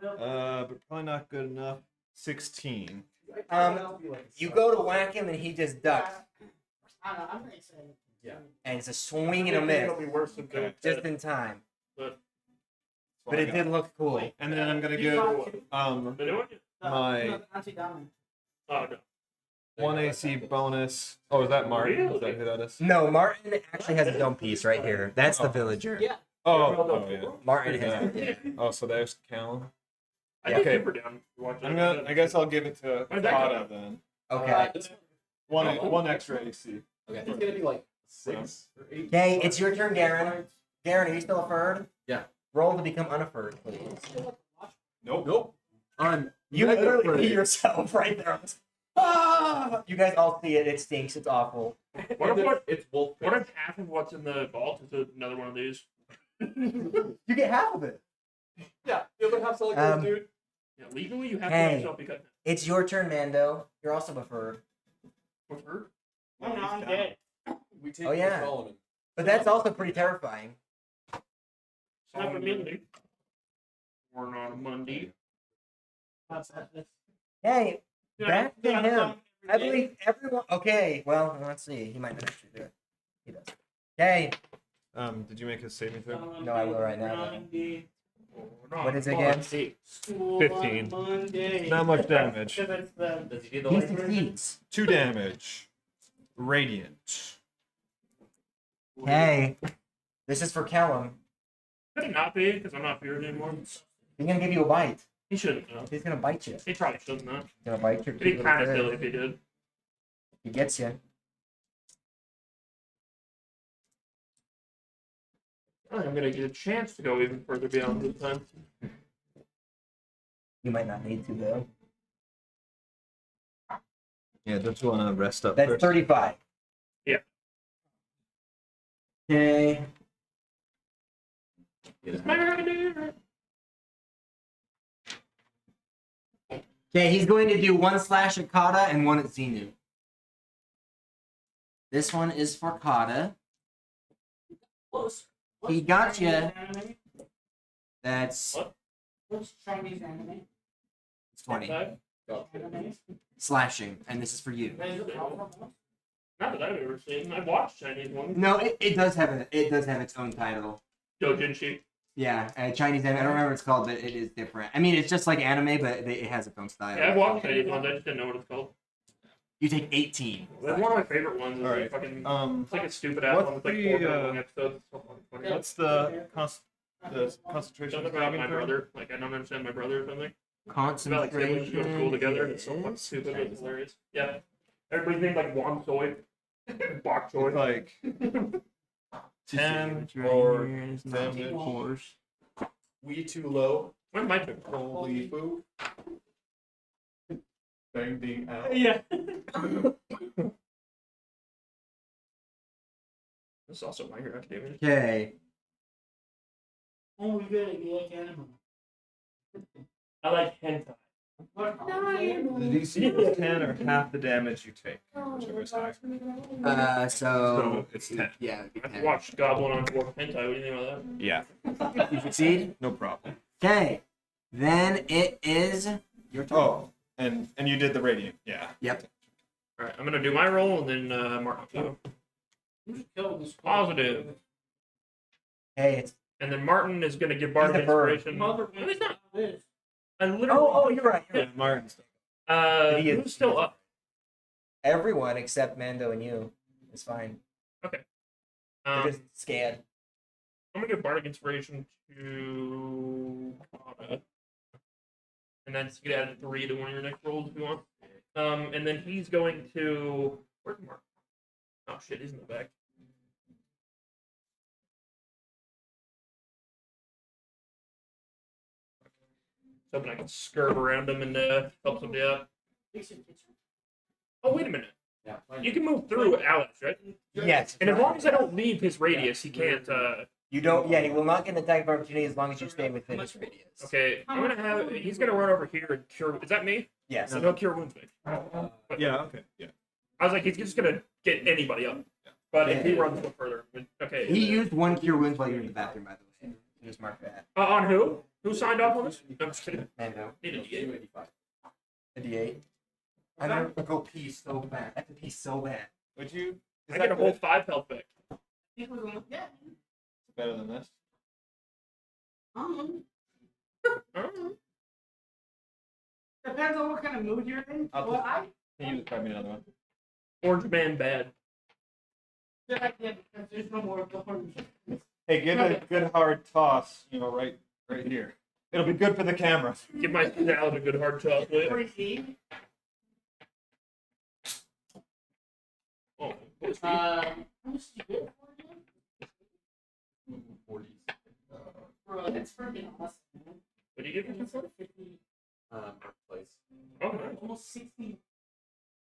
but probably not good enough. 16. You go to whack him and he just ducks. I don't know, I'm pretty excited. Yeah. And it's a swing and a I think miss. it'll be worse than Okay. Just in time. But But it did look cool. And then I'm gonna give the new one? my Oh no. 1 AC bonus. Oh, is that Martin? Is that who that is? No, Martin actually has his own piece right here. That's the villager. Yeah. Oh yeah. Martin Yeah. has it. Oh, so there's Callum. I think Okay. super down to watch it. I guess I'll give it to Where's that Kata then. Okay. One extra AC. Okay. It's gonna be like 6 or 8. Okay, it's your turn, Garen. Garen, are you still a furred? Yeah. Roll to become unafurred, please. Nope. You literally pee yourself right there. Ah! You guys all see it. It stinks. It's awful. It's wolf. What if half of what's in the vault is another one of these? You get half of it. Yeah, the other half's like Um, dude. Yeah, legally you have Hey. to let yourself be cut. It's your turn, Mando. You're also a furred. With her? Oh, no, I'm dead. We take Oh, yeah. Solomon. But that's also pretty terrifying. Not for Monday. Or not a Monday. Hey, Yeah, back to Yeah, I'm him. done I every day. believe everyone. Okay, well, let's see. He might not actually do it. He does. Okay, Did you make a saving throw? No, I will right now, though. Monday. what is it again? School 15. on Monday. Not much damage. Because it's the Does he do the He light version? succeeds. 2 damage. Radiant. Hey, this is for Callum. Could it not be? Because I'm not feared anymore. He's gonna give you a bite. He shouldn't know. He's gonna bite you. He probably shouldn't know. He's gonna bite your It'd be cute kind of little silly bird. if he did. He gets you. I think I'm gonna get a chance to go even further beyond this time. You might not need to though. Yeah, don't you want to rest up That's first? 35. Yeah. Okay. Okay, he's going to do 1 slash at Kata and 1 at Xenu. This one is for Kata. Close. He got you. Anime? That's What? What's Chinese anime? it's 20. Anime? Slashing, and this is for you. Not that I've ever seen. I've watched Chinese ones. No, it does have its own title. Dojinshi. Yeah, Chinese anime. I don't remember what it's called, but it is different. I mean, it's just like anime, but it has its own style. Yeah, I've watched Chinese ones. I just didn't know what it's called. You take 18. That's one of my favorite ones. Is Alright, fucking, it's like a stupid ass what's one with like the, 4 long episodes. It's so fucking funny. What's the concentration Something about saving my throw? brother. Like, I don't understand my brother or something. It's about like siblings who Concentration. go to school together. It's so fucking stupid, but it's hilarious. Yeah. Everybody's named like Wong Soy. Bok Choi. It's like 10 or damage. We too low. When's my turn? Holy foo. Bang being out. Yeah. This is also My Hero Academia. Okay. Oh, we gotta be like animal. I like hentai. The DC equals 10 or half the damage you take, whichever is higher. So it's 10. yeah, it'd be I 10. watched Goblin on Dwarf Hentai. What do you think about that? Yeah, You succeed. no problem. Okay, then it is your turn. Oh, and you did the radiant, yeah. Yep. All right, I'm gonna do my roll and then Mark too. Positive. Hey, it's And then Martin is gonna give Bardic He's the bird. inspiration. No, he's not. I literally. oh, you're right. You're right. Martin's. He is- Who's still up? Everyone except Mando and you is fine. They're just scared. I'm gonna give Bardic inspiration to Kata. And then you can add 3 to one of your next rolls if you want. And then he's going to where's Mark? Oh shit, he's in the back. Hoping I can skirt around him and help somebody out. Oh wait a minute. Yeah. You can move through Alex, right? Yes. And as long as I don't leave his radius, he can't. You don't. Yeah, he will not get an attack of opportunity as long as you stay within his radius. Okay, I'm gonna have. He's gonna run over here and cure. Is that me? Yes. So he'll cure wounds me. Yeah, okay, yeah. I was like, he's just gonna get anybody up. But if he runs a little further, okay. He used 1 cure wounds while you were in the bathroom, by the way. Just mark that. On who? Who signed off on this? No, I'm just kidding. Mando. Need a D8. A D8. I'm gonna go pee so bad. I have to pee so bad. Would you? I get a whole 5 health back. Better than this. Oh. Depends on what kind of mood you're in. I'll Well, just- I Can you just grab me another one? Orange man bad. feel like that because there's no more Thornrun. Hey, give it a good hard toss, right here. It'll be good for the camera. Give my salad a good hard toss with it. Pretty. Oh, what's the- How much did you get for it again? 40s. Bro, that's freaking awesome, man. what do you give me for? 50, Place. Oh, nice. almost 60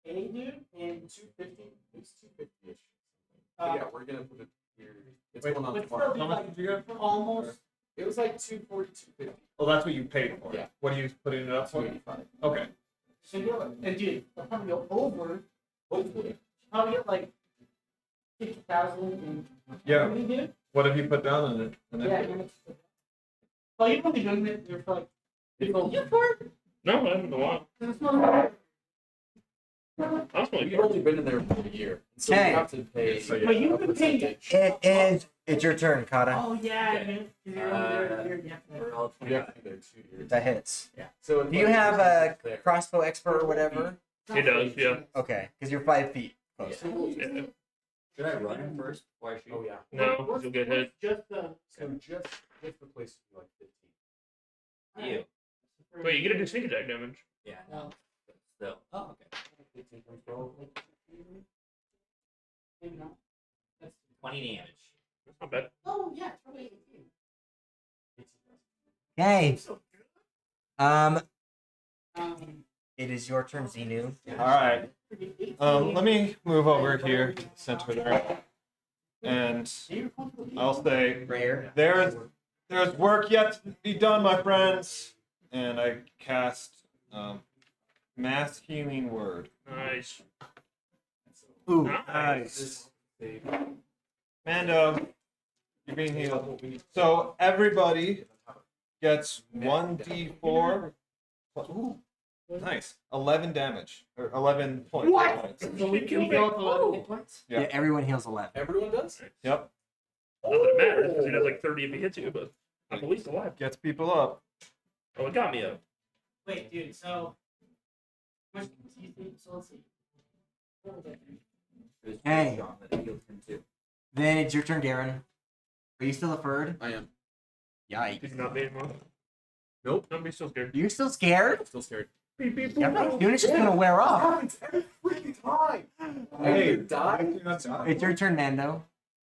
K, dude, and 250. It's 250-ish. Uh, Yeah, we're gonna put it here. It's Wait, going on but tomorrow. still, How much did you get? almost. It was like 240, 250. Oh, that's what you paid for. Yeah. What are you putting it up for? 285. Okay. So you're, and dude, they'll probably go over. Hopefully. Probably get like 50,000. And Yeah. What do you do? What have you put down in it? Yeah, and it's. Well, you've only doing it there for like. You for it? No, I haven't in a while. There's no. That's really We've good. only been in there for a year. So Hey. we have to pay. So, yeah. But you've a been paying it. percentage. It's your turn, Kata. Oh yeah, Okay. man. You're only there a year, you have to- We're all We have to be there 2 years. That hits. Yeah. So Do you have a crossbow expert or whatever? He does, yeah. Okay, because you're 5 feet. Close. Yeah. Should I run him first before I shoot? Oh yeah. No, 'cause you'll get hit. Just the. So just the place to be like 15. You. Wait, you get to do sneak attack damage. Yeah. No. Still. Oh, okay. 15 times 12. Maybe not. That's. 20 damage. That's not bad. Oh yeah, it's probably 18. Okay. Um, It is your turn, Xenu. All right. Let me move over here to the center there, and I'll say Rare. there's work yet to be done, my friends. And I cast mass healing word. Nice. Ooh. Nice. Mando, you're being healed. So everybody gets 1d4. Ooh, nice. 11 damage or 11 points. What? Points. So we can go up 11 hit points. Yeah. Yeah, everyone heals 11. Everyone does? Yep. Not that it matters because he does like 30 if he hits you, but I'm at least alive. Gets people up. Oh, it got me up. Wait, dude. So. How much do you think? So let's see. Hey. John that healed him too. Then it's your turn, Garen. Are you still a furred? I am. Yikes. Did you not be anymore? Nope. Don't be so scared. You're still scared? I'm still scared. Beep, beep, Yeah, boop, boop. dude, it's just gonna wear off. It's every freaking time. Hey, I die. It's your turn, Mando.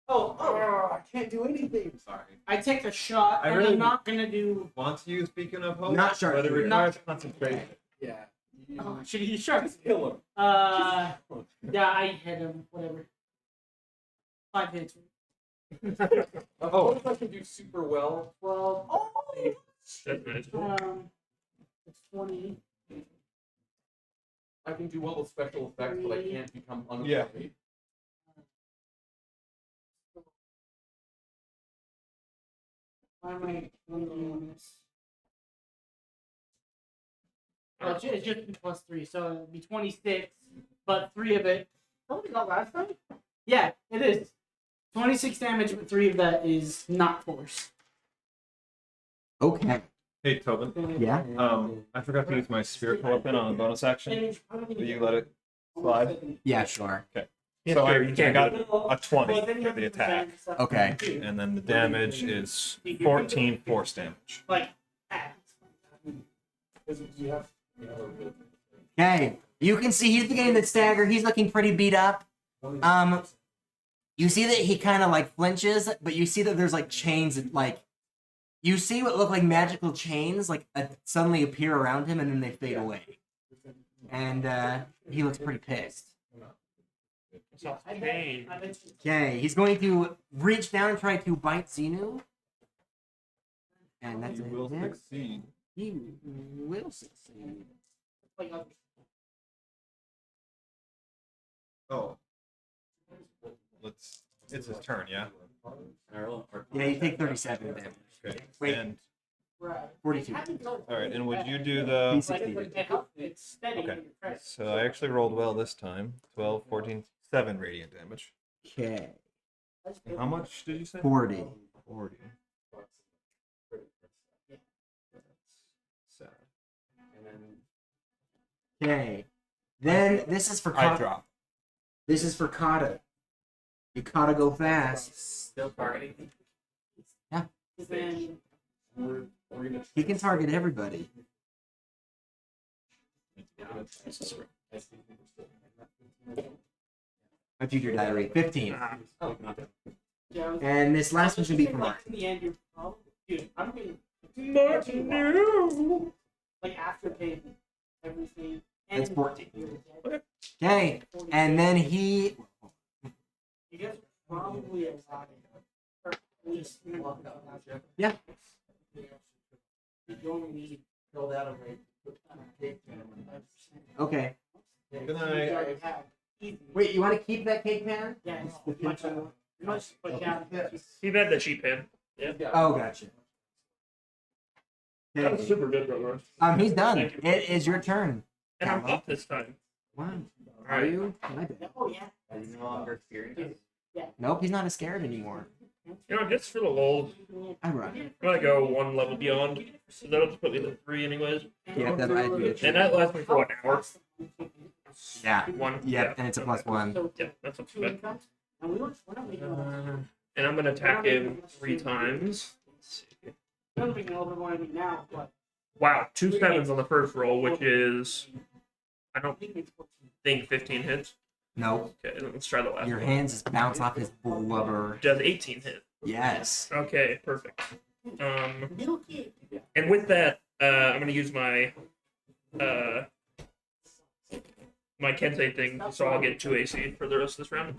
Oh, I can't do anything. Sorry. I take a shot, I and really- I'm not gonna do. Want to, speaking of hope, Not sharp. but it shooter. requires concentration. Yeah. Oh, should he sharp? Just kill him. Yeah, I hit him. Whatever. 5 hits. Oh. What if I can do super well? 12. Oh. That's nice. It's 20. I can do well with special effects, but I can't become Yeah. unafraid. Why am I doing this? Oh, it's just plus 3, so it'd be 26, but 3 of it. What we got last time? Yeah, it is. 26 damage, but 3 of that is not force. Okay. Hey, Tobin. Yeah. I forgot to use my spirit weapon on a bonus action. Will you let it slide? Yeah, sure. Yeah, So sure, I you can. got a 20 for the attack, Okay. and then the damage is 14 force damage. Like, Okay. You can see he's beginning to stagger. He's looking pretty beat up. You see that he kind of like flinches, but you see that there's like chains that, like, you see what look like magical chains like suddenly appear around him and then they fade away. And he looks pretty pissed. Sounds pain. Okay, he's going to reach down and try to bite Xenu. And that's You a will hit. succeed. He will succeed. Oh. It's his turn, yeah? Peril or Yeah, you take 37 damage. Okay. Wait. And 42. alright, and would you do the... He succeeded. It's steady. Okay. So I actually rolled well this time. 12, 14, 7 radiant damage. Okay. How much did you say? 40. 40. Sad. Okay. Then this is for I Kata. drop. This is for Kata. You gotta go fast. still targeting. Then He can target everybody. I viewed your diary. 15. Ah, And this last one should be for Mark. in the end, you're probably, dude. I'm getting Martin, no. like after paying everything. And That's 14. Okay. And then he. You guys are probably a lot or at least Yeah. You only need Filled out of Okay. Good night. Wait, you want to keep that cake pan? Yeah, much put down. He had the cheap pin. Yeah. Oh, gotcha. That was Okay. super good, brother. He's done. Thank you. It is your turn. And I'm up this time. Wow. Are Alright. you? My bad. Oh yeah. Are you no longer experienced? Nope, he's not as scared anymore. You know, just for the lulz, I run. I'm gonna go one level beyond. So that'll just put me to 3 anyways. Yeah, that's what I do. And that lasts me for what, an hour? Yeah. One. Yep, and it's a +1. Yeah, that's not too bad. And we we're And I'm gonna attack him 3 times. Let's see. not making overwhelming now, but Wow, 2 sevens on the first roll, which is, I don't think 15 hits. Nope. Okay, let's try the last Your one. hands just bounce off his blubber. Does 18 hit? Yes. Okay, perfect. And with that, I'm gonna use my my Kensei thing, so I'll get 2 AC for the rest of this round.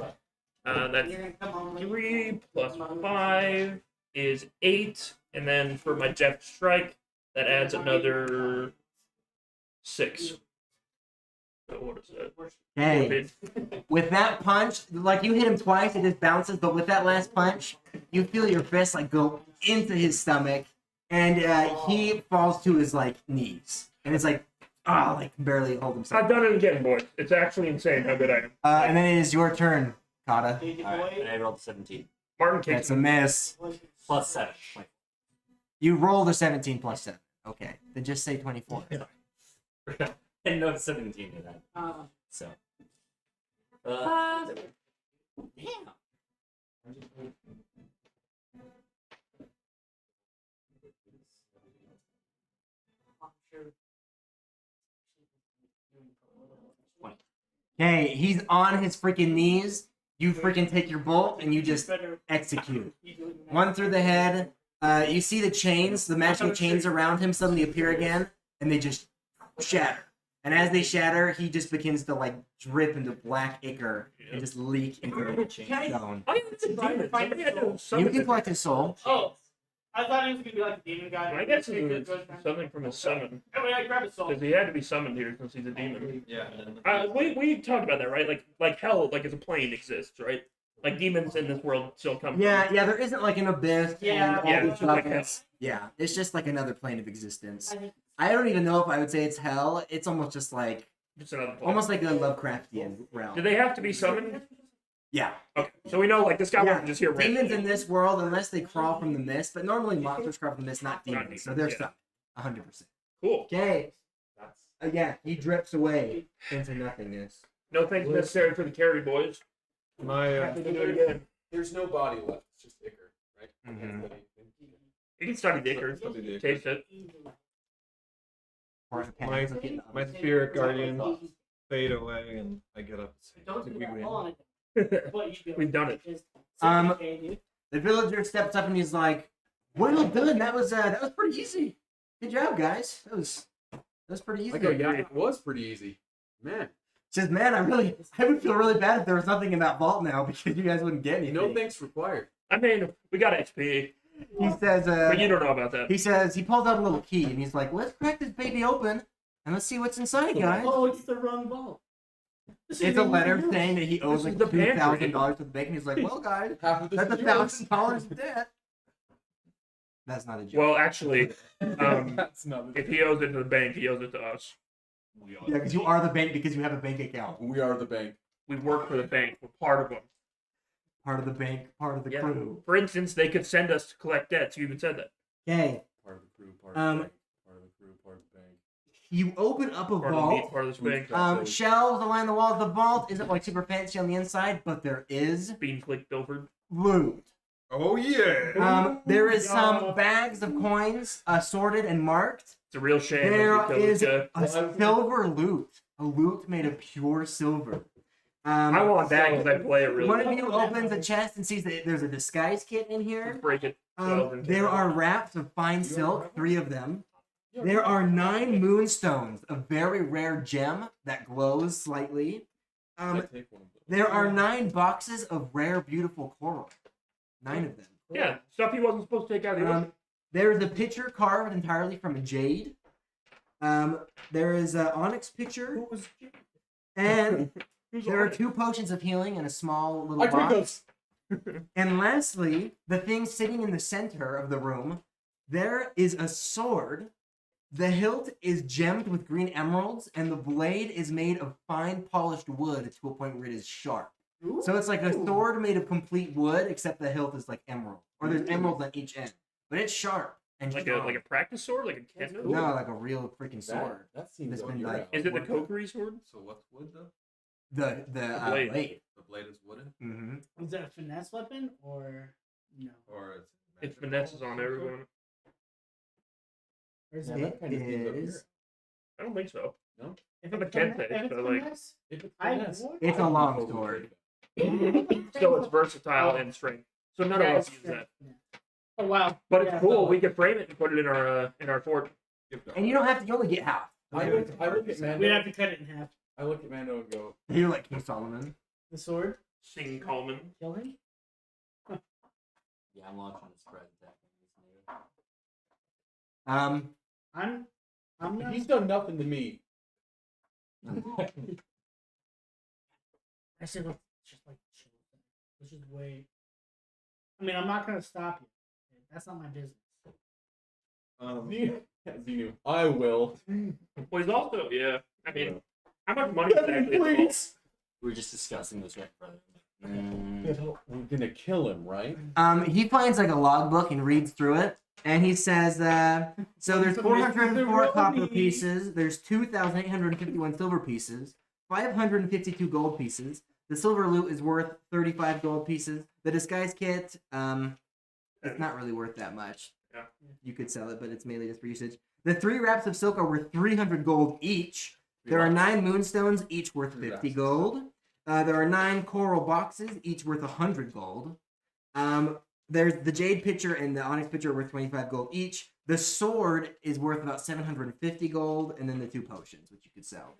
That's you're gonna come home 3 plus 5 is 8, and then for my Deft Strike, that adds another 6. So what is that? Hey, with that punch, like you hit him twice, it just bounces, but with that last punch, you feel your fist like go into his stomach, and he falls to his like knees, and it's like, like barely hold himself. I've done it again, boys. It's actually insane how good I am. And then it is your turn, Kata. Alright, and I rolled 17. Martin kicks That's a miss. Plus 7. You rolled a 17 plus 7. Okay, then just say 24. And no 17 to that. So. Damn. Okay, he's on his freaking knees. You freaking take your bolt and you just execute. One through the head. You see the chains, the magical chains around him suddenly appear again, and they just shatter. And as they shatter, he just begins to like drip into black ichor and just leak into the stone. Oh, yeah, that's a demon. Somebody had to You summon can it. collect his soul. Oh, I thought he was gonna be like a demon guy. I guess it's something from his summon. Anyway, I grabbed a soul. Because he had to be summoned here since he's a demon. Yeah. We talked about that, right? Like hell, like as a plane exists, right? Like demons in this world still come. Yeah, there isn't like an abyss. Yeah, and all yeah, this it's just like stuff. hell. Yeah, it's just like another plane of existence. I think I don't even know if I would say it's hell. It's almost just like Just another plane. almost like a Lovecraftian realm. Do they have to be summoned? Yeah. Okay, so we know like this guy Yeah. wasn't just here. Demons randomly. in this world, unless they crawl from the mist, but normally monsters crawl from the mist, not demons. demons, So they're yeah. stuck. 100%. Cool. Okay. That's Yeah, he drips away into nothingness. No thanks necessary for the carry, boys. My Happy to do it again. there's no body left. It's just ichor, right? Mhm. Can't study anything. You can study the ichor. Study the ichor. Taste it. my spirit guardians fade away, and I get up and say, Don't "Did do we that. win?" Hold on. What you do? We've done it. Just Um, sit dude. The villager steps up and he's like, "Well done. That was pretty easy. Good job, guys. That was pretty easy." I go, yeah, it was pretty easy, man. Says, "Man, I would feel really bad if there was nothing in that vault now because you guys wouldn't get anything." No thanks required. I mean, we got XP, He says, but you don't know about that. he pulls out a little key and he's like, "Let's crack this baby open and let's see what's inside, guys." Oh, it's the wrong vault. This It's is a even letter worse. saying that he owes This like is the pantry. $2,000 to the bank, and he's like, "Well, guys, Half of this that's is yours. $1,000 of debt." That's not a joke. Well, actually, That's not if he owes it to the bank, he owes it to us. we are Yeah, because you are the bank because you have a bank account. we are the bank. We work for the bank. We're part of them. Part of the bank, part of the Yeah. crew. For instance, they could send us to collect debts. You even said that. Okay, Part of the crew, part Um, of the bank, part of the crew, part of the bank. you open up a Part of the meat, vault. part of this bank. Shelves align the walls. The vault isn't like super fancy on the inside, but there is Bean clicked over. loot. Oh yeah. There is some bags of coins assorted and marked. It's a real shame. There that you killed is this guy. a silver loot. A loot made of pure silver. I want that because I play it really One well. of you opens a chest and sees that there's a disguise kit in Let's here. break it. There are wraps of fine silk, 3 of them. There are 9 moonstones, a very rare gem that glows slightly. I take one of those. There are 9 boxes of rare, beautiful coral. 9 of them. Yeah, stuff he wasn't supposed to take out of the ocean. There's a picture carved entirely from a jade. There is an onyx picture, and there are 2 potions of healing and a small little I drink box. those. And lastly, the thing sitting in the center of the room, there is a sword. The hilt is gemmed with green emeralds, and the blade is made of fine polished wood to a point where it is sharp. So it's like a sword made of complete wood, except the hilt is like emerald, or there's emeralds on each end, but it's sharp and Like strong. a practice sword, like a kendo. No, like a real freaking sword. That seems That's like been your like- alley. Is it the Kokiri sword? So what's wood though? The blade. blade. The blade is wooden, Mm-hmm. Is that a finesse weapon or no? or it's It's magical? finesse on everyone. Or is Yeah, it? that kind of seems up is- here. I don't think so. If I'm a it's kente, if it's so, like- finesse, If it's I finesse, would- It's a long sword. Still, it's versatile and strength. So none Yeah, of us it's use that. yeah. Oh wow! But it's Yeah. cool. We can frame it and put it in our fort. And you don't have to. You only get half. I look at We'd Mando. have to cut it in half. I look at Mando and go, You're like King Solomon. The sword, Sing Coleman. kill him. Yeah, I'm launching the spread attack. Um, I'm not. he's done nothing to me. I said let's just like chill. Let's just wait. I mean, I'm not gonna stop you. That's not my business. Xenu, I will. Well, he's also I mean, how much money is actually in the vault? We were just discussing this right brother. We're gonna kill him, right? he finds like a logbook and reads through it, and he says, so there's 404 copper pieces, there's 2,851 silver pieces, 552 gold pieces. The silver loot is worth 35 gold pieces. The disguise kit, it's not really worth that much. Yeah. You could sell it, but it's mainly just for usage. The 3 wraps of silk are worth 300 gold each. There are 9 moonstones, each worth 50 gold. There are 9 coral boxes, each worth 100 gold. There's the jade pitcher and the onyx pitcher are worth 25 gold each. The sword is worth about 750 gold, and then the 2 potions, which you could sell.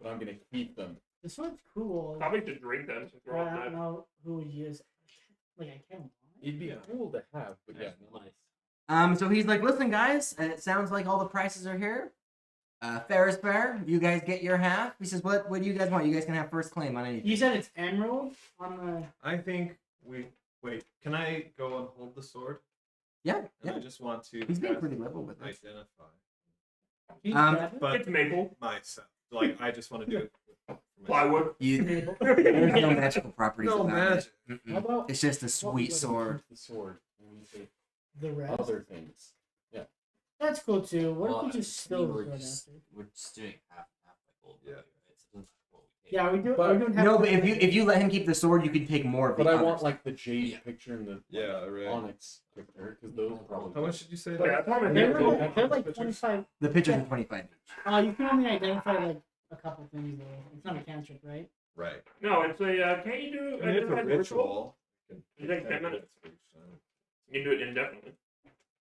But I'm gonna keep them. This one's cool. Probably to drink them since we're But all I don't dead. know who would use. Like I can't. It'd be cool to have, but yeah, So he's like, listen, guys, it sounds like all the prices are here. Fair is fair. You guys get your half. He says, what do you guys want? You guys can have first claim on anything. You said it's emerald on the. I think we wait. Can I go and hold the sword? Yeah, And yeah. I just want to He's being cast pretty liberal with it. identify but It's maple. myself. Like I just want to do it. For myself. Plywood. There's no magical properties No about magic. it. How about It's just a how about sweet we sword. keep the sword and we take The rest. other things? That's cool too. What Well, if we just I mean, still we're go just after? we're just doing half like gold. Yeah. Right? So it doesn't matter what we take. Yeah, we do. But- We're doing half No, the but if you let him keep the sword, you can take more of the But I others. want like the jade Yeah. picture and the Yeah, right. onyx picture because those are probably. How much did you say? Yeah, that's why my They're favorite like, they're like 25. The pictures are 25 each. You can only identify like a couple things though. It's not a cantrip, right? Right. No, it's a. Can you do I mean, it's a identify the ritual. You take 10 minutes. You can do it indefinitely.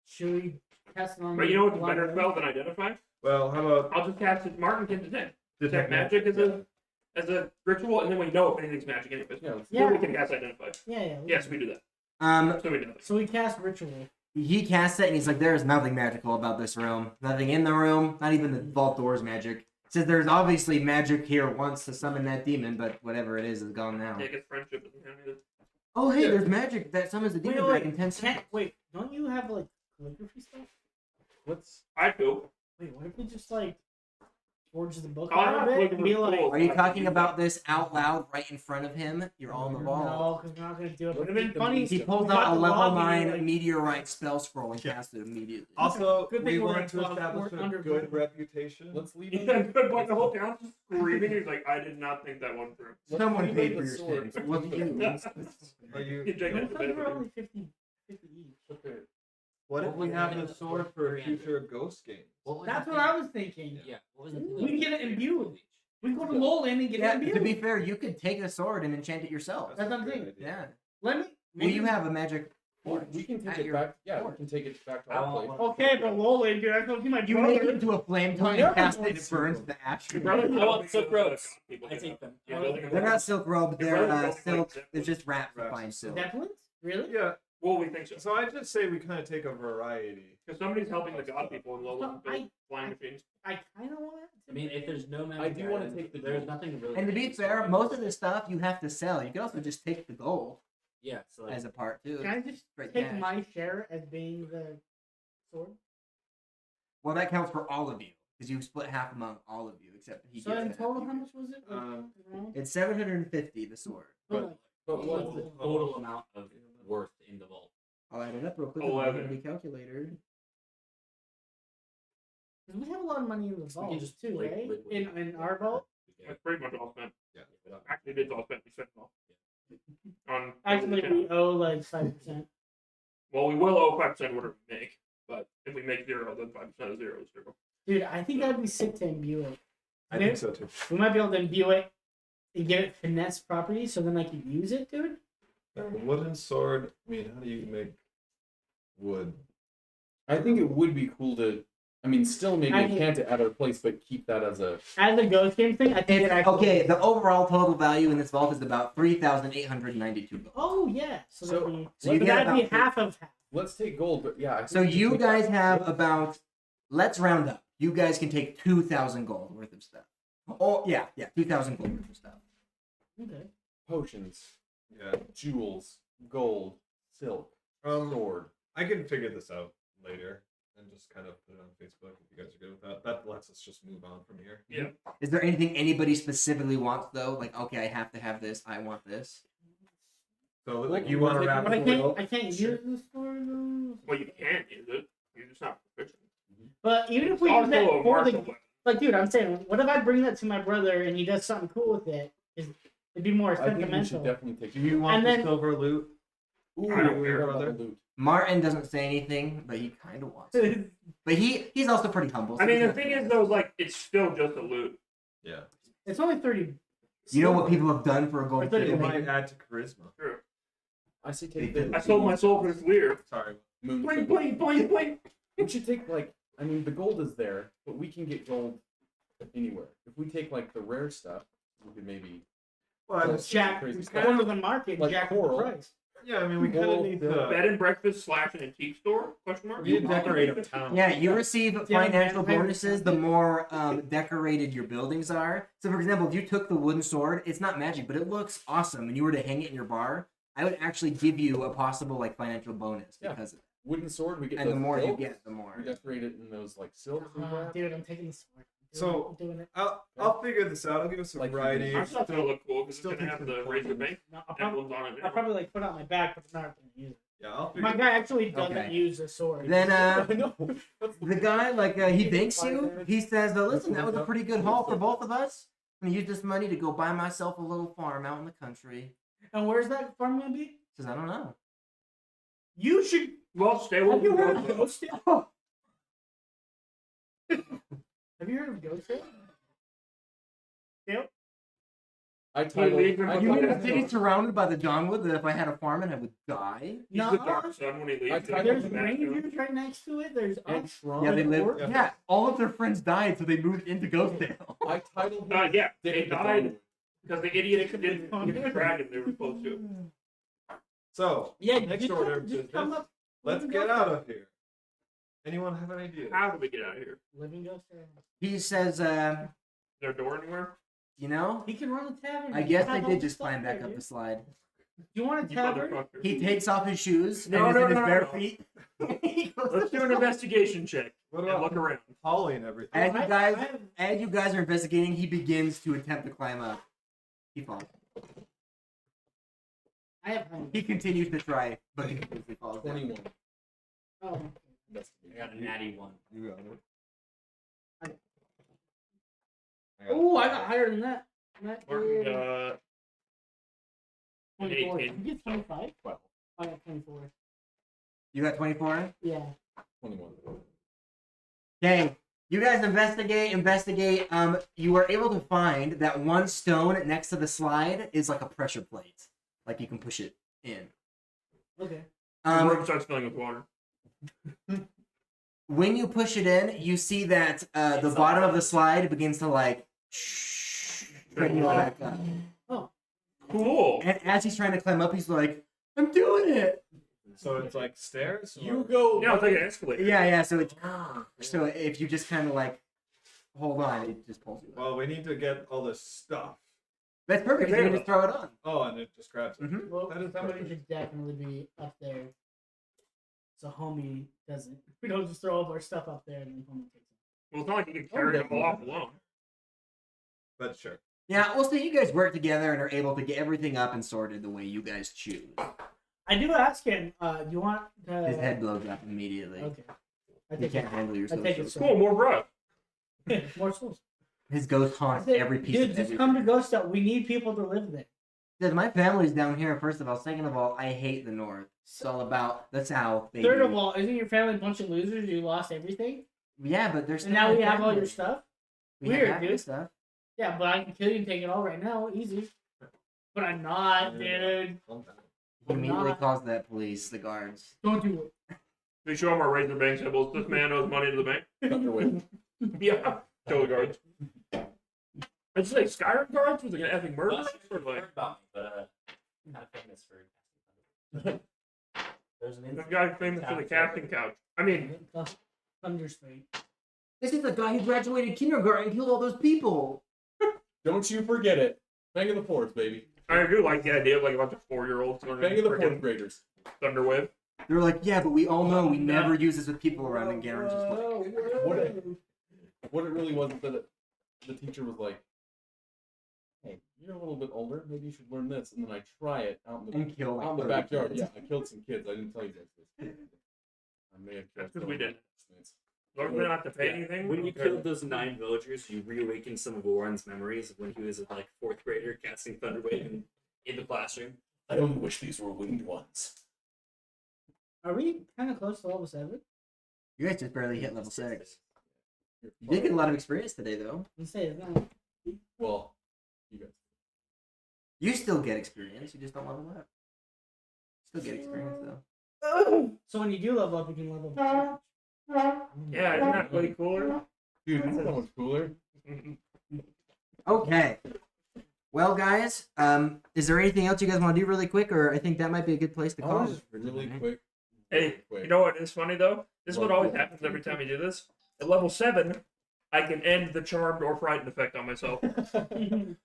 Should we test it on? But you know what's a the better library? spell than identify? Well, how about I'll just cast it. Martin can detect. Detect detect magic as a ritual, and then we know if anything's magic anyways. Yeah, let's- Then we can cast identify. Yeah. Yes, we do that. So we do that. So we cast ritual. He casts it and he's like, there's nothing magical about this room. Nothing in the room. Not even the vault door's magic. Says there's obviously magic here once to summon that demon, but whatever it is gone now. Yeah, I guess friendship doesn't count either. Oh, hey, Yeah. there's magic that summons a demon back in 10 seconds. Wait, don't you have like calligraphy stuff? Let's. I do. Wait, what if we just like forge the book Oh, a I'm little not bit looking and be for like, tools. Are you talking about this out loud right in front of him? You're all in the vault. no, because we're not gonna do it. But Let's it'd make been them funny. use He it. pulls We got out a the level lobby, 9 like- meteorite spell scroll and Yeah. casts it immediately. also Good thing we we're want to gonna establish talk a under- good reputation? Let's leave. Yeah, good point. The whole town's just screaming. He's like, I did not think that one through. let's Someone leave paid the for your sword. sins. It wasn't you. Are you? You take I that to thought you bed were with only 50 each. Okay. What if What we was have it? the sword for future ghost games? What was That's the what thing- I was thinking. Yeah. What was the We thing can get it imbued. We can go to Lowland and get Yeah, it to imbued. be fair, you could take the sword and enchant it yourself. That's what I'm a good saying. idea. Yeah. Let me. Well, you have a magic Well, forge. we can take at it your back. Yeah, we forge. can take it back to I our want place. one. Okay, but Lowland, dude, I told you my You make it brother. into a flame tongue Yeah. and cast it and it burns the ash. Your brother I want silk robes. People I do take that. them. Yeah, building a They're wall. not silk robes, Your they're brother built, like, silk. zeppelins. They're just wraps to Wraps. find silk. Zeppelins? Really? Yeah. Well, we think so. So I just say we kind of take a variety. Because somebody's helping the god people in Lowland No, build flying machines. I kind of want it. I mean, if there's no magic, I do wanna items, take the There's gold. nothing really. And to be fair, most of this stuff you have to sell. You can also just take the gold Yeah. So like, as a part too. Can I just Straight take cash. my share as being the sword? Well, that counts for all of you because you split half among all of you except he So gets in it. total, how much was it? Um, It's 750 the sword. But what's the total amount of worth in the vault? I'll add it up real quick. 11. The calculator. Because we have a lot of money in the We can vault just, too, like, right? liquidate In our vault. That's pretty much all spent. Yeah. Actually, it's all spent. We spent it all. On Actually, we owe like 5%. well, we will owe 5% of whatever we make. But if we make 0, then 5% of 0 is 0. Dude, I think that'd be sick to imbue it. I think so too. We might be able to imbue it and give it finesse properties so then I can use it, dude. A wooden sword. I mean, how do you make wood? I think it would be cool to. I mean, still maybe I a think- can't at our place, but keep that as a. As a ghost game thing, I think it It's, actually. okay, the overall total value in this vault is about 3,892 gold. Oh, yeah. So, So- that'd be, so you get that'd be about- half of half. Let's take gold, but yeah. I think So we should you take guys that. have about, let's round up. You guys can take 2,000 gold worth of stuff. Oh, yeah, 2,000 gold worth of stuff. Okay. Potions, Yeah. jewels, gold, silk, sword. I can figure this out later and just kind of put it on Facebook if you guys are good with that. That lets us just move on from here. Yeah. Is there anything anybody specifically wants, though? Like, okay, I have to have this, I want this. So, like, Well, you want to like, wrap But I it can't, up? I can't use this for though. Well, you can use it. You're just not proficient. But even if It's we use also that a for martial the. weapon. Like, dude, I'm saying, what if I bring that to my brother and he does something cool with it? It'd be more I think we should sentimental. definitely take. Do you want And the then- silver loot? Ooh, I don't we care got about the the loot. Martin doesn't say anything, but he kind of wants it. But he's also pretty humble. so I mean, he's the not thing gonna- is, though, like, it's still just a loot. Yeah. It's only 30. You know what people have done for a gold I thought it It kid? might add to charisma. True. I say take the. I sold my soul for this weird. Sorry. moon. Bling, symbol. bling, bling, bling. We should take like. I mean, the gold is there, but we can get gold anywhere. If we take like the rare stuff, we could maybe. Well, I Well, just Jack, crazy we stuff. corner the market and Like jack up coral. the price. Yeah, I mean, we kind of need to. Bed and breakfast / an antique store? Question mark. We need to decorate a town. Yeah, you receive Yeah, financial man. bonuses the more decorated your buildings are. So, for example, if you took the wooden sword, it's not magic, but it looks awesome, and you were to hang it in your bar, I would actually give you a possible like financial bonus Yeah. because of it. Wooden sword, we get And the those more you silks. get, the more. We decorate it in those like silks and Oh, crap. dude, I'm taking the sword. So- I'm doing it. I'll figure this out. I'll give us some Like you variety. I thought that would look cool because it's Still gonna have think the it's Razor Bank No, I'll probably, emblems on it. I'll probably like put it on my back, but I'm not gonna use it. Yeah, I'll figure. My guy actually doesn't Okay. use a sword. Then I know. That's the guy he thanks you. He says, "Listen, that was a pretty good haul for both of us. I'm gonna use this money to go buy myself a little farm out in the country." And where's that farm gonna be? Says, "I don't know." You should. Well, stay Have with you heard of me. Ghostdale? Have you heard of Ghostdale? Yep. I titled. leave him I with You mean a Yeah. city surrounded by the Dawnwood that if I had a farm and I would die? He's the dark sun when he leaves. I He tried comes There's back to him. rangers right next to it. There's and us. Shrine. Yeah, they live. Or- Yeah, all of their friends died, so they moved into Ghostdale. I titled. Yeah, they Dick the died Dawnwood. because the idiot didn't get the dragon they were supposed to. So Yeah, next just order come, of just come business. up. Let's live in get Ghostdale. out of here. Anyone have an idea? How do we get out of here? Living Ghostdale. He says, Is there a door anywhere? you know, He can run a tavern. I He guess can I have all did the just stuff climb back there, up dude. the slide. You want a You tavern? motherfucker. He takes off his shoes No, and no, is in his no, bare no. feet. He goes Let's do an investigation check What and about look around. Holly and everything? As you guys, I have- as you guys are investigating, he begins to attempt to climb up. He falls. I have honey. He continues to try, but he completely falls down. 21. Oh. I got a natty 1. You got it. Oh, I got higher than that. That Martin, is an 24. 18. You get 25? 12. I got 24. You got 24? Yeah. 21. Okay. You guys investigate. You are able to find that one stone next to the slide is like a pressure plate. Like you can push it in. Okay. The room starts filling with water. When you push it in, you see that the bottom of the slide begins to like bring you back up. Cool. And as he's trying to climb up, he's like, "I'm doing it." So it's like stairs. You or- go. Yeah, I'll take an escalator. Yeah. So if you just kind of like hold on, it just pulls you up. Well, we need to get all this stuff. That's perfect. You can just throw it on. Oh, and it just grabs it. Mhm. Well, That is somebody perfect. should definitely be up there. So homie doesn't. We don't just throw all of our stuff up there and then homie takes it. Well, it's not like you can carry it all off alone. But sure. Yeah. Well, so you guys work together and are able to get everything up and sorted the way you guys choose. I do ask him, you want His head blows up immediately. Okay. I You take can't it. handle your I take socials. it. Cool, more brush. More souls. His ghost haunts every piece Dude, of just everything. come to Ghost Town. We need people to live there. Dude, my family's down here, first of all. Second of all, I hate the North. It's all about the South, baby. Third of all, isn't your family a bunch of losers? You lost everything, Yeah, but there's and now we have all your stuff. Weird, half the dude. stuff. Yeah, but I can kill you and take it all right now, easy. But I'm not, dude. He immediately not. calls that police, the guards. Don't do We show him our Razor Bank symbols. This man owes money to the bank. Thunderwave. Yeah. Kill the guards. I just like Skyrim guards was like an effing murder. Well, Or like heard about me, but I'm kind of famous for. There's an this instant. guy's famous for the casting couch. I mean, it. Thunder Straight. This is the guy who graduated kindergarten and killed all those people. Don't you forget it. Bang of the fourth, baby. I do like the idea of like a bunch of 4-year-olds learning Bang of the fourth freaking graders. Thunderwave. They're like, yeah, but we all know we never use this with people around, and Garen's just like, What it really was that the teacher was like, "Hey, you're a little bit older. Maybe you should learn this." And then I try it out in the, and kill like out in the 30 backyard. kids. Yeah, I killed some kids. I didn't tell you guys this. I may have killed. That's 'cause some we of my did. classmates. As long as they don't have to pay Yeah. anything. When you okay. killed those 9 villagers, you reawakened some of Warren's memories of when he was like 4th grader casting Thunderwave in the classroom. I only wish these were winged ones. Are we kind of close to level 7? You guys just barely hit level 6. You're You did get a fine. lot of experience today, though. Let's say it's not. Well, you guys. You still get experience. You just don't level up. Still get experience, though. So when you do level up, you can level up. Yeah, isn't that way cooler? Dude, this is so much cooler. Okay. Well, guys, is there anything else you guys want to do really quick, or I think that might be a good place to call. Just really quick. Hey, really quick. you know what is funny though? This is what What? always happens every time you do this. At level 7, I can end the charmed or frightened effect on myself. And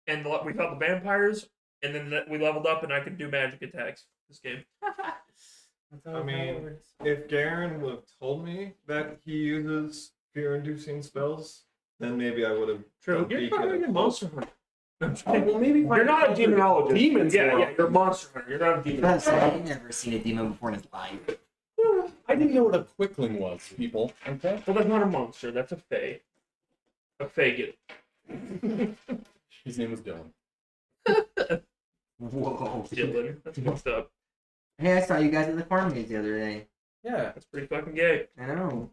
we fought the vampires, and then we leveled up, and I can do magic attacks this game. That's how I mean, it works. if Garen would have told me that he uses fear-inducing spells, then maybe I would have. True, done you're Beacon not and a monster hunter. No, I'm just Oh, kidding. well, maybe You're not a demonologist. Demons. Yeah, more. yeah, you're a monster hunter. You're not a demonologist. I've never seen a demon before in his life. I didn't know what a quickling was, people. Okay. Well, that's not a monster. That's a fae. A faggot. His name was Dylan. Whoa. Dylan. That's messed up. Hey, I saw you guys at the farm maze the other day. Yeah. That's pretty fucking gay. I know.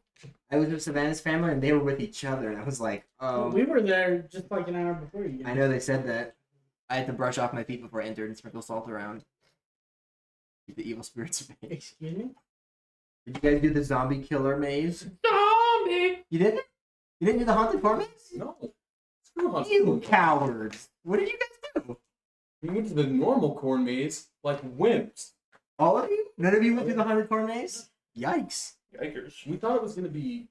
I was with Savannah's family, and they were with each other, and I was like, oh. We were there just like an hour before you. I know they said that. I had to brush off my feet before I entered and sprinkle salt around. Keep the evil spirits away. Excuse me? Did you guys do the zombie killer maze? Zombie! You didn't? You didn't do the haunted farm maze? No. Screw us. You cowards! What did you guys do? We went to the normal corn maze like wimps. All of you? None of you went through the haunted farm maze? Yikes. Yikers. We thought it was gonna be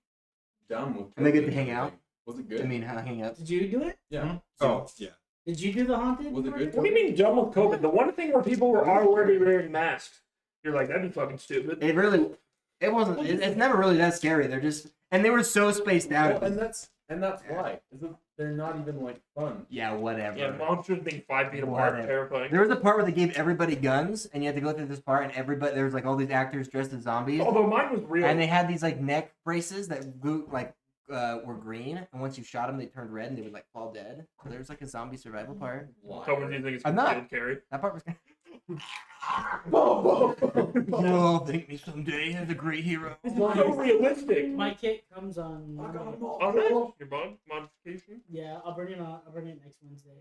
dumb with. And they get to COVID hang and out? everything. Was it good? I mean, hang up. Did you do it? yeah. Oh, yeah. Did you do the haunted? Was it good? What do you mean dumb with COVID? The one thing where people were already wearing masks. You're like, that'd be fucking stupid. It really, it wasn't, it's never really that scary. They're just, and they were so spaced out. Well, and that's why. They're not even like fun. Yeah, whatever. Yeah, monsters being 5 feet apart, Whatever. terrifying. There was a part where they gave everybody guns, and you had to go through this part, and everybody, there was like all these actors dressed as zombies, Although mine was real. and they had these like neck braces that were green, and once you shot them, they turned red, and they would like fall dead. So there was like a zombie survival part. Someone do you think it's I'm not. concealed carry? That part was. Whoa, whoa. You'll thank me someday as a great hero. This is so realistic. My kit comes on. I got 'em all. Oh, that? Your modification? Yeah, I'll bring it next Wednesday.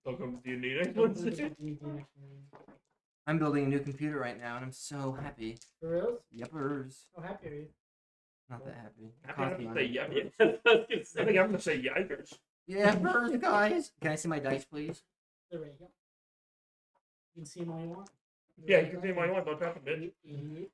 They'll come to D&D next I'll bring Wednesday. it to you next Wednesday. I'm building a new computer right now, and I'm so happy. For reals? Yepers. How happy are you? Not that happy. It I'm cost gonna money. say yikers. I think I'm gonna say yikers. Yepers, guys. Can I see my dice, please? There we go. You can see them all you want. Yeah, you can see my one. Don't drop a bitch. You idiot.